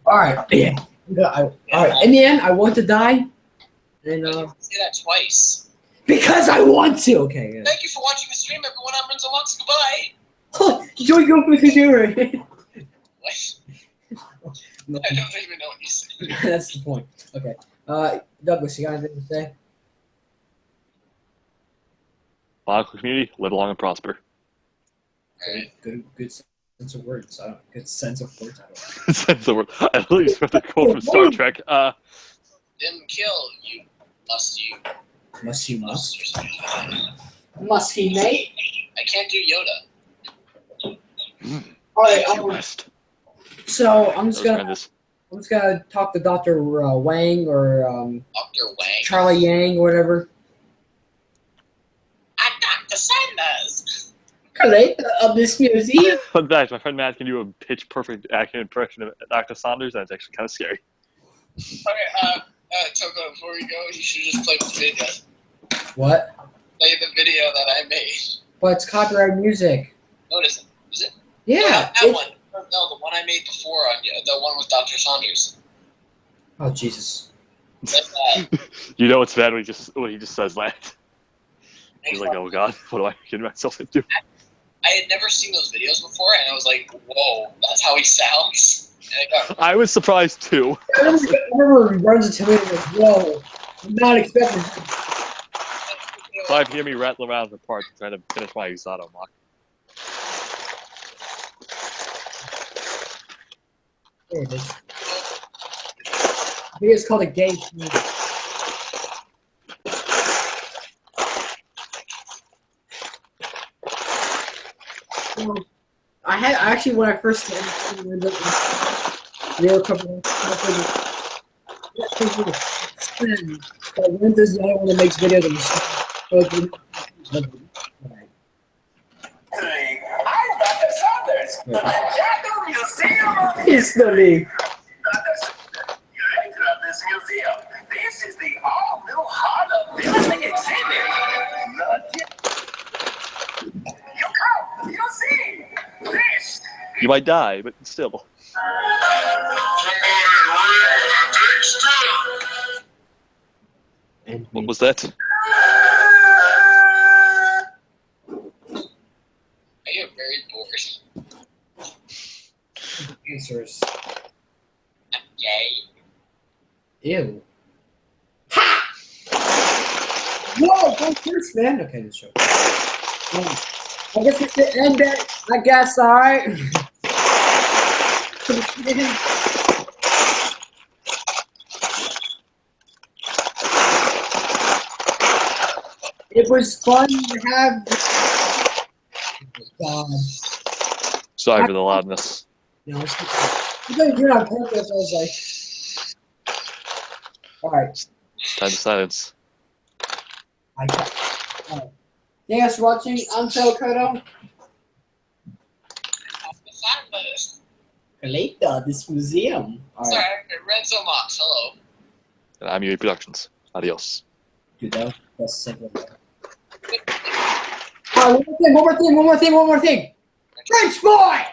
A: Alright, yeah. Alright, in the end, I want to die. And,
D: Say that twice.
A: because I want to. Okay, yeah.
D: Thank you for watching the stream, everyone. I'm Renzo Lux. Goodbye.
A: Joey, go for the computer.
D: What?
A: No,
D: I don't even know what you said.
A: that's the point. Okay. Douglas, you got anything to say?
C: Local community, live long and prosper.
A: Good sense of words. Good sense of words.
C: Sense the word. I literally read the quote from Star Trek.
D: Didn't kill you. Must you?
A: Must you must.
D: Or something.
A: Musky mate.
D: I can't do Yoda.
A: All right.
C: Thank you, West.
A: So I'm
C: That
A: just
C: was
A: gonna talk to Dr. Wang or
D: Dr. Wang.
A: Charlie Yang or whatever.
D: I'm Dr. Sanders.
A: Correct. Of this museum.
C: Fun fact, my friend Matt can do a pitch perfect accurate impression of Dr. Saunders, and it's actually kind of scary.
D: Okay, Toko, before we go, you should just play the video.
A: What?
D: Play the video that I made.
A: But it's copyright music.
D: No, it isn't. Is it?
A: Yeah.
D: That one. No, the one I made before on you. The one with Dr. Saunders.
A: Oh Jesus.
D: That's
C: You know it's bad when he just says that. He's like, oh god, what do I get myself into?
D: I had never seen those videos before, and I was like, whoa, that's how he sounds. And
C: I was surprised too.
A: I remember he runs into me and like, whoa, I'm not expecting.
C: So I hear me rattle around the park trying to finish my Usato mock.
A: There it is. I think it's called a gay thing. I actually when I first started there were a couple Winter's the only one that makes videos of
E: I'm Dr. Saunders, the Jackal Museum of
A: History.
C: You might die, but still.
A: And
C: What was that?
D: I get very bored.
A: answers.
D: Yay.
A: Ew. Ha! Whoa, go first, man. Okay, this show. I guess we should end it. I guess, alright. It was fun to have. Oh, God.
C: Sorry for the loudness.
A: You know, you didn't do it on purpose. I was like, all right.
C: Time to silence.
A: All right. Thanks for watching. I'm Okoto. Later, this museum. All right.
D: Sorry, Renzo Mox, hello.
C: And I'm Yuri Productions. Adios.
A: Dude, that's simple. All right, one more thing. French boy!